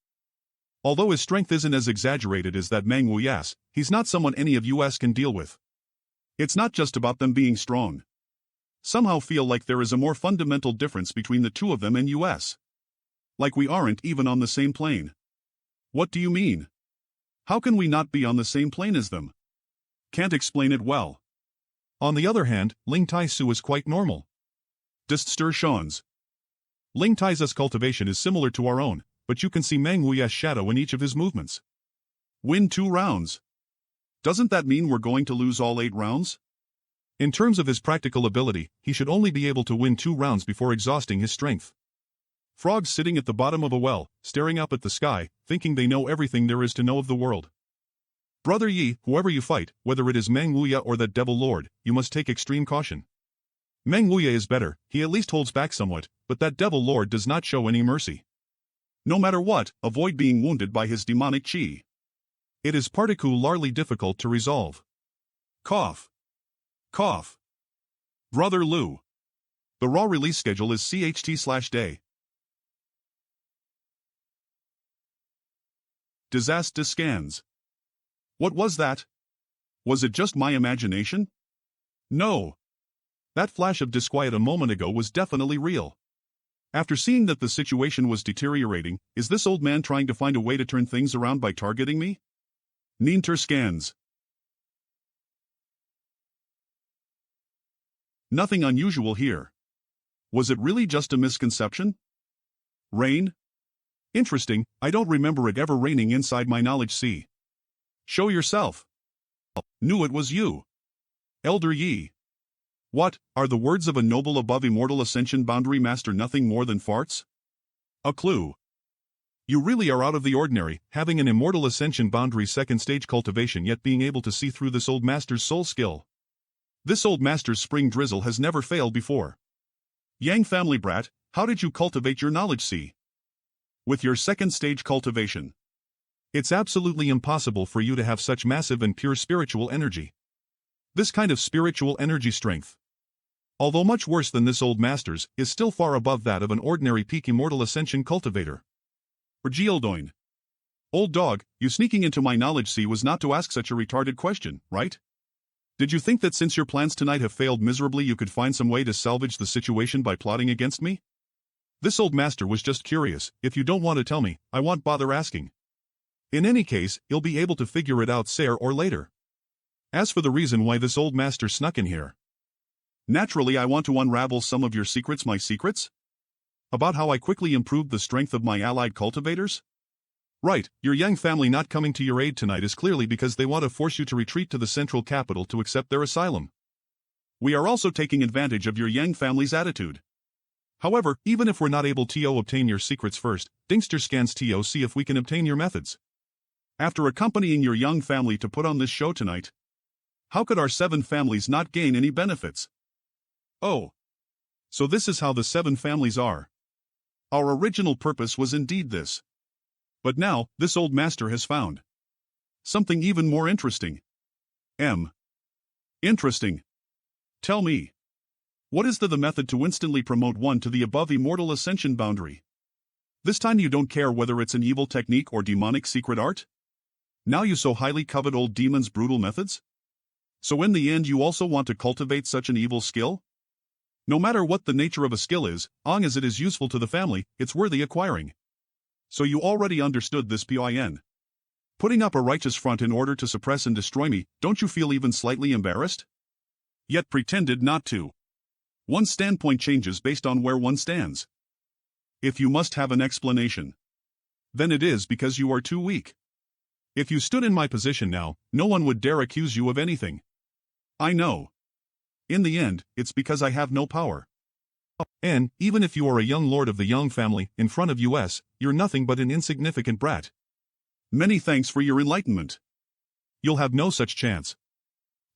Although his strength isn't as exaggerated as that Meng Wuya's, he's not someone any of us can deal with. It's not just about them being strong. Somehow feel like there is a more fundamental difference between the two of them and us. Like we aren't even on the same plane. What do you mean? How can we not be on the same plane as them? Can't explain it well. On the other hand, Ling Tai Su is quite normal. Distur Sean's. Ling Tai's cultivation is similar to our own, but you can see Meng Wuya's shadow in each of his movements. Win 2 rounds. Doesn't that mean we're going to lose all 8 rounds? In terms of his practical ability, he should only be able to win 2 rounds before exhausting his strength. Frogs sitting at the bottom of a well, staring up at the sky, thinking they know everything there is to know of the world. Brother Yi, whoever you fight, whether it is Meng Wuya or that Devil Lord, you must take extreme caution. Meng Wuya is better, he at least holds back somewhat, but that Devil Lord does not show any mercy. No matter what, avoid being wounded by his demonic chi. It is particularly difficult to resolve. Cough. Cough. Brother Lu. The raw release schedule is CHT/day. Disaster scans. What was that? Was it just my imagination? No. That flash of disquiet a moment ago was definitely real. After seeing that the situation was deteriorating, is this old man trying to find a way to turn things around by targeting me? Ninter scans. Nothing unusual here. Was it really just a misconception? Rain? Interesting, I don't remember it ever raining inside my knowledge sea. Show yourself. Knew it was you. Elder Yi. What, are the words of a noble above immortal ascension boundary master nothing more than farts? A clue. You really are out of the ordinary, having an immortal ascension boundary 2nd stage cultivation yet being able to see through this old master's soul skill. This old master's spring drizzle has never failed before. Yang family brat, how did you cultivate your knowledge sea? With your 2nd stage cultivation. It's absolutely impossible for you to have such massive and pure spiritual energy. This kind of spiritual energy strength, although much worse than this old master's, is still far above that of an ordinary peak immortal ascension cultivator. Geoldoin. Old dog, you sneaking into my knowledge sea was not to ask such a retarded question, right? Did you think that since your plans tonight have failed miserably you could find some way to salvage the situation by plotting against me? This old master was just curious. If you don't want to tell me, I won't bother asking. In any case, you'll be able to figure it out sooner or later. As for the reason why this old master snuck in here. Naturally I want to unravel some of your secrets. My secrets? About how I quickly improved the strength of my allied cultivators? Right, your Yang family not coming to your aid tonight is clearly because they want to force you to retreat to the central capital to accept their asylum. We are also taking advantage of your Yang family's attitude. However, even if we're not able to obtain your secrets first, Dingster scans to see if we can obtain your methods. After accompanying your young family to put on this show tonight, how could our 7 families not gain any benefits? Oh. So this is how the 7 families are. Our original purpose was indeed this. But now, this old master has found something even more interesting. Interesting. Tell me. What is the method to instantly promote one to the above immortal ascension boundary? This time you don't care whether it's an evil technique or demonic secret art? Now you so highly covet old demons' brutal methods? So in the end you also want to cultivate such an evil skill? No matter what the nature of a skill is, long as it is useful to the family, it's worthy acquiring. So you already understood this PIN. Putting up a righteous front in order to suppress and destroy me, don't you feel even slightly embarrassed? Yet pretended not to. One's standpoint changes based on where one stands. If you must have an explanation, then it is because you are too weak. If you stood in my position now, no one would dare accuse you of anything. I know. In the end, it's because I have no power. And, even if you are a young lord of the Young family, in front of us, you're nothing but an insignificant brat. Many thanks for your enlightenment. You'll have no such chance.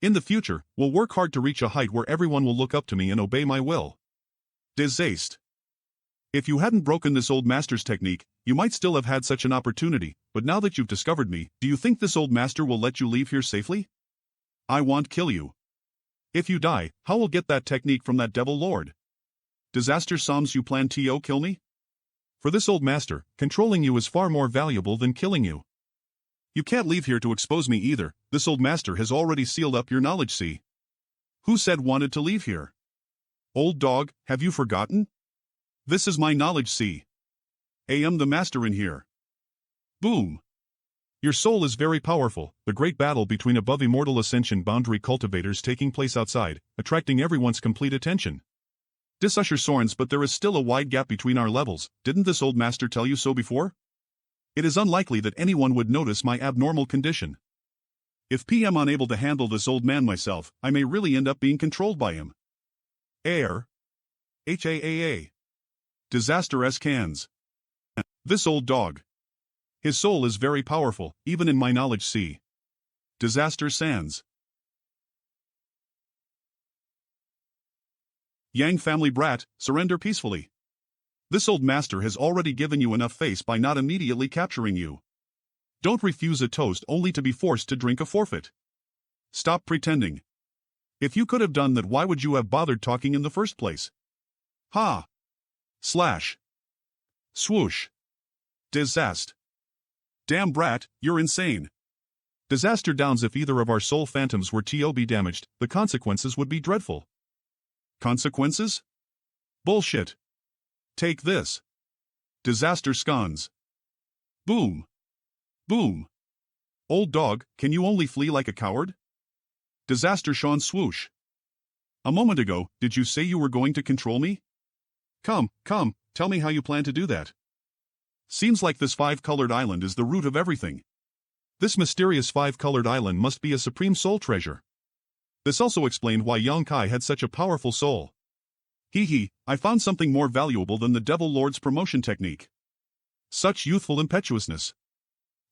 In the future, we'll work hard to reach a height where everyone will look up to me and obey my will. Disaste. If you hadn't broken this old master's technique, you might still have had such an opportunity, but now that you've discovered me, do you think this old master will let you leave here safely? I won't kill you. If you die, how will get that technique from that devil lord? Disaster Psalms you plan to kill me? For this old master, controlling you is far more valuable than killing you. You can't leave here to expose me either, this old master has already sealed up your knowledge. See? Who said wanted to leave here? Old dog, have you forgotten? This is my knowledge. See? I am the master in here. Boom. Your soul is very powerful, the great battle between above immortal ascension boundary cultivators taking place outside, attracting everyone's complete attention. Disusher Sorns, but there is still a wide gap between our levels, didn't this old master tell you so before? It is unlikely that anyone would notice my abnormal condition. If I'm unable to handle this old man myself, I may really end up being controlled by him. Air. HAAA. Disaster scans. This old dog. His soul is very powerful, even in my knowledge. See? Disaster Sands. Yang family brat, surrender peacefully. This old master has already given you enough face by not immediately capturing you. Don't refuse a toast only to be forced to drink a forfeit. Stop pretending. If you could have done that, why would you have bothered talking in the first place? Ha! Slash. Swoosh. Disaster. Damn brat, you're insane. Disaster Downs. If either of our soul phantoms were to be damaged, the consequences would be dreadful. Consequences? Bullshit. Take this. Disaster Scones. Boom. Boom. Old dog, can you only flee like a coward? Disaster Sean Swoosh. A moment ago, did you say you were going to control me? Come, tell me how you plan to do that. Seems like this 5-colored island is the root of everything. This mysterious 5-colored island must be a supreme soul treasure. This also explained why Yongkai had such a powerful soul. I found something more valuable than the Devil Lord's promotion technique. Such youthful impetuousness.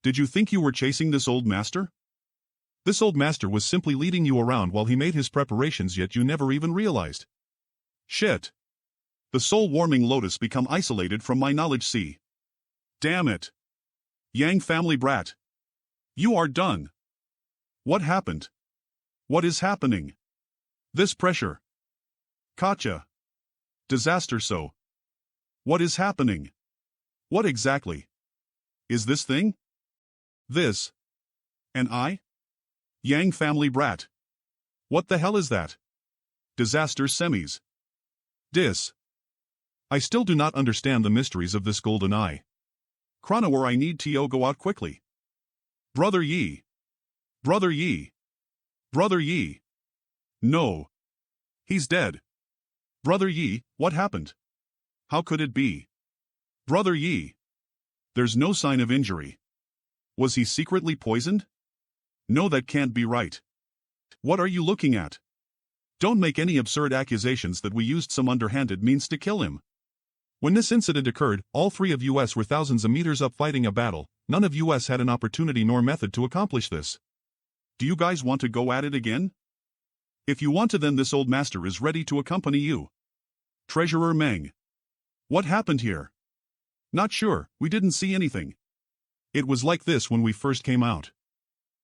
Did you think you were chasing this old master? This old master was simply leading you around while he made his preparations, yet you never even realized. Shit. The soul-warming lotus become isolated from my knowledge. See? Damn it. Yang family brat. You are done. What happened? What is happening? This pressure. Gotcha. Disaster. So. What is happening? What exactly? Is this thing? This. And I? Yang family brat. What the hell is that? Disaster semis. I still do not understand the mysteries of this golden eye. Chrono, where I need to go out quickly. Brother Yi. Brother Yi. Brother Yi. No. He's dead. Brother Yi, what happened? How could it be? Brother Yi. There's no sign of injury. Was he secretly poisoned? No, that can't be right. What are you looking at? Don't make any absurd accusations that we used some underhanded means to kill him. When this incident occurred, all 3 of us were thousands of meters up fighting a battle, none of us had an opportunity nor method to accomplish this. Do you guys want to go at it again? If you want to, then this old master is ready to accompany you. Treasurer Meng. What happened here? Not sure, we didn't see anything. It was like this when we first came out.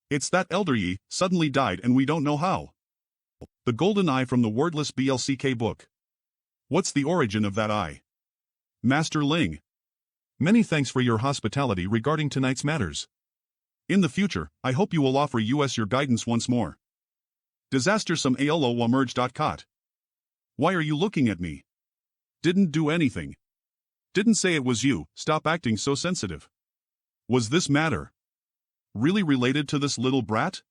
It's that Elder Yi suddenly died and we don't know how. The golden eye from the wordless BLCK book. What's the origin of that eye? Master Ling. Many thanks for your hospitality regarding tonight's matters. In the future, I hope you will offer us your guidance once more. Disaster some ALO wamerge.cot. Why are you looking at me? Didn't do anything. Didn't say it was you, stop acting so sensitive. Was this matter really related to this little brat?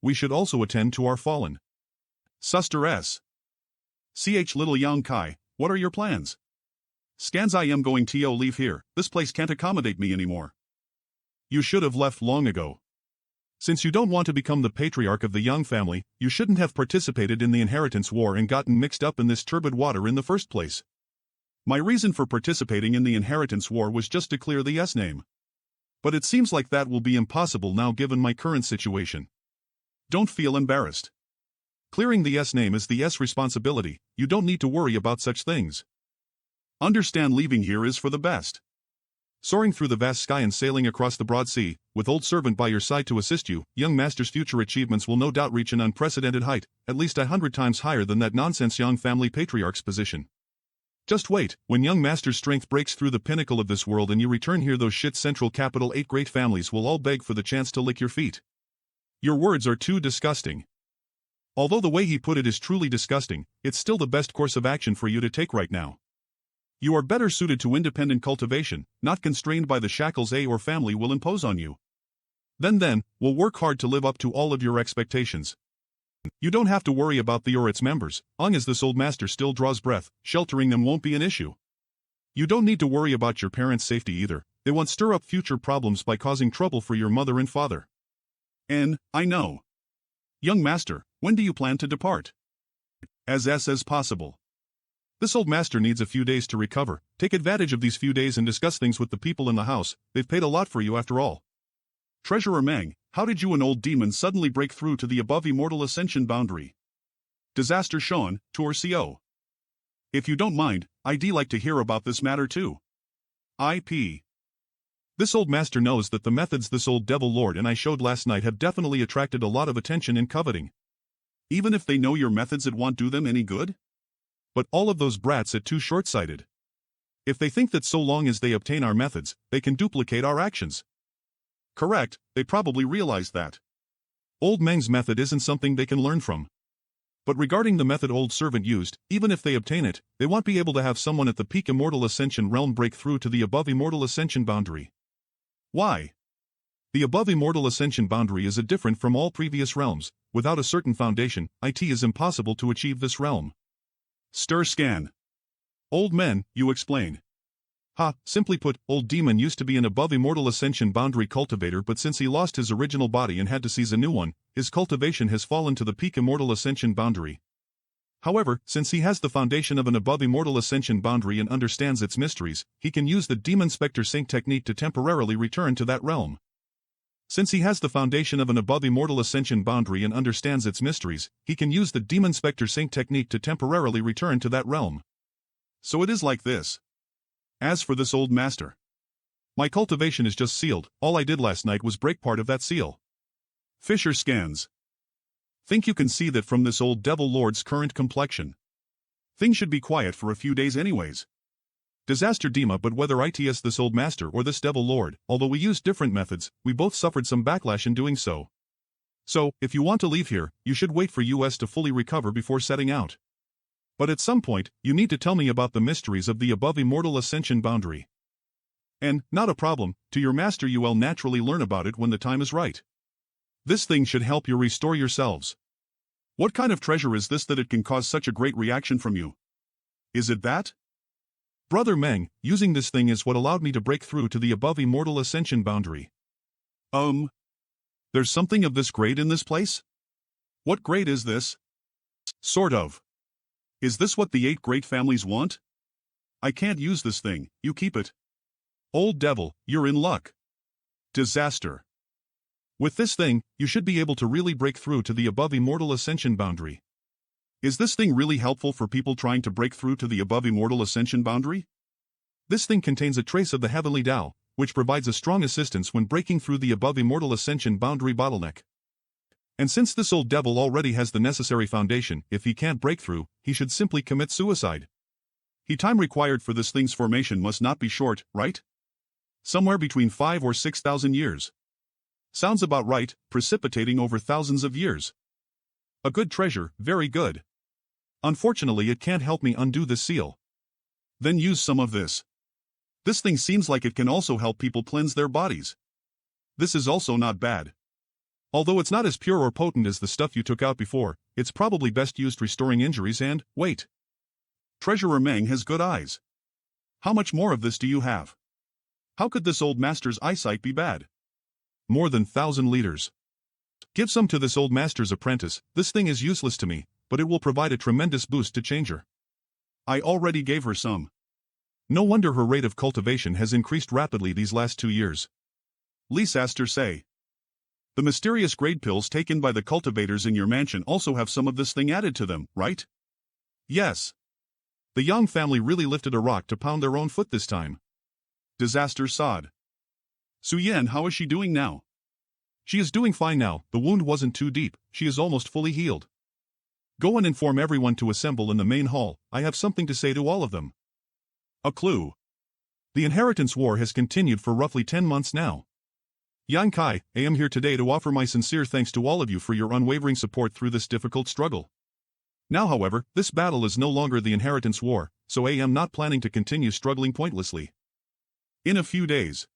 We should also attend to our fallen. Suster S. CH Little Yang Kai, what are your plans? Scans I am going to leave here, this place can't accommodate me anymore. You should have left long ago. Since you don't want to become the patriarch of the Young family, you shouldn't have participated in the inheritance war and gotten mixed up in this turbid water in the first place. My reason for participating in the inheritance war was just to clear the S name. But it seems like that will be impossible now given my current situation. Don't feel embarrassed. Clearing the S name is the S responsibility, you don't need to worry about such things. Understand leaving here is for the best. Soaring through the vast sky and sailing across the broad sea, with old servant by your side to assist you, young master's future achievements will no doubt reach an unprecedented height, at least 100 times higher than that nonsense young family patriarch's position. Just wait, when young master's strength breaks through the pinnacle of this world and you return here, those shit Central Capital 8 great families will all beg for the chance to lick your feet. Your words are too disgusting. Although the way he put it is truly disgusting, it's still the best course of action for you to take right now. You are better suited to independent cultivation, not constrained by the shackles A or family will impose on you. Then, we'll work hard to live up to all of your expectations. You don't have to worry about the or its members, long as this old master still draws breath, sheltering them won't be an issue. You don't need to worry about your parents' safety either, they won't stir up future problems by causing trouble for your mother and father. And, I know. Young master, when do you plan to depart? As possible. This old master needs a few days to recover, take advantage of these few days and discuss things with the people in the house, they've paid a lot for you after all. Treasurer Meng, how did you an old demon suddenly break through to the above immortal ascension boundary? Disaster Sean, Tour CO. If you don't mind, I'd like to hear about this matter too. IP. This old master knows that the methods this old devil lord and I showed last night have definitely attracted a lot of attention and coveting. Even if they know your methods, it won't do them any good? But all of those brats are too short-sighted. If they think that so long as they obtain our methods, they can duplicate our actions. Correct, they probably realize that. Old Meng's method isn't something they can learn from. But regarding the method old servant used, even if they obtain it, they won't be able to have someone at the peak immortal ascension realm break through to the above immortal ascension boundary. Why? The above immortal ascension boundary is different from all previous realms. Without a certain foundation, it is impossible to achieve this realm. Stir scan. Old men, you explain. Simply put, old demon used to be an above immortal ascension boundary cultivator, but since he lost his original body and had to seize a new one, his cultivation has fallen to the peak immortal ascension boundary. However, since he has the foundation of an above immortal ascension boundary and understands its mysteries, he can use the Demon Spectre Sync technique to temporarily return to that realm. Since he has the foundation of an above immortal ascension boundary and understands its mysteries, he can use the Demon Spectre Sync technique to temporarily return to that realm. So it is like this. As for this old master, my cultivation is just sealed, all I did last night was break part of that seal. Fisher scans. Think you can see that from this old devil lord's current complexion. Things should be quiet for a few days anyways. Disaster Dima, but whether it's this old master or this devil lord, although we used different methods, we both suffered some backlash in doing so. So, if you want to leave here, you should wait for us to fully recover before setting out. But at some point, you need to tell me about the mysteries of the above immortal ascension boundary. And, not a problem, to your master you'll naturally learn about it when the time is right. This thing should help you restore yourselves. What kind of treasure is this that it can cause such a great reaction from you? Is it that? Brother Meng, using this thing is what allowed me to break through to the above immortal ascension boundary. There's something of this grade in this place? What grade is this? Sort of. Is this what the 8 great families want? I can't use this thing, you keep it. Old devil, you're in luck. Disaster. With this thing, you should be able to really break through to the above immortal ascension boundary. Is this thing really helpful for people trying to break through to the above immortal ascension boundary? This thing contains a trace of the heavenly Tao, which provides a strong assistance when breaking through the above immortal ascension boundary bottleneck. And since this old devil already has the necessary foundation, if he can't break through, he should simply commit suicide. The time required for this thing's formation must not be short, right? Somewhere between 5 or 6,000 years. Sounds about right, precipitating over thousands of years. A good treasure, very good. Unfortunately, it can't help me undo this seal. Then use some of this. This thing seems like it can also help people cleanse their bodies. This is also not bad. Although it's not as pure or potent as the stuff you took out before, it's probably best used restoring injuries and, wait. Treasurer Meng has good eyes. How much more of this do you have? How could this old master's eyesight be bad? More than 1,000 liters. Give some to this old master's apprentice. This thing is useless to me, but it will provide a tremendous boost to Changer. I already gave her some. No wonder her rate of cultivation has increased rapidly these last 2 years. Leicester say. The mysterious grade pills taken by the cultivators in your mansion also have some of this thing added to them, right? Yes. The Yang family really lifted a rock to pound their own foot this time. Disaster sod. Su Yan, how is she doing now? She is doing fine now, the wound wasn't too deep, she is almost fully healed. Go and inform everyone to assemble in the main hall, I have something to say to all of them. A clue. The inheritance war has continued for roughly 10 months now. Yang Kai, I am here today to offer my sincere thanks to all of you for your unwavering support through this difficult struggle. Now however, this battle is no longer the inheritance war, so I am not planning to continue struggling pointlessly. In a few days.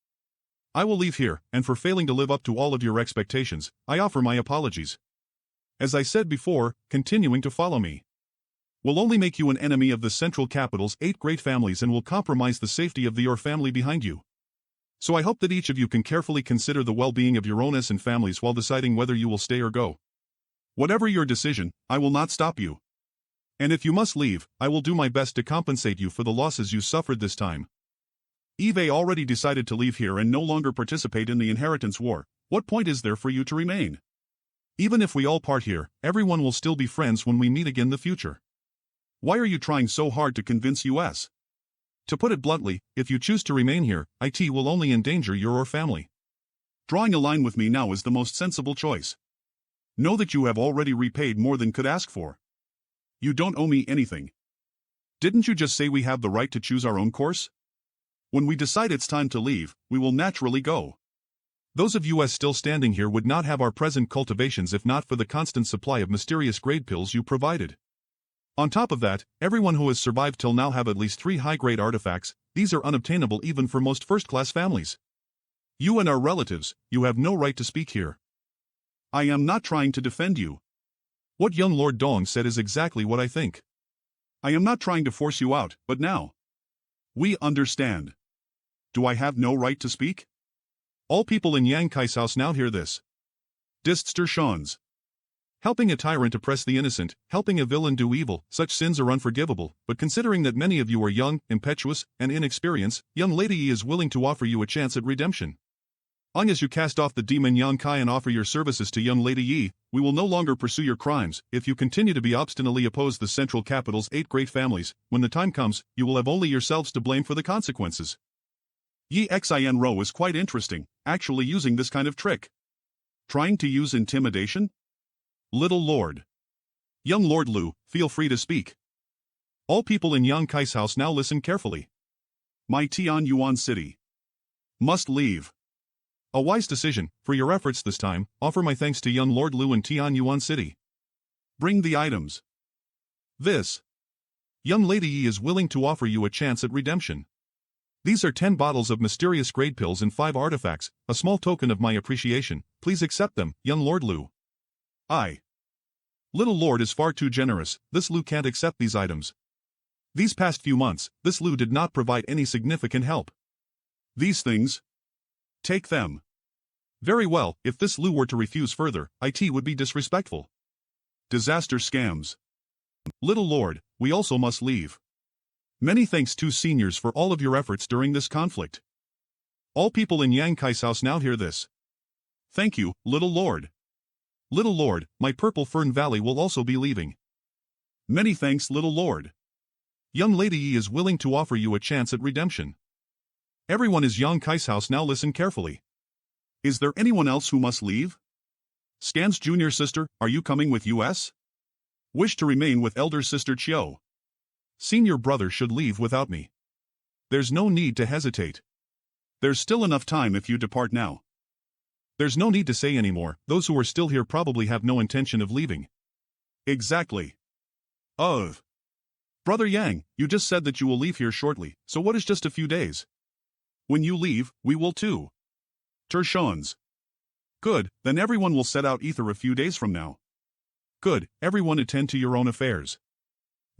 I will leave here, and for failing to live up to all of your expectations, I offer my apologies. As I said before, continuing to follow me will only make you an enemy of the central capital's 8 great families and will compromise the safety of your family behind you. So I hope that each of you can carefully consider the well-being of your own and families while deciding whether you will stay or go. Whatever your decision, I will not stop you. And if you must leave, I will do my best to compensate you for the losses you suffered this time. Eve already decided to leave here and no longer participate in the inheritance war. What point is there for you to remain? Even if we all part here, everyone will still be friends when we meet again in the future. Why are you trying so hard to convince us? To put it bluntly, if you choose to remain here, it will only endanger your family. Drawing a line with me now is the most sensible choice. Know that you have already repaid more than could ask for. You don't owe me anything. Didn't you just say we have the right to choose our own course? When we decide it's time to leave, we will naturally go. Those of you still standing here would not have our present cultivations if not for the constant supply of mysterious grade pills you provided. On top of that, everyone who has survived till now have at least 3 high-grade artifacts. These are unobtainable even for most first-class families. You and our relatives, you have no right to speak here. I am not trying to defend you. What young Lord Dong said is exactly what I think. I am not trying to force you out, but now. We understand. Do I have no right to speak? All people in Yang Kai's house now hear this. Distster Shans. Helping a tyrant oppress the innocent, helping a villain do evil, such sins are unforgivable, but considering that many of you are young, impetuous, and inexperienced, young Lady Yi is willing to offer you a chance at redemption. Long as you cast off the demon Yang Kai and offer your services to young Lady Yi, we will no longer pursue your crimes. If you continue to be obstinately opposed the central capital's 8 great families, when the time comes, you will have only yourselves to blame for the consequences. Yi Xin Ro is quite interesting, actually using this kind of trick. Trying to use intimidation? Little Lord. Young Lord Lu, feel free to speak. All people in Yang Kai's house now listen carefully. My Tian Yuan City. Must leave. A wise decision, for your efforts this time, offer my thanks to young Lord Lu in Tian Yuan City. Bring the items. This. Young Lady Yi is willing to offer you a chance at redemption. These are 10 bottles of mysterious grade pills and 5 artifacts, a small token of my appreciation. Please accept them, young Lord Lu. Little Lord is far too generous, this Lu can't accept these items. These past few months, this Lu did not provide any significant help. These things? Take them. Very well, if this Lu were to refuse further, it would be disrespectful. Disaster scams. Little Lord, we also must leave. Many thanks to seniors for all of your efforts during this conflict. All people in Yang Kai's house now hear this. Thank you, little lord. Little lord, my purple fern valley will also be leaving. Many thanks, little lord. Young Lady Yi is willing to offer you a chance at redemption. Everyone is Yang Kai's house now, listen carefully. Is there anyone else who must leave? Scan's junior sister, are you coming with us? Wish to remain with elder sister Chiu. Senior brother should leave without me. There's no need to hesitate. There's still enough time if you depart now. There's no need to say anymore, those who are still here probably have no intention of leaving. Exactly. Brother Yang, you just said that you will leave here shortly, so what is just a few days? When you leave, we will too. Tershons. Good, then everyone will set out ether a few days from now. Good, everyone attend to your own affairs.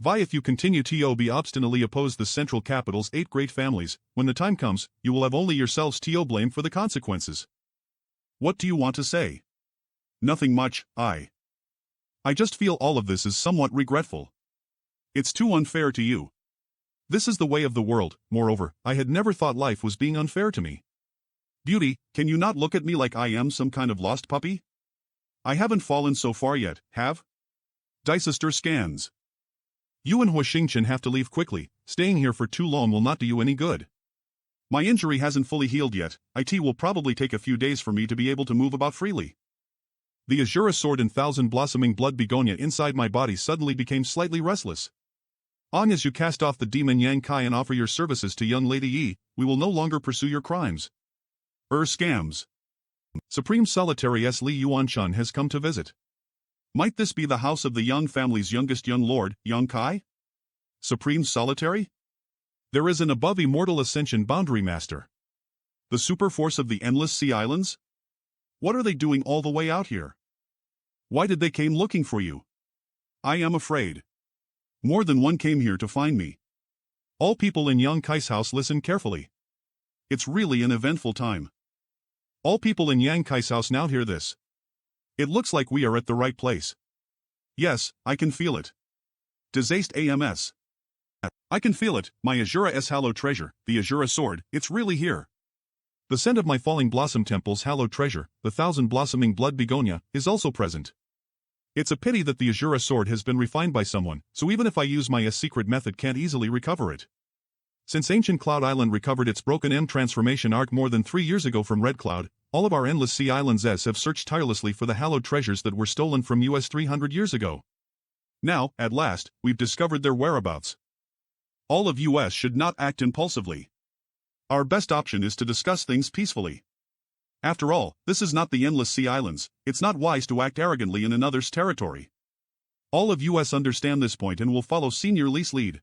Vi, if you continue to be obstinately oppose the central capital's 8 great families, when the time comes, you will have only yourselves to blame for the consequences. What do you want to say? Nothing much, I just feel all of this is somewhat regretful. It's too unfair to you. This is the way of the world, moreover, I had never thought life was being unfair to me. Beauty, can you not look at me like I am some kind of lost puppy? I haven't fallen so far yet, have? Sister scans. You and Hua Xingchen have to leave quickly, staying here for too long will not do you any good. My injury hasn't fully healed yet, it will probably take a few days for me to be able to move about freely. The Azura sword and 1,000 blossoming blood begonia inside my body suddenly became slightly restless. Long as you cast off the demon Yang Kai and offer your services to young Lady Yi, we will no longer pursue your crimes. Scams. Supreme Solitary S. Li Yuanchun has come to visit. Might this be the house of the Yang family's youngest young lord, Yang Kai? Supreme Solitary? There is an above immortal ascension boundary master. The super force of the endless sea islands? What are they doing all the way out here? Why did they came looking for you? I am afraid. More than one came here to find me. All people in Yang Kai's house listen carefully. It's really an eventful time. All people in Yang Kai's house now hear this. It looks like we are at the right place. Yes, I can feel it. Disaste AMS. I can feel it, my Azura S hallowed treasure, the Azura sword, it's really here. The scent of my falling blossom temple's hallowed treasure, the 1,000 blossoming blood begonia, is also present. It's a pity that the Azura sword has been refined by someone, so even if I use my secret method can't easily recover it. Since ancient Cloud Island recovered its broken M transformation arc more than 3 years ago from Red Cloud, all of our endless sea islands S have searched tirelessly for the hallowed treasures that were stolen from us 300 years ago. Now, at last, we've discovered their whereabouts. All of us should not act impulsively. Our best option is to discuss things peacefully. After all, this is not the endless sea islands, it's not wise to act arrogantly in another's territory. All of us understand this point and will follow Senior Li's lead.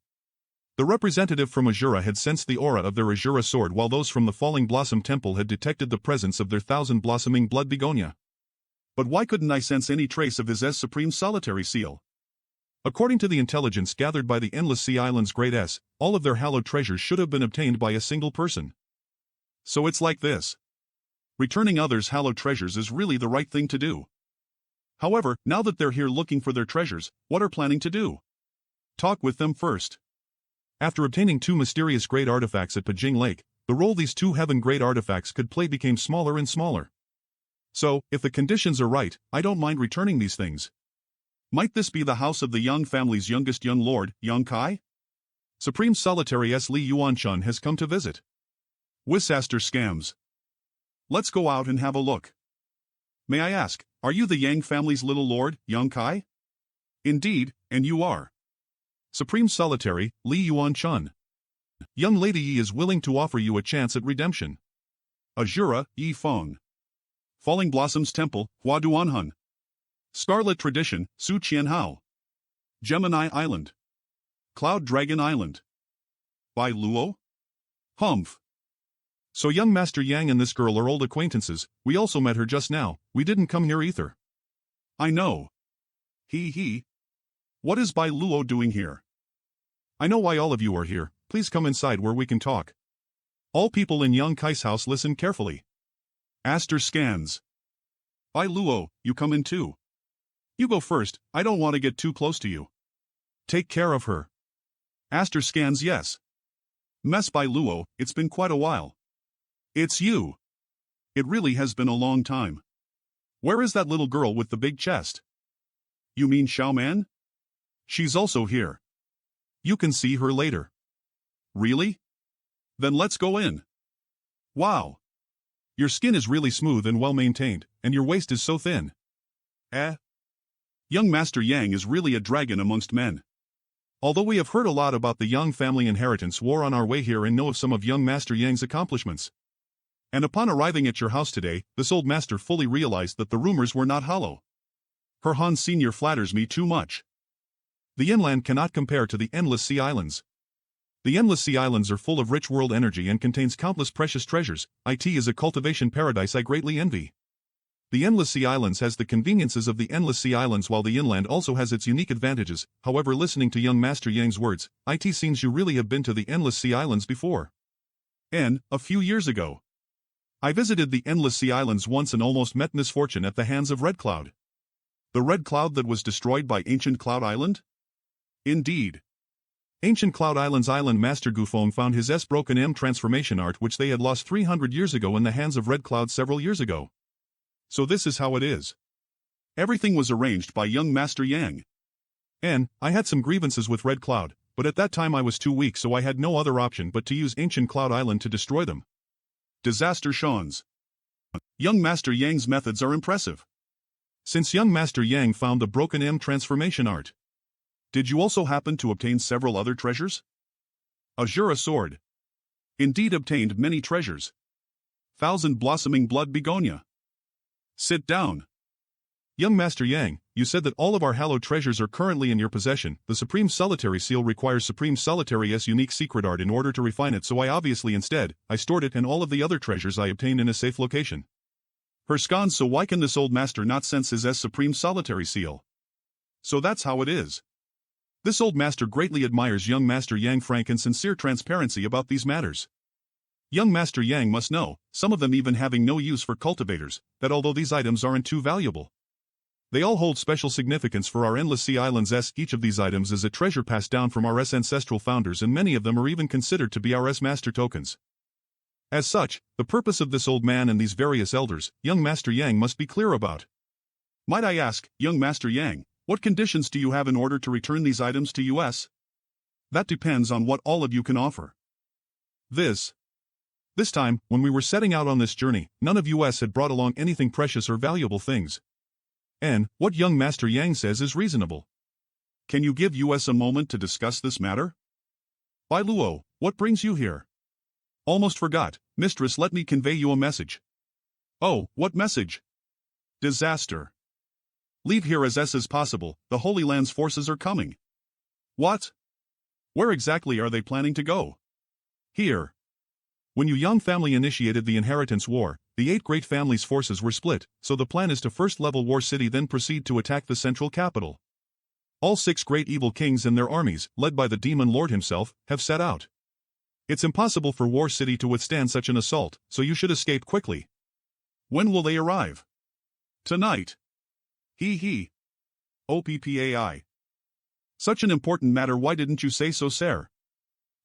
The representative from Azura had sensed the aura of their Azura sword while those from the Falling Blossom Temple had detected the presence of their 1,000 blossoming blood begonia. But why couldn't I sense any trace of his S Supreme Solitary Seal? According to the intelligence gathered by the Endless Sea Islands Great S, all of their hallowed treasures should have been obtained by a single person. So it's like this. Returning others' hallowed treasures is really the right thing to do. However, now that they're here looking for their treasures, what are planning to do? Talk with them first. After obtaining 2 mysterious great artifacts at Pajing Lake, the role these 2 heaven great artifacts could play became smaller and smaller. So, if the conditions are right, I don't mind returning these things. Might this be the house of the Yang family's youngest young lord, Yang Kai? Supreme Solitary S. Li Yuanchun has come to visit. Wisaster scams. Let's go out and have a look. May I ask, are you the Yang family's little lord, Yang Kai? Indeed, and you are. Supreme Solitary, Li Yuanchun. Young Lady Yi is willing to offer you a chance at redemption. Azura, Yi Feng. Falling Blossoms Temple, Hua Duanhun. Scarlet Tradition, Su Qianhao. Gemini Island. Cloud Dragon Island. Bai Luo? Humph. So young Master Yang and this girl are old acquaintances, we also met her just now, we didn't come here either. I know. He. What is Bai Luo doing here? I know why all of you are here, please come inside where we can talk. All people in Yang Kai's house listen carefully. Aster scans. Bai Luo, you come in too. You go first, I don't want to get too close to you. Take care of her. Aster scans yes. Mess Bai Luo, it's been quite a while. It's you. It really has been a long time. Where is that little girl with the big chest? You mean Xiaoman? She's also here. You can see her later. Really? Then let's go in. Wow. Your skin is really smooth and well maintained, and your waist is so thin. Eh? Young Master Yang is really a dragon amongst men. Although we have heard a lot about the Yang family inheritance war on our way here and know of some of young Master Yang's accomplishments. And upon arriving at your house today, this old master fully realized that the rumors were not hollow. Her Han Sr. flatters me too much. The inland cannot compare to the endless sea islands. The endless sea islands are full of rich world energy and contains countless precious treasures. It is a cultivation paradise I greatly envy. The endless sea islands has the conveniences of the endless sea islands while the inland also has its unique advantages. However, listening to young Master Yang's words, it seems you really have been to the endless sea islands before. And, a few years ago, I visited the endless sea islands once and almost met misfortune at the hands of Red Cloud. The Red Cloud that was destroyed by Ancient Cloud Island? Indeed. Ancient Cloud Island's Island Master Gufeng found his broken M transformation art which they had lost 300 years ago in the hands of Red Cloud several years ago. So this is how it is. Everything was arranged by young Master Yang. And, I had some grievances with Red Cloud, but at that time I was too weak so I had no other option but to use Ancient Cloud Island to destroy them. Disaster Shawns. Young Master Yang's methods are impressive. Since young Master Yang found the broken M transformation art, did you also happen to obtain several other treasures? Azura Sword. Indeed obtained many treasures. Thousand Blossoming Blood Begonia. Sit down. Young Master Yang, you said that all of our hallowed treasures are currently in your possession. The Supreme Solitary Seal requires Supreme Solitary's unique secret art in order to refine it, so I stored it and all of the other treasures I obtained in a safe location. Her scones, so why can this old master not sense his Supreme Solitary Seal? So that's how it is. This old master greatly admires young Master Yang frank and sincere transparency about these matters. Young Master Yang must know, some of them even having no use for cultivators, that although these items aren't too valuable, they all hold special significance for our endless sea islands. Each of these items is a treasure passed down from our ancestral founders and many of them are even considered to be our master tokens. As such, the purpose of this old man and these various elders, young Master Yang must be clear about. Might I ask, young Master Yang, what conditions do you have in order to return these items to us? That depends on what all of you can offer. This time, when we were setting out on this journey, none of us had brought along anything precious or valuable things. And, what young Master Yang says is reasonable. Can you give us a moment to discuss this matter? Bai Luo, what brings you here? Almost forgot, mistress, let me convey you a message. Oh, what message? Disaster. Leave here as possible, the Holy Land's forces are coming. What? Where exactly are they planning to go? Here. When Yu Yang family initiated the inheritance war, the 8 great families' forces were split, so the plan is to first level War City then proceed to attack the central capital. All 6 great evil kings and their armies, led by the Demon Lord himself, have set out. It's impossible for War City to withstand such an assault, so you should escape quickly. When will they arrive? Tonight. He. OPPAI. Such an important matter, why didn't you say so, sir?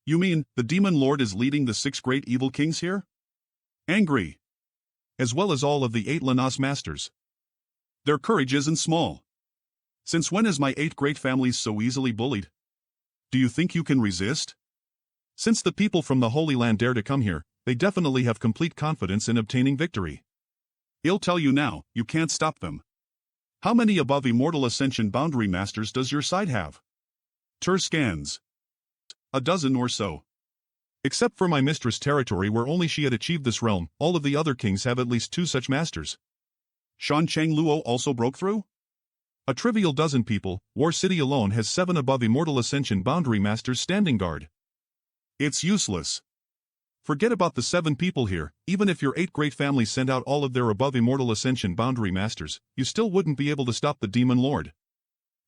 You mean, the Demon Lord is leading the 6 great evil kings here? Angry. As well as all of the 8 Lanos masters. Their courage isn't small. Since when is my 8 great families so easily bullied? Do you think you can resist? Since the people from the Holy Land dare to come here, they definitely have complete confidence in obtaining victory. I'll tell you now, you can't stop them. How many above Immortal Ascension Boundary Masters does your side have? Tur scans. A dozen or so. Except for my mistress territory where only she had achieved this realm, all of the other kings have at least 2 such masters. Shan Cheng Luo also broke through? A trivial dozen people, War City alone has 7 above Immortal Ascension Boundary Masters standing guard. It's useless. Forget about the 7 people here, even if your 8 great families sent out all of their above Immortal Ascension Boundary Masters, you still wouldn't be able to stop the Demon Lord.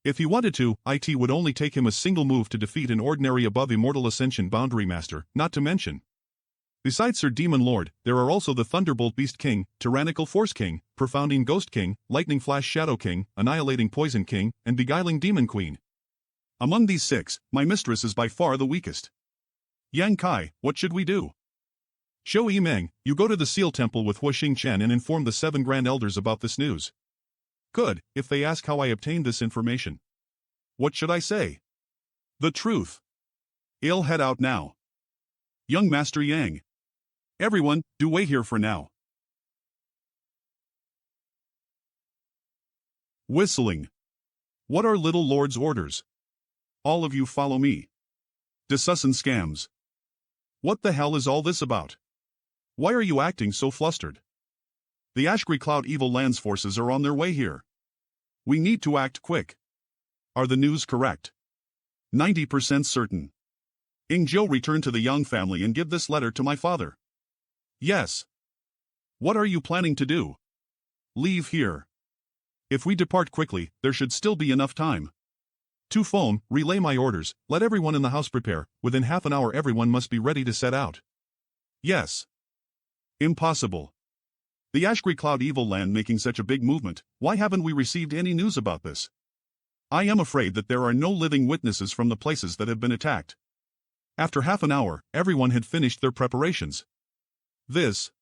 If he wanted to, it would only take him a single move to defeat an ordinary above Immortal Ascension Boundary Master, not to mention. Besides Sir Demon Lord, there are also the Thunderbolt Beast King, Tyrannical Force King, Profounding Ghost King, Lightning Flash Shadow King, Annihilating Poison King, and Beguiling Demon Queen. Among these 6, my mistress is by far the weakest. Yang Kai, what should we do? Shou Yimeng, you go to the Seal Temple with Hu Xingchen and inform the 7 Grand Elders about this news. Good, if they ask how I obtained this information. What should I say? The truth. I'll head out now. Young Master Yang. Everyone, do wait here for now. Whistling. What are Little Lord's orders? All of you follow me. Dissussen scams. What the hell is all this about? Why are you acting so flustered? The Ashgree Cloud Evil Lands forces are on their way here. We need to act quick. Are the news correct? 90% certain. Ingzhou, return to the Yang family and give this letter to my father. Yes. What are you planning to do? Leave here. If we depart quickly, there should still be enough time. To phone, relay my orders, let everyone in the house prepare, within half an hour everyone must be ready to set out. Yes. Impossible. The Ashgree Cloud Evil Land making such a big movement, why haven't we received any news about this? I am afraid that there are no living witnesses from the places that have been attacked. After half an hour, everyone had finished their preparations. This.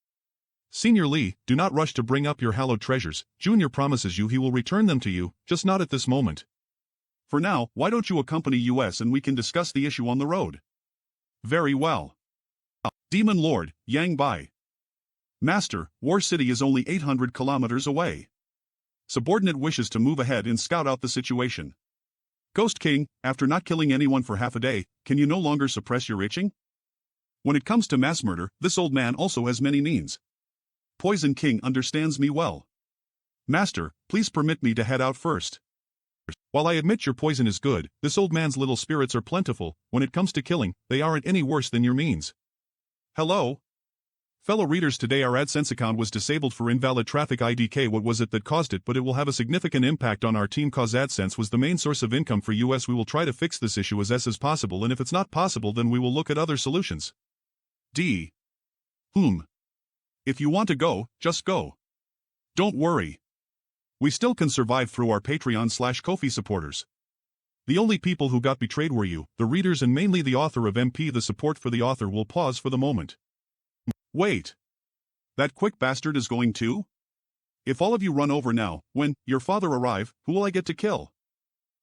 Senior Li, do not rush to bring up your hallowed treasures. Junior promises you he will return them to you, just not at this moment. For now, why don't you accompany us and we can discuss the issue on the road? Very well. Demon Lord, Yang Bai. Master, War City is only 800 kilometers away. Subordinate wishes to move ahead and scout out the situation. Ghost King, after not killing anyone for half a day, can you no longer suppress your itching? When it comes to mass murder, this old man also has many means. Poison King understands me well. Master, please permit me to head out first. While I admit your poison is good, this old man's little spirits are plentiful. When it comes to killing, they aren't any worse than your means. Hello? Fellow readers, today our AdSense account was disabled for invalid traffic IDK. What was it that caused it? But it will have a significant impact on our team cause AdSense was the main source of income for us. We will try to fix this issue as possible, and if it's not possible then we will look at other solutions. D. If you want to go, just go. Don't worry. We still can survive through our Patreon/Ko-fi supporters. The only people who got betrayed were you, the readers, and mainly the author of MP. The support for the author will pause for the moment. Wait. That quick bastard is going too? If all of you run over now, when your father arrive, who will I get to kill?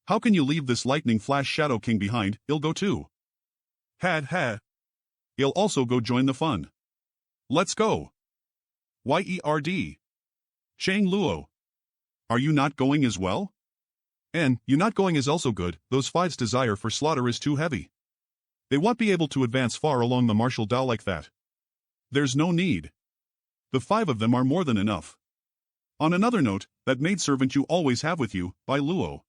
How can you leave this lightning flash Shadow King behind? He'll go too. Had. He'll also go join the fun. Let's go. Yerd. Chang Luo. Are you not going as well? And you not going is also good. Those five's desire for slaughter is too heavy. They won't be able to advance far along the martial Dao like that. There's no need. The 5 of them are more than enough. On another note, that maidservant you always have with you, by Luo.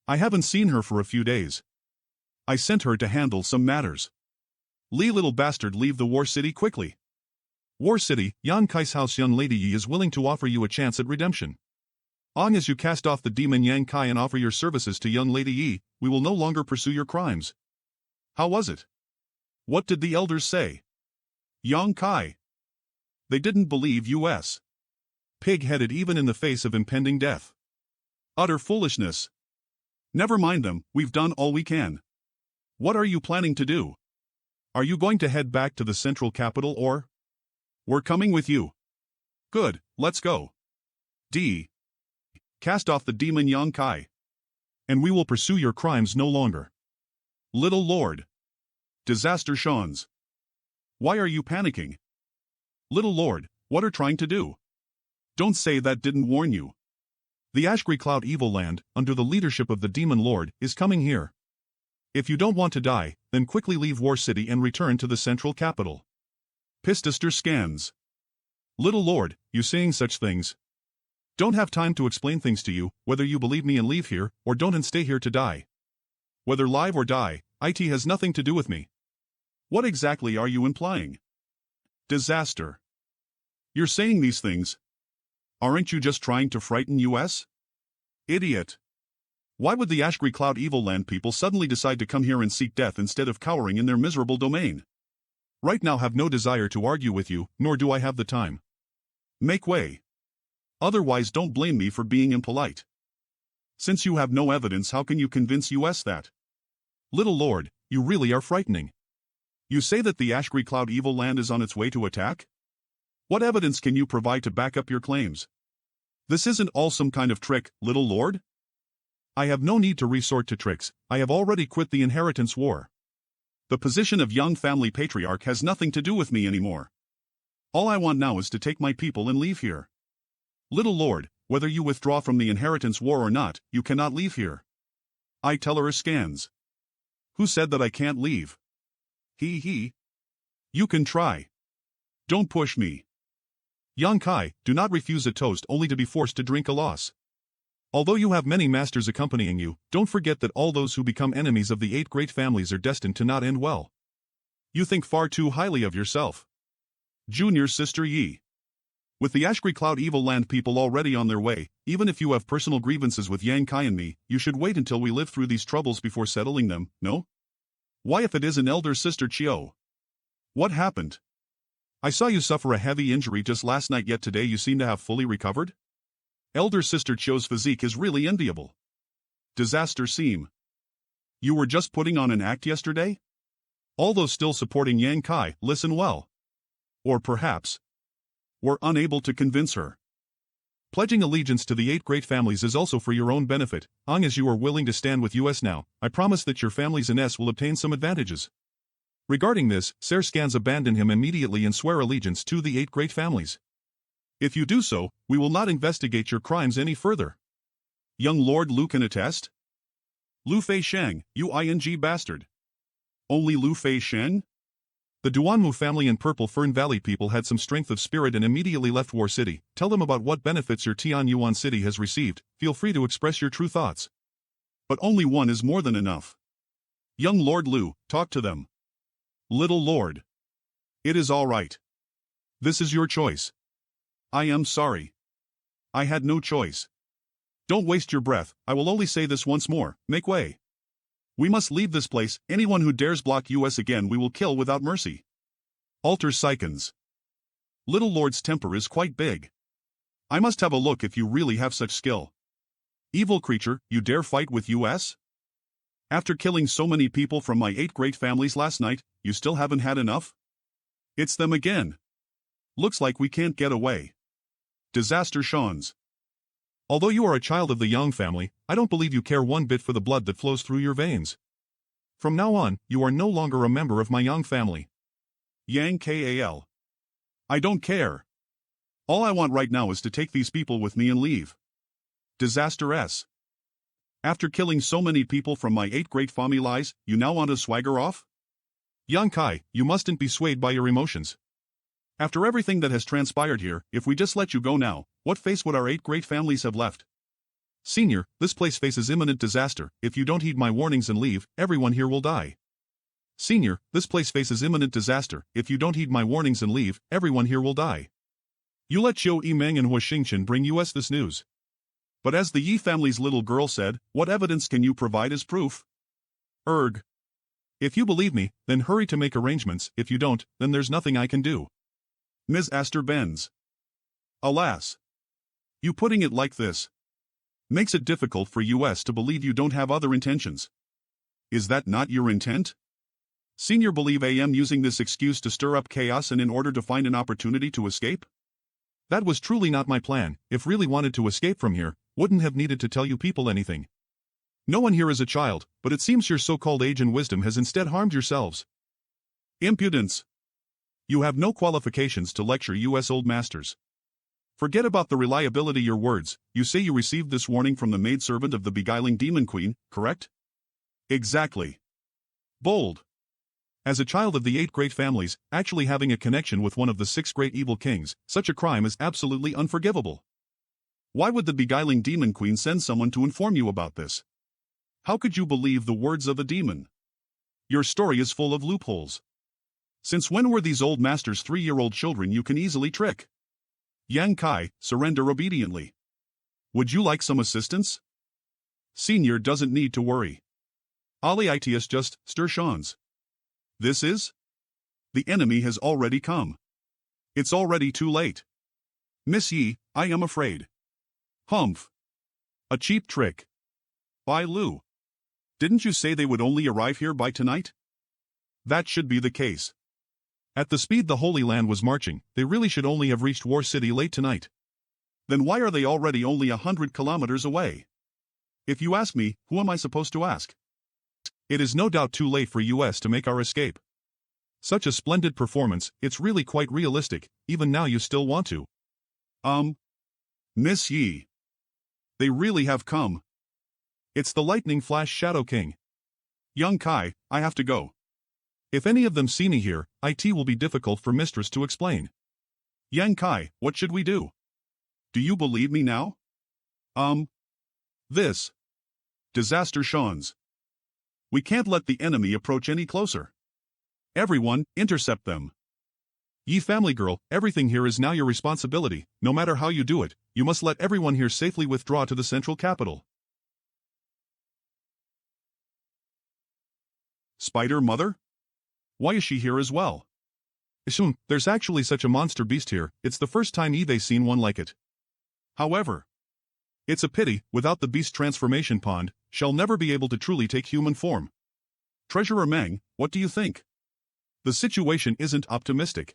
I haven't seen her for a few days. I sent her to handle some matters. Li, little bastard, leave the War City quickly. War City, Yan Kai's house. Young Lady Yi is willing to offer you a chance at redemption. Long as you cast off the demon Yang Kai and offer your services to young Lady Yi, we will no longer pursue your crimes. How was it? What did the elders say? Yang Kai. They didn't believe us. Pig-headed even in the face of impending death. Utter foolishness. Never mind them, we've done all we can. What are you planning to do? Are you going to head back to the central capital or? We're coming with you. Good, let's go. D. Cast off the demon Yang Kai. And we will pursue your crimes no longer. Little Lord. Disaster Shawns. Why are you panicking? Little Lord, what are trying to do? Don't say that didn't warn you. The Ashgree Cloud Evil Land, under the leadership of the Demon Lord, is coming here. If you don't want to die, then quickly leave War City and return to the central capital. Pistister scans. Little Lord, you saying such things? Don't have time to explain things to you, whether you believe me and leave here, or don't and stay here to die. Whether live or die, it has nothing to do with me. What exactly are you implying? Disaster. You're saying these things. Aren't you just trying to frighten us? Idiot. Why would the Ashgree Cloud Evil Land people suddenly decide to come here and seek death instead of cowering in their miserable domain? Right now have no desire to argue with you, nor do I have the time. Make way. Otherwise don't blame me for being impolite. Since you have no evidence, how can you convince us that? Little Lord, you really are frightening. You say that the Ashgree Cloud Evil Land is on its way to attack? What evidence can you provide to back up your claims? This isn't all some kind of trick, little lord? I have no need to resort to tricks, I have already quit the inheritance war. The position of young family patriarch has nothing to do with me anymore. All I want now is to take my people and leave here. Little lord, whether you withdraw from the inheritance war or not, you cannot leave here. I tell her scans. Who said that I can't leave? He. You can try. Don't push me. Young Kai, do not refuse a toast only to be forced to drink a loss. Although you have many masters accompanying you, don't forget that all those who become enemies of the 8 great families are destined to not end well. You think far too highly of yourself. Junior sister Yi. With the Ashgree Cloud Evil Land people already on their way, even if you have personal grievances with Yang Kai and me, you should wait until we live through these troubles before settling them, no? Why if it is an elder sister Chio? What happened? I saw you suffer a heavy injury just last night, yet today you seem to have fully recovered? Elder sister Chio's physique is really enviable. Disaster seem. You were just putting on an act yesterday? All those still supporting Yang Kai, listen well. Or perhaps were unable to convince her. Pledging allegiance to the 8 great families is also for your own benefit, as you are willing to stand with us now, I promise that your families in S will obtain some advantages. Regarding this, Ser Scans abandon him immediately and swear allegiance to the 8 great families. If you do so, we will not investigate your crimes any further. Young Lord Lu can attest? Lu Fei Sheng, you ing bastard. Only Lu Fei Sheng? The Duanmu family and Purple Fern Valley people had some strength of spirit and immediately left War City. Tell them about what benefits your Tian Yuan City has received, feel free to express your true thoughts. But only one is more than enough. Young Lord Lu, talk to them. Little Lord. It is all right. This is your choice. I am sorry. I had no choice. Don't waste your breath, I will only say this once more, make way. We must leave this place, anyone who dares block us again we will kill without mercy. Alter Psychons. Little Lord's temper is quite big. I must have a look if you really have such skill. Evil creature, you dare fight with us? After killing so many people from my 8 great families last night, you still haven't had enough? It's them again. Looks like we can't get away. Disaster Shawns. Although you are a child of the Yang family, I don't believe you care one bit for the blood that flows through your veins. From now on, you are no longer a member of my Yang family. Yang Kal. I don't care. All I want right now is to take these people with me and leave. Disaster S. After killing so many people from my 8 great families, you now want to swagger off? Yang Kai, you mustn't be swayed by your emotions. After everything that has transpired here, if we just let you go now, what face would our 8 great families have left? Senior, this place faces imminent disaster, if you don't heed my warnings and leave, everyone here will die. Senior, this place faces imminent disaster, if you don't heed my warnings and leave, everyone here will die. You let Qiu Yimeng and Hua Xingchen bring us this news. But as the Yi family's little girl said, what evidence can you provide as proof? Erg. If you believe me, then hurry to make arrangements, if you don't, then there's nothing I can do. Ms. Aster Benz. Alas. You putting it like this makes it difficult for us to believe you don't have other intentions. Is that not your intent? Senior believe I am using this excuse to stir up chaos and in order to find an opportunity to escape? That was truly not my plan. If really wanted to escape from here, wouldn't have needed to tell you people anything. No one here is a child, but it seems your so-called age and wisdom has instead harmed yourselves. Impudence. You have no qualifications to lecture us old masters. Forget about the reliability your words, you say you received this warning from the maidservant of the beguiling demon queen, correct? Exactly. Bold. As a child of the 8 great families, actually having a connection with one of the 6 great evil kings, such a crime is absolutely unforgivable. Why would the beguiling demon queen send someone to inform you about this? How could you believe the words of a demon? Your story is full of loopholes. Since when were these old masters 3-year-old children you can easily trick? Yang Kai, surrender obediently. Would you like some assistance? Senior doesn't need to worry. Ali its just stir Shawns. This is? The enemy has already come. It's already too late. Miss Yi, I am afraid. Humph. A cheap trick. By Lu. Didn't you say they would only arrive here by tonight? That should be the case. At the speed the Holy Land was marching, they really should only have reached War City late tonight. Then why are they already only 100 kilometers away? If you ask me, who am I supposed to ask? It is no doubt too late for US to make our escape. Such a splendid performance, it's really quite realistic, even now you still want to. Miss Yi. They really have come. It's the Lightning Flash Shadow King. Young Kai, I have to go. If any of them see me here, it will be difficult for Mistress to explain. Yang Kai, what should we do? Do you believe me now? This. Disaster Shawns. We can't let the enemy approach any closer. Everyone, intercept them. Ye family girl, everything here is now your responsibility, no matter how you do it, you must let everyone here safely withdraw to the central capital. Spider Mother? Why is she here as well? There's actually such a monster beast here, it's the first time they've seen one like it. However, it's a pity, without the beast transformation pond, shall never be able to truly take human form. Treasurer Meng, what do you think? The situation isn't optimistic.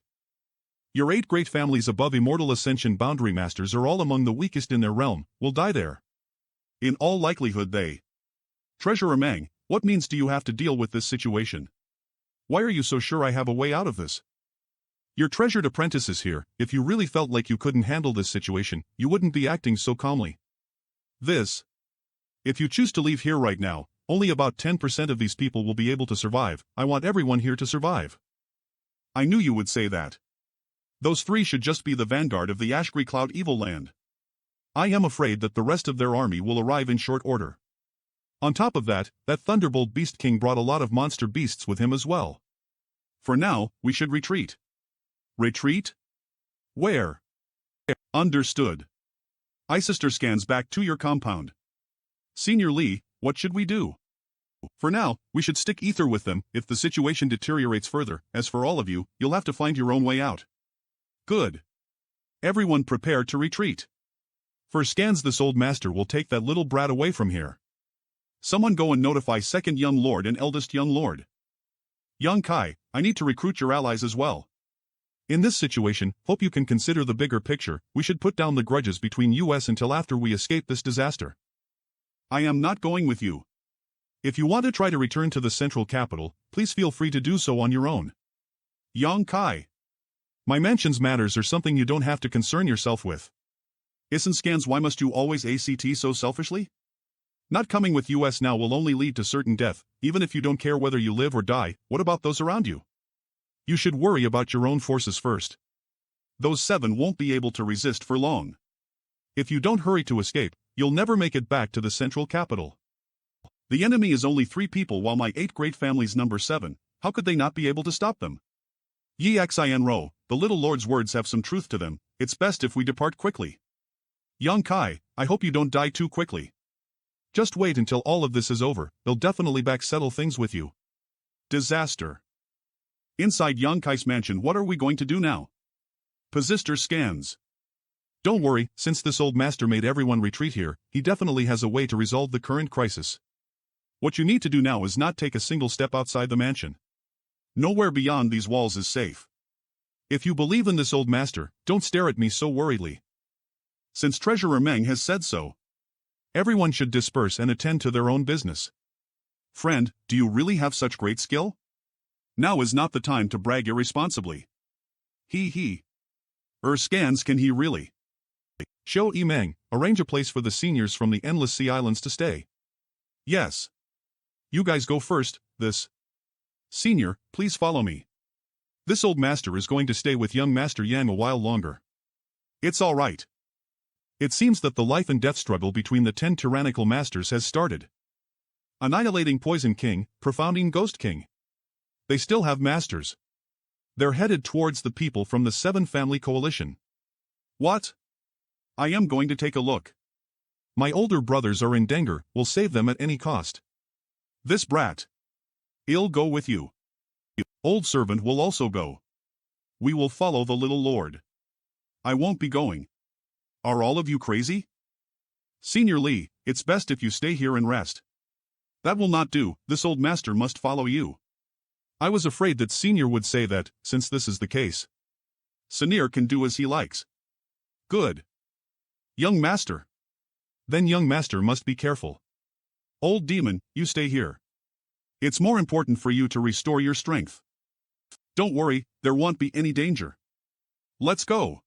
Your 8 great families above Immortal Ascension Boundary Masters are all among the weakest in their realm, will die there. In all likelihood they. Treasurer Meng, what means do you have to deal with this situation? Why are you so sure I have a way out of this? Your treasured apprentice is here, if you really felt like you couldn't handle this situation, you wouldn't be acting so calmly. This. If you choose to leave here right now, only about 10% of these people will be able to survive, I want everyone here to survive. I knew you would say that. Those 3 should just be the vanguard of the Ashgree Cloud Evil Land. I am afraid that the rest of their army will arrive in short order. On top of that, Thunderbolt Beast King brought a lot of monster beasts with him as well. For now, we should retreat. Retreat? Where? Understood. Sister scans back to your compound. Senior Lee, what should we do? For now, we should stick ether with them, if the situation deteriorates further, as for all of you, you'll have to find your own way out. Good. Everyone prepare to retreat. For scans this old master will take that little brat away from here. Someone go and notify second young lord and eldest young lord. Young Kai, I need to recruit your allies as well. In this situation, hope you can consider the bigger picture, we should put down the grudges between US until after we escape this disaster. I am not going with you. If you want to try to return to the central capital, please feel free to do so on your own. Young Kai. My mentions matters are something you don't have to concern yourself with. Isn't scans why must you always act so selfishly? Not coming with US now will only lead to certain death, even if you don't care whether you live or die, what about those around you? You should worry about your own forces first. Those 7 won't be able to resist for long. If you don't hurry to escape, you'll never make it back to the central capital. The enemy is only 3 people while my 8 great families number 7, how could they not be able to stop them? Yi Xin Ro, the little lord's words have some truth to them, it's best if we depart quickly. Young Kai, I hope you don't die too quickly. Just wait until all of this is over, they'll definitely back settle things with you. Disaster. Inside Young Kai's mansion, what are we going to do now? Posister scans. Don't worry, since this old master made everyone retreat here, he definitely has a way to resolve the current crisis. What you need to do now is not take a single step outside the mansion. Nowhere beyond these walls is safe. If you believe in this old master, don't stare at me so worriedly. Since Treasurer Meng has said so, everyone should disperse and attend to their own business. Friend, do you really have such great skill? Now is not the time to brag irresponsibly. He. Scans can he really? Xiao Yimeng, arrange a place for the seniors from the Endless Sea Islands to stay. Yes. You guys go first, this. Senior, please follow me. This old master is going to stay with young Master Yang a while longer. It's all right. It seems that the life and death struggle between the 10 tyrannical masters has started. Annihilating Poison King, profounding Ghost King. They still have masters. They're headed towards the people from the 7 family coalition. What? I am going to take a look. My older brothers are in danger, will save them at any cost. This brat. I'll go with you. Old servant will also go. We will follow the little lord. I won't be going. Are all of you crazy? Senior Lee, it's best if you stay here and rest. That will not do, this old master must follow you. I was afraid that Senior would say that, since this is the case, Senior can do as he likes. Good. Young Master. Then Young Master must be careful. Old Demon, you stay here. It's more important for you to restore your strength. Don't worry, there won't be any danger. Let's go.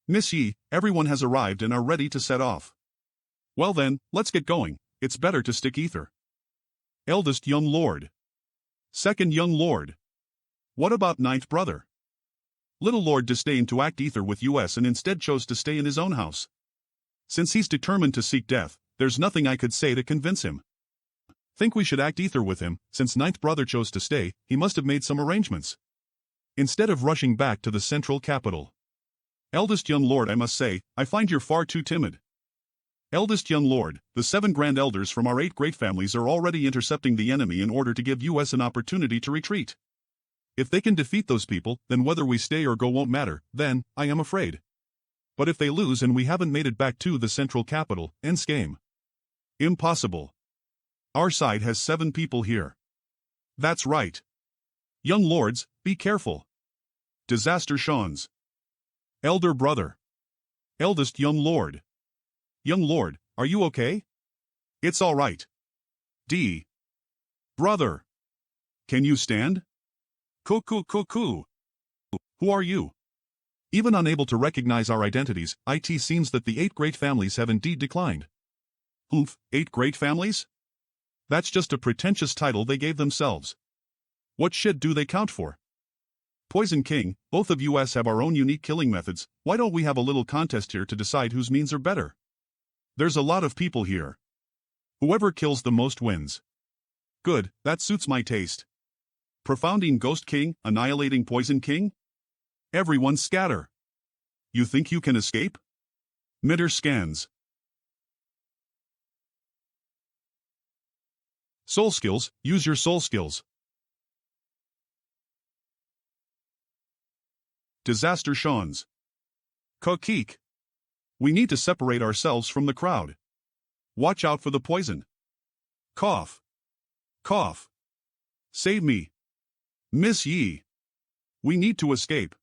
Miss Yi, everyone has arrived and are ready to set off. Well then, let's get going. It's better to stick ether. Eldest Young Lord. Second Young Lord. What about Ninth Brother? Little Lord disdained to act ether with us and instead chose to stay in his own house. Since he's determined to seek death, there's nothing I could say to convince him. Think we should act ether with him, since Ninth Brother chose to stay, he must have made some arrangements. Instead of rushing back to the central capital. Eldest Young Lord, I must say, I find you're far too timid. Eldest Young Lord, the 7 Grand Elders from our 8 great families are already intercepting the enemy in order to give us an opportunity to retreat. If they can defeat those people, then whether we stay or go won't matter, then, I am afraid. But if they lose and we haven't made it back to the central capital, ends game. Impossible. Our side has 7 people here. That's right. Young Lords, be careful. Disaster Shawns. Elder Brother. Eldest Young Lord. Young Lord, are you okay? It's all right. D. Brother. Can you stand? Cuckoo. Who are you? Even unable to recognize our identities, it seems that the 8 great families have indeed declined. Humph, 8 great families? That's just a pretentious title they gave themselves. What shit do they count for? Poison King, both of us have our own unique killing methods, why don't we have a little contest here to decide whose means are better? There's a lot of people here. Whoever kills the most wins. Good, that suits my taste. Profounding Ghost King, annihilating Poison King? Everyone scatter. You think you can escape? Mitter scans. Soul skills, use your soul skills. Disaster Shawns. Coqueek. We need to separate ourselves from the crowd. Watch out for the poison. Cough. Cough. Save me. Miss Yi. We need to escape.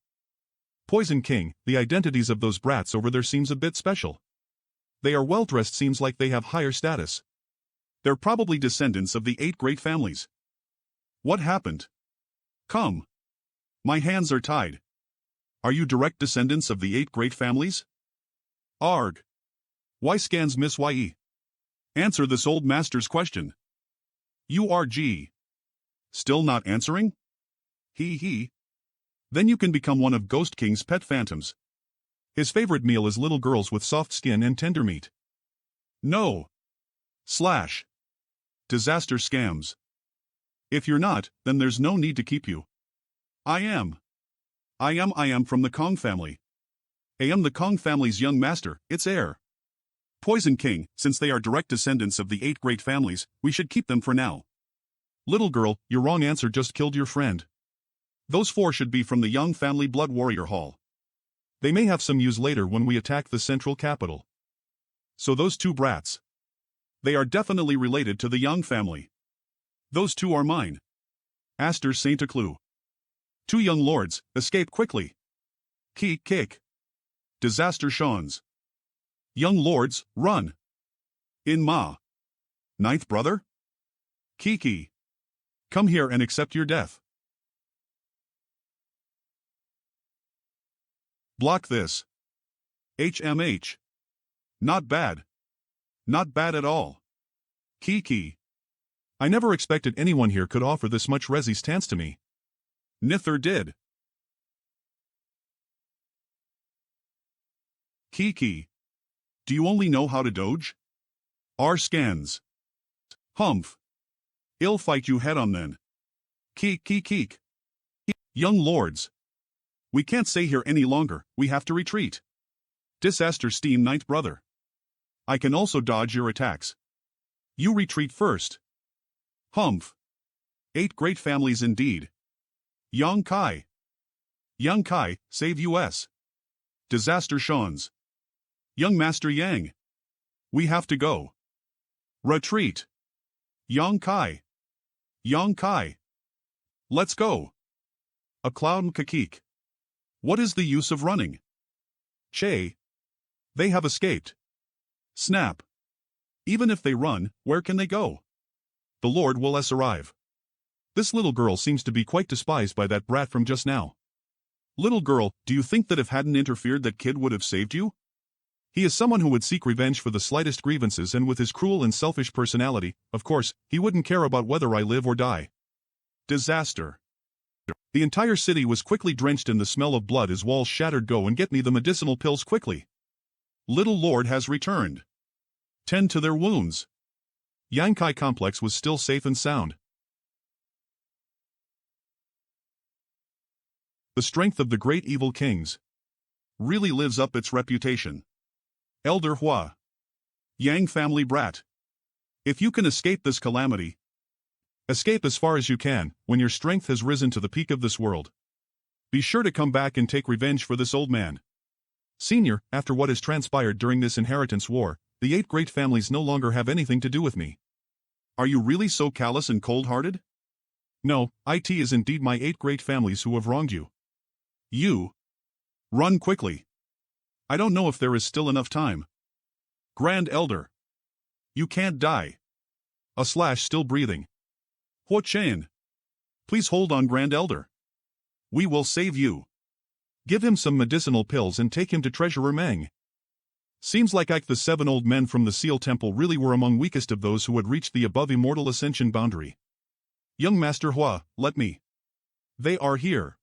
Poison King, the identities of those brats over there seems a bit special. They are well dressed, seems like they have higher status. They're probably descendants of the 8 great families. What happened? Come. My hands are tied. Are you direct descendants of the 8 great families? Arg. Why scans Miss Ye? Answer this old master's question. URG. Still not answering? He. Then you can become one of Ghost King's pet phantoms. His favorite meal is little girls with soft skin and tender meat. No. Slash. Disaster scams. If you're not, then there's no need to keep you. I am from the Kong family. I am the Kong family's young master, its heir. Poison King, since they are direct descendants of the 8 great families, we should keep them for now. Little girl, your wrong answer just killed your friend. Those 4 should be from the Young Family Blood Warrior Hall. They may have some use later when we attack the central capital. So those 2 brats. They are definitely related to the Young family. Those 2 are mine. Aster Saint Clue. 2 young lords, escape quickly. Kick. Disaster Shawns. Young lords, run. In Ma. Ninth Brother? Kiki. Come here and accept your death. Block this. HMH. Not bad. Not bad at all. Kiki. I never expected anyone here could offer this much resistance to me. Nither did. Kiki. Do you only know how to dodge? R scans. Humph. I'll fight you head on then. Keek. Young lords. We can't stay here any longer, we have to retreat. Disaster Steam Ninth Brother. I can also dodge your attacks. You retreat first. Humph. 8 great families indeed. Yang Kai, save us. Disaster Shawns. Young Master Yang. We have to go. Retreat. Yang Kai. Let's go. A clown kakik. What is the use of running? Che. They have escaped. Snap. Even if they run, where can they go? The Lord will arrive. This little girl seems to be quite despised by that brat from just now. Little girl, do you think that if hadn't interfered that kid would have saved you? He is someone who would seek revenge for the slightest grievances, and with his cruel and selfish personality, of course, he wouldn't care about whether I live or die. Disaster. The entire city was quickly drenched in the smell of blood as walls shattered. Go and get me the medicinal pills quickly. Little Lord has returned. Tend to their wounds. Yankai complex was still safe and sound. The strength of the great evil kings really lives up its reputation. Elder Hua. Yang family brat. If you can escape this calamity, escape as far as you can, when your strength has risen to the peak of this world. Be sure to come back and take revenge for this old man. Senior, after what has transpired during this inheritance war, the 8 great families no longer have anything to do with me. Are you really so callous and cold-hearted? No, it is indeed my 8 great families who have wronged you. You. Run quickly. I don't know if there is still enough time. Grand Elder. You can't die. Still breathing. Huo Chen. Please hold on, Grand Elder. We will save you. Give him some medicinal pills and take him to Treasurer Meng. Seems like the 7 old men from the Seal Temple really were among weakest of those who had reached the above immortal ascension boundary. Young Master Hua, let me. They are here.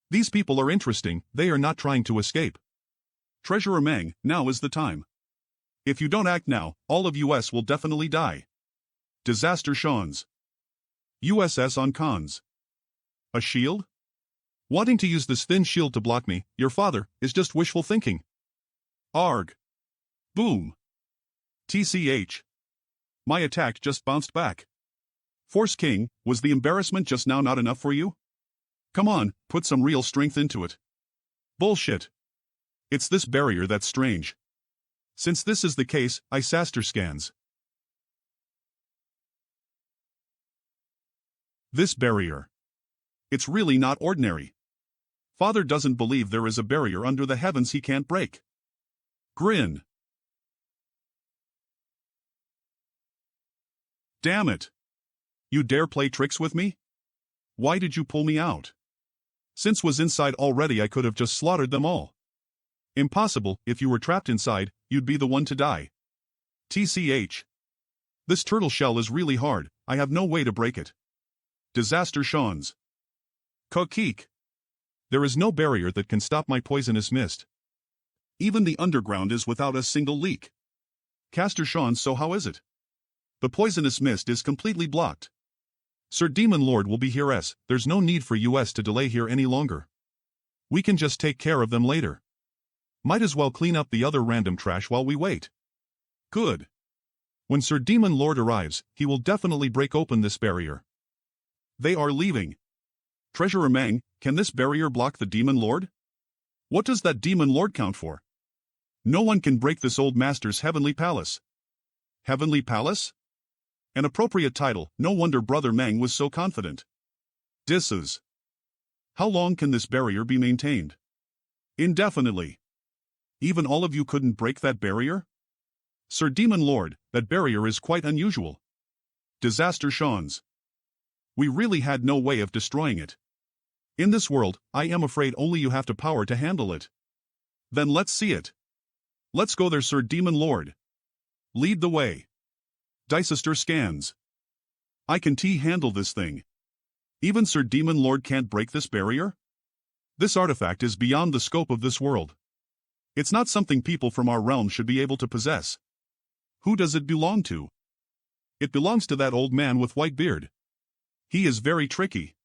These people are interesting, they are not trying to escape. Treasurer Meng, now is the time. If you don't act now, all of US will definitely die. Disaster Shawns. USS on cons. A shield? Wanting to use this thin shield to block me, your father, is just wishful thinking. Arg. Boom. TCH. My attack just bounced back. Force King, was the embarrassment just now not enough for you? Come on, put some real strength into it. Bullshit. It's this barrier that's strange. Since this is the case, Isaster scans. This barrier. It's really not ordinary. Father doesn't believe there is a barrier under the heavens he can't break. Grin. Damn it. You dare play tricks with me? Why did you pull me out? Since was inside already, I could have just slaughtered them all. Impossible, if you were trapped inside, you'd be the one to die. TCH. This turtle shell is really hard, I have no way to break it. Disaster Shawns. Kokik. There is no barrier that can stop my poisonous mist. Even the underground is without a single leak. Caster Shawns, so how is it? The poisonous mist is completely blocked. Sir Demon Lord will be here there's no need for US to delay here any longer. We can just take care of them later. Might as well clean up the other random trash while we wait. Good. When Sir Demon Lord arrives, he will definitely break open this barrier. They are leaving. Treasurer Meng, can this barrier block the Demon Lord? What does that Demon Lord count for? No one can break this old master's heavenly palace. Heavenly palace? An appropriate title, no wonder Brother Meng was so confident. Disses. How long can this barrier be maintained? Indefinitely. Even all of you couldn't break that barrier? Sir Demon Lord, that barrier is quite unusual. Disaster Shawns. We really had no way of destroying it. In this world, I am afraid only you have the power to handle it. Then let's see it. Let's go there, Sir Demon Lord. Lead the way. Dicester scans. I can handle this thing. Even Sir Demon Lord can't break this barrier? This artifact is beyond the scope of this world. It's not something people from our realm should be able to possess. Who does it belong to? It belongs to that old man with white beard. He is very tricky.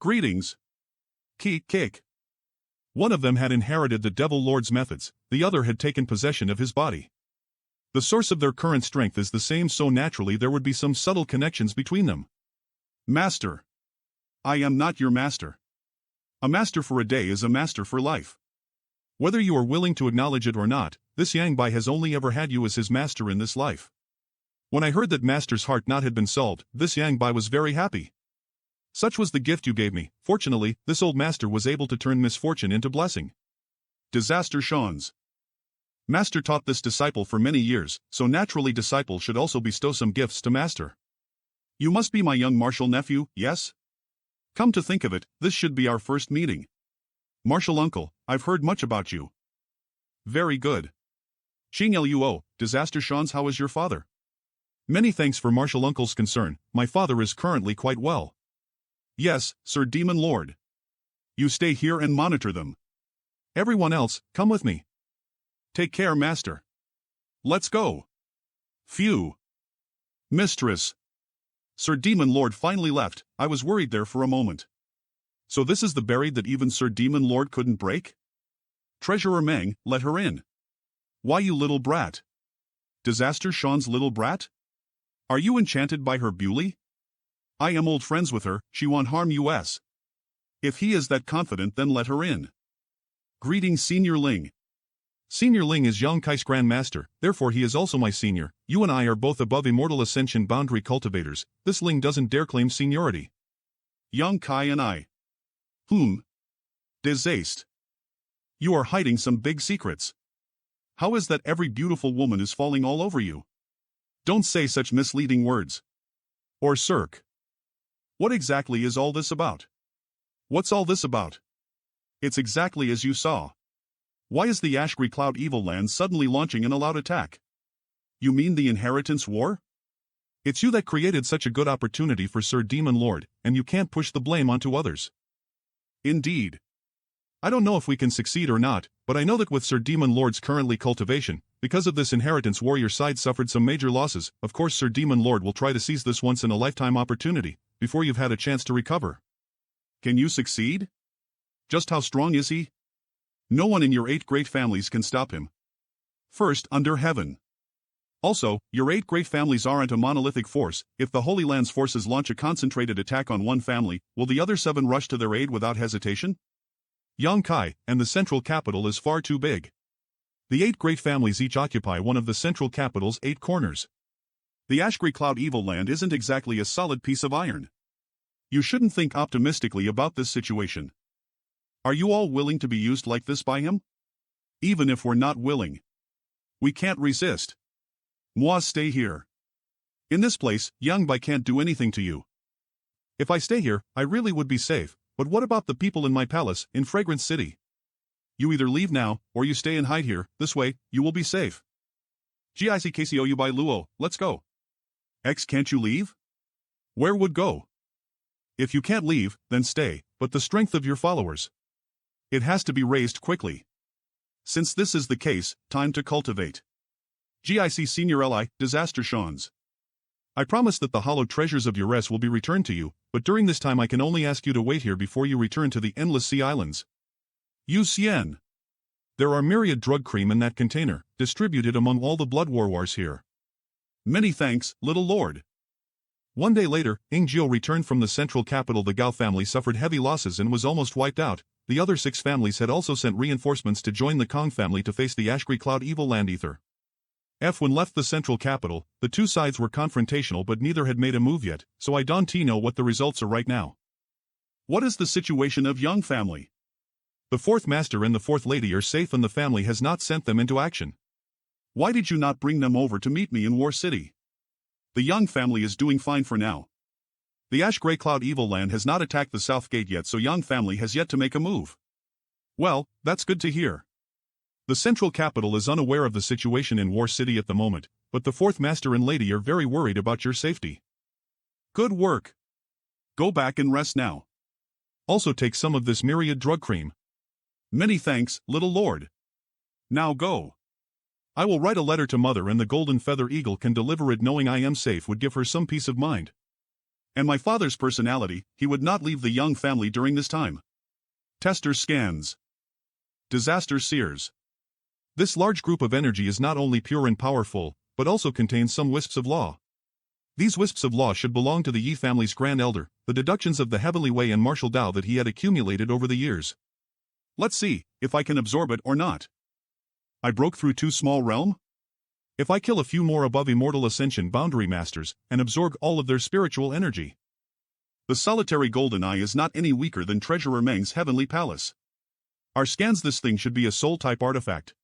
Greetings. Kick. One of them had inherited the Devil Lord's methods, the other had taken possession of his body. The source of their current strength is the same, so naturally there would be some subtle connections between them. Master. I am not your master. A master for a day is a master for life. Whether you are willing to acknowledge it or not, this Yangbai has only ever had you as his master in this life. When I heard that Master's heart knot had been solved, this Yangbai was very happy. Such was the gift you gave me. Fortunately, this old master was able to turn misfortune into blessing. Disaster shawns. Master taught this disciple for many years, so naturally disciple should also bestow some gifts to master. You must be my young martial nephew, yes? Come to think of it, this should be our first meeting. Martial uncle, I've heard much about you. Very good. Ching Luo, Disaster shawns, how is your father? Many thanks for martial uncle's concern, my father is currently quite well. Yes, Sir Demon Lord. You stay here and monitor them. Everyone else, come with me. Take care, master. Let's go. Phew. Mistress. Sir Demon Lord finally left, I was worried there for a moment. So this is the barrier that even Sir Demon Lord couldn't break? Treasurer Meng, let her in. Why, you little brat? Disaster shawns little brat? Are you enchanted by her beauty? I am old friends with her, she won't harm us. If he is that confident, then let her in. Greetings, Senior Ling. Senior Ling is Yang Kai's Grand Master, therefore he is also my senior. You and I are both above immortal ascension boundary cultivators. This Ling doesn't dare claim seniority. Yang Kai and I. Disaste. You are hiding some big secrets. How is that every beautiful woman is falling all over you? Don't say such misleading words. Or Cirque. What exactly is all this about? What's all this about? It's exactly as you saw. Why is the Ashgree Cloud Evil Land suddenly launching an all-out attack? You mean the Inheritance War? It's you that created such a good opportunity for Sir Demon Lord, and you can't push the blame onto others. Indeed. I don't know if we can succeed or not, but I know that with Sir Demon Lord's currently cultivation, because of this Inheritance War your side suffered some major losses. Of course Sir Demon Lord will try to seize this once-in-a-lifetime opportunity, before you've had a chance to recover. Can you succeed? Just how strong is he? No one in your 8 great families can stop him. First under heaven. Also, your 8 great families aren't a monolithic force. If the Holy Land's forces launch a concentrated attack on one family, will the other 7 rush to their aid without hesitation? Yang Kai, and the central capital is far too big. The 8 great families each occupy one of the central capital's 8 corners. The Ashgree Cloud Evil Land isn't exactly a solid piece of iron. You shouldn't think optimistically about this situation. Are you all willing to be used like this by him? Even if we're not willing. We can't resist. Moi stay here. In this place, Yang Bai can't do anything to you. If I stay here, I really would be safe, but what about the people in my palace, in Fragrance City? You either leave now, or you stay and hide here, this way, you will be safe. GICKCOU by Luo, let's go. X, can't you leave? Where would go? If you can't leave, then stay, but the strength of your followers. It has to be raised quickly. Since this is the case, time to cultivate. GIC Senior Li, Disaster Shawns. I promise that the hallowed treasures of Ures will be returned to you, but during this time I can only ask you to wait here before you return to the Endless Sea Islands. Yu Xian. There are myriad drug cream in that container, distributed among all the blood warriors here. Many thanks, little lord. One day later, Ingjiu returned from the central capital. The Gao family suffered heavy losses and was almost wiped out. The other 6 families had also sent reinforcements to join the Kong family to face the Ashgree Cloud Evil Land Ether. When left the central capital, the 2 sides were confrontational but neither had made a move yet, so I don't know what the results are right now. What is the situation of Young family? The 4th master and the 4th lady are safe and the family has not sent them into action. Why did you not bring them over to meet me in War City? The Young family is doing fine for now. The Ashgree Cloud Evil Land has not attacked the South Gate yet, so Young family has yet to make a move. Well, that's good to hear. The central capital is unaware of the situation in War City at the moment, but the 4th master and lady are very worried about your safety. Good work. Go back and rest now. Also take some of this myriad drug cream. Many thanks, little lord. Now go. I will write a letter to mother and the Golden Feather Eagle can deliver it. Knowing I am safe would give her some peace of mind. And my father's personality, he would not leave the Young family during this time. Tester scans. Disaster seers. This large group of energy is not only pure and powerful, but also contains some wisps of law. These wisps of law should belong to the Yi family's Grand Elder, the deductions of the Heavenly Way and Martial Tao that he had accumulated over the years. Let's see, if I can absorb it or not. I broke through 2 small realm? If I kill a few more above immortal ascension boundary masters, and absorb all of their spiritual energy. The solitary golden eye is not any weaker than Treasurer Meng's heavenly palace. Our scans, this thing should be a soul-type artifact.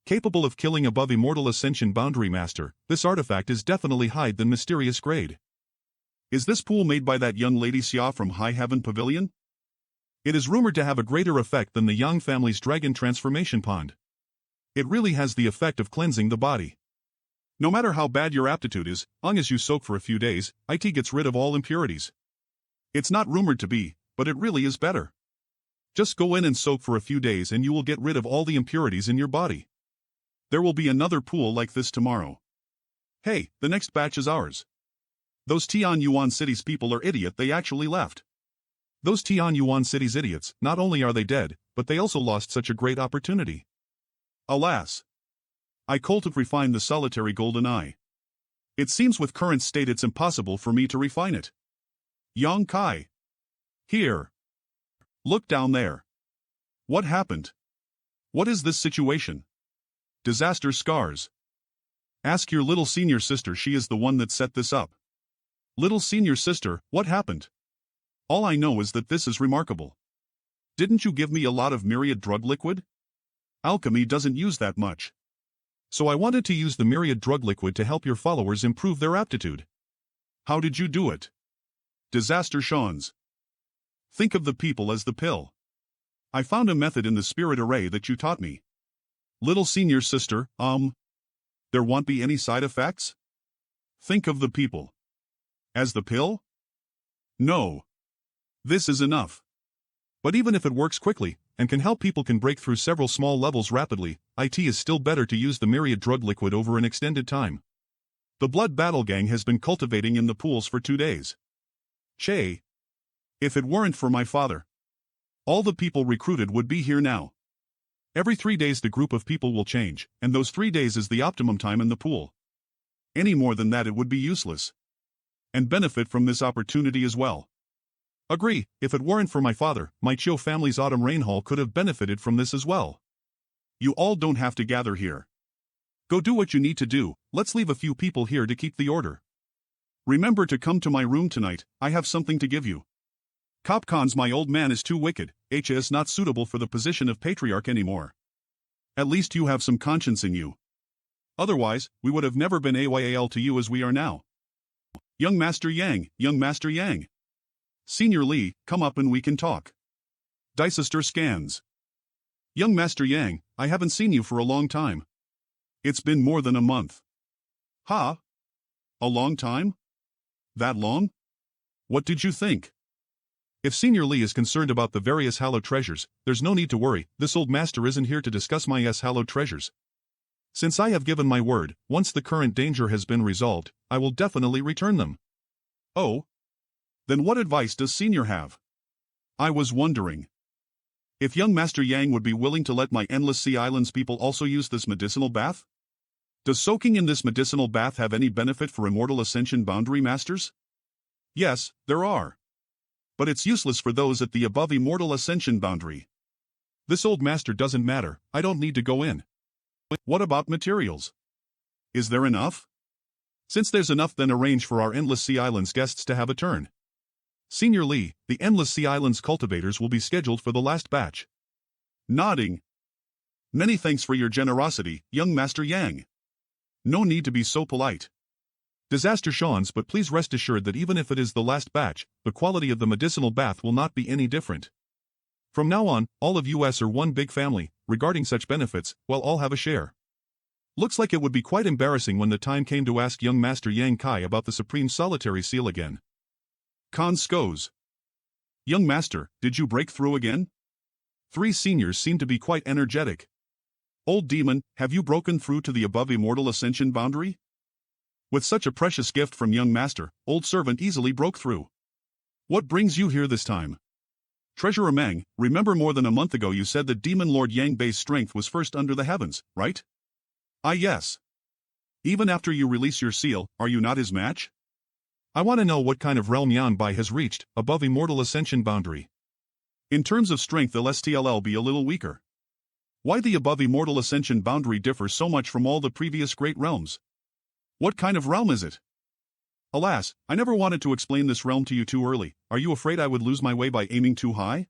Capable of killing above immortal ascension boundary master, this artifact is definitely higher than mysterious grade. Is this pool made by that young lady Xia from High Heaven Pavilion? It is rumored to have a greater effect than the Yang family's dragon transformation pond. It really has the effect of cleansing the body. No matter how bad your aptitude is, long as you soak for a few days, it gets rid of all impurities. It's not rumored to be, but it really is better. Just go in and soak for a few days and you will get rid of all the impurities in your body. There will be another pool like this tomorrow. Hey, the next batch is ours. Those Tianyuan City's people are idiot, they actually left. Those Tianyuan City's idiots, not only are they dead, but they also lost such a great opportunity. Alas. I couldn't refine the solitary golden eye. It seems with current state it's impossible for me to refine it. Yang Kai. Here. Look down there. What happened? What is this situation? Disaster scars. Ask your little senior sister, she is the one that set this up. Little senior sister, what happened? All I know is that this is remarkable. Didn't you give me a lot of myriad drug liquid? Alchemy doesn't use that much. So I wanted to use the myriad drug liquid to help your followers improve their aptitude. How did you do it? Disaster Shawns. Think of the people as the pill. I found a method in the spirit array that you taught me. Little senior sister, there won't be any side effects? Think of the people. As the pill? No. This is enough. But even if it works quickly, and can help people can break through several small levels rapidly, it is still better to use the myriad drug liquid over an extended time. The Blood Battle Gang has been cultivating in the pools for 2 days. Che. If it weren't for my father, all the people recruited would be here now. Every 3 days the group of people will change, and those 3 days is the optimum time in the pool. Any more than that it would be useless. And benefit from this opportunity as well. Agree, if it weren't for my father, my Chiu family's autumn rain hall could have benefited from this as well. You all don't have to gather here. Go do what you need to do, let's leave a few people here to keep the order. Remember to come to my room tonight, I have something to give you. Copcons, my old man is too wicked, is not suitable for the position of patriarch anymore. At least you have some conscience in you. Otherwise, we would have never been AYAL to you as we are now. Young Master Yang, Young Master Yang. Senior Lee, come up and we can talk. Dicester scans. Young Master Yang, I haven't seen you for a long time. It's been more than a month. Ha? A long time? That long? What did you think? If Senior Lee is concerned about the various hallowed treasures, there's no need to worry, this old master isn't here to discuss my hallowed treasures. Since I have given my word, once the current danger has been resolved, I will definitely return them. Oh? Then what advice does Senior have? I was wondering if young Master Yang would be willing to let my Endless Sea Islands people also use this medicinal bath? Does soaking in this medicinal bath have any benefit for Immortal Ascension Boundary Masters? Yes, there are. But it's useless for those at the above Immortal Ascension Boundary. This old master doesn't matter, I don't need to go in. What about materials? Is there enough? Since there's enough, then arrange for our Endless Sea Islands guests to have a turn. Senior Lee, the Endless Sea Islands cultivators will be scheduled for the last batch. Nodding. Many thanks for your generosity, young Master Yang. No need to be so polite. Disaster Shawns, but please rest assured that even if it is the last batch, the quality of the medicinal bath will not be any different. From now on, all of us are one big family, regarding such benefits, well, all have a share. Looks like it would be quite embarrassing when the time came to ask young Master Yang Kai about the Supreme Solitary Seal again. Con Skos. Young Master, did you break through again? 3 seniors seem to be quite energetic. Old demon, have you broken through to the above Immortal Ascension Boundary? With such a precious gift from young Master, old servant easily broke through. What brings you here this time? Treasurer Meng, remember more than a month ago you said that Demon Lord Yang Bei's strength was first under the heavens, right? Ah yes. Even after you release your seal, are you not his match? I want to know what kind of realm Yang Bei has reached, above Immortal Ascension Boundary. In terms of strength LSTLL be a little weaker. Why the above Immortal Ascension Boundary differs so much from all the previous great realms? What kind of realm is it? Alas, I never wanted to explain this realm to you too early. Are you afraid I would lose my way by aiming too high?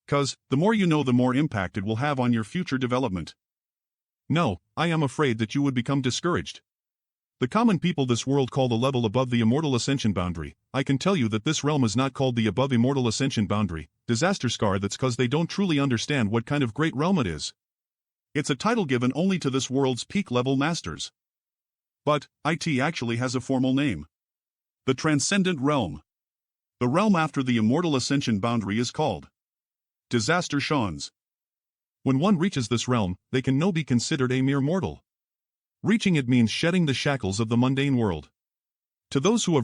'Cause, the more you know, the more impact it will have on your future development. No, I am afraid that you would become discouraged. The common people this world call the level above the immortal ascension boundary. I can tell you that this realm is not called the above immortal ascension boundary, disaster scar. That's cause they don't truly understand what kind of great realm it is. It's a title given only to this world's peak level masters. But, it actually has a formal name. The Transcendent Realm. The realm after the immortal ascension boundary is called Disaster Shans. When one reaches this realm, they can no be considered a mere mortal. Reaching it means shedding the shackles of the mundane world. To those who have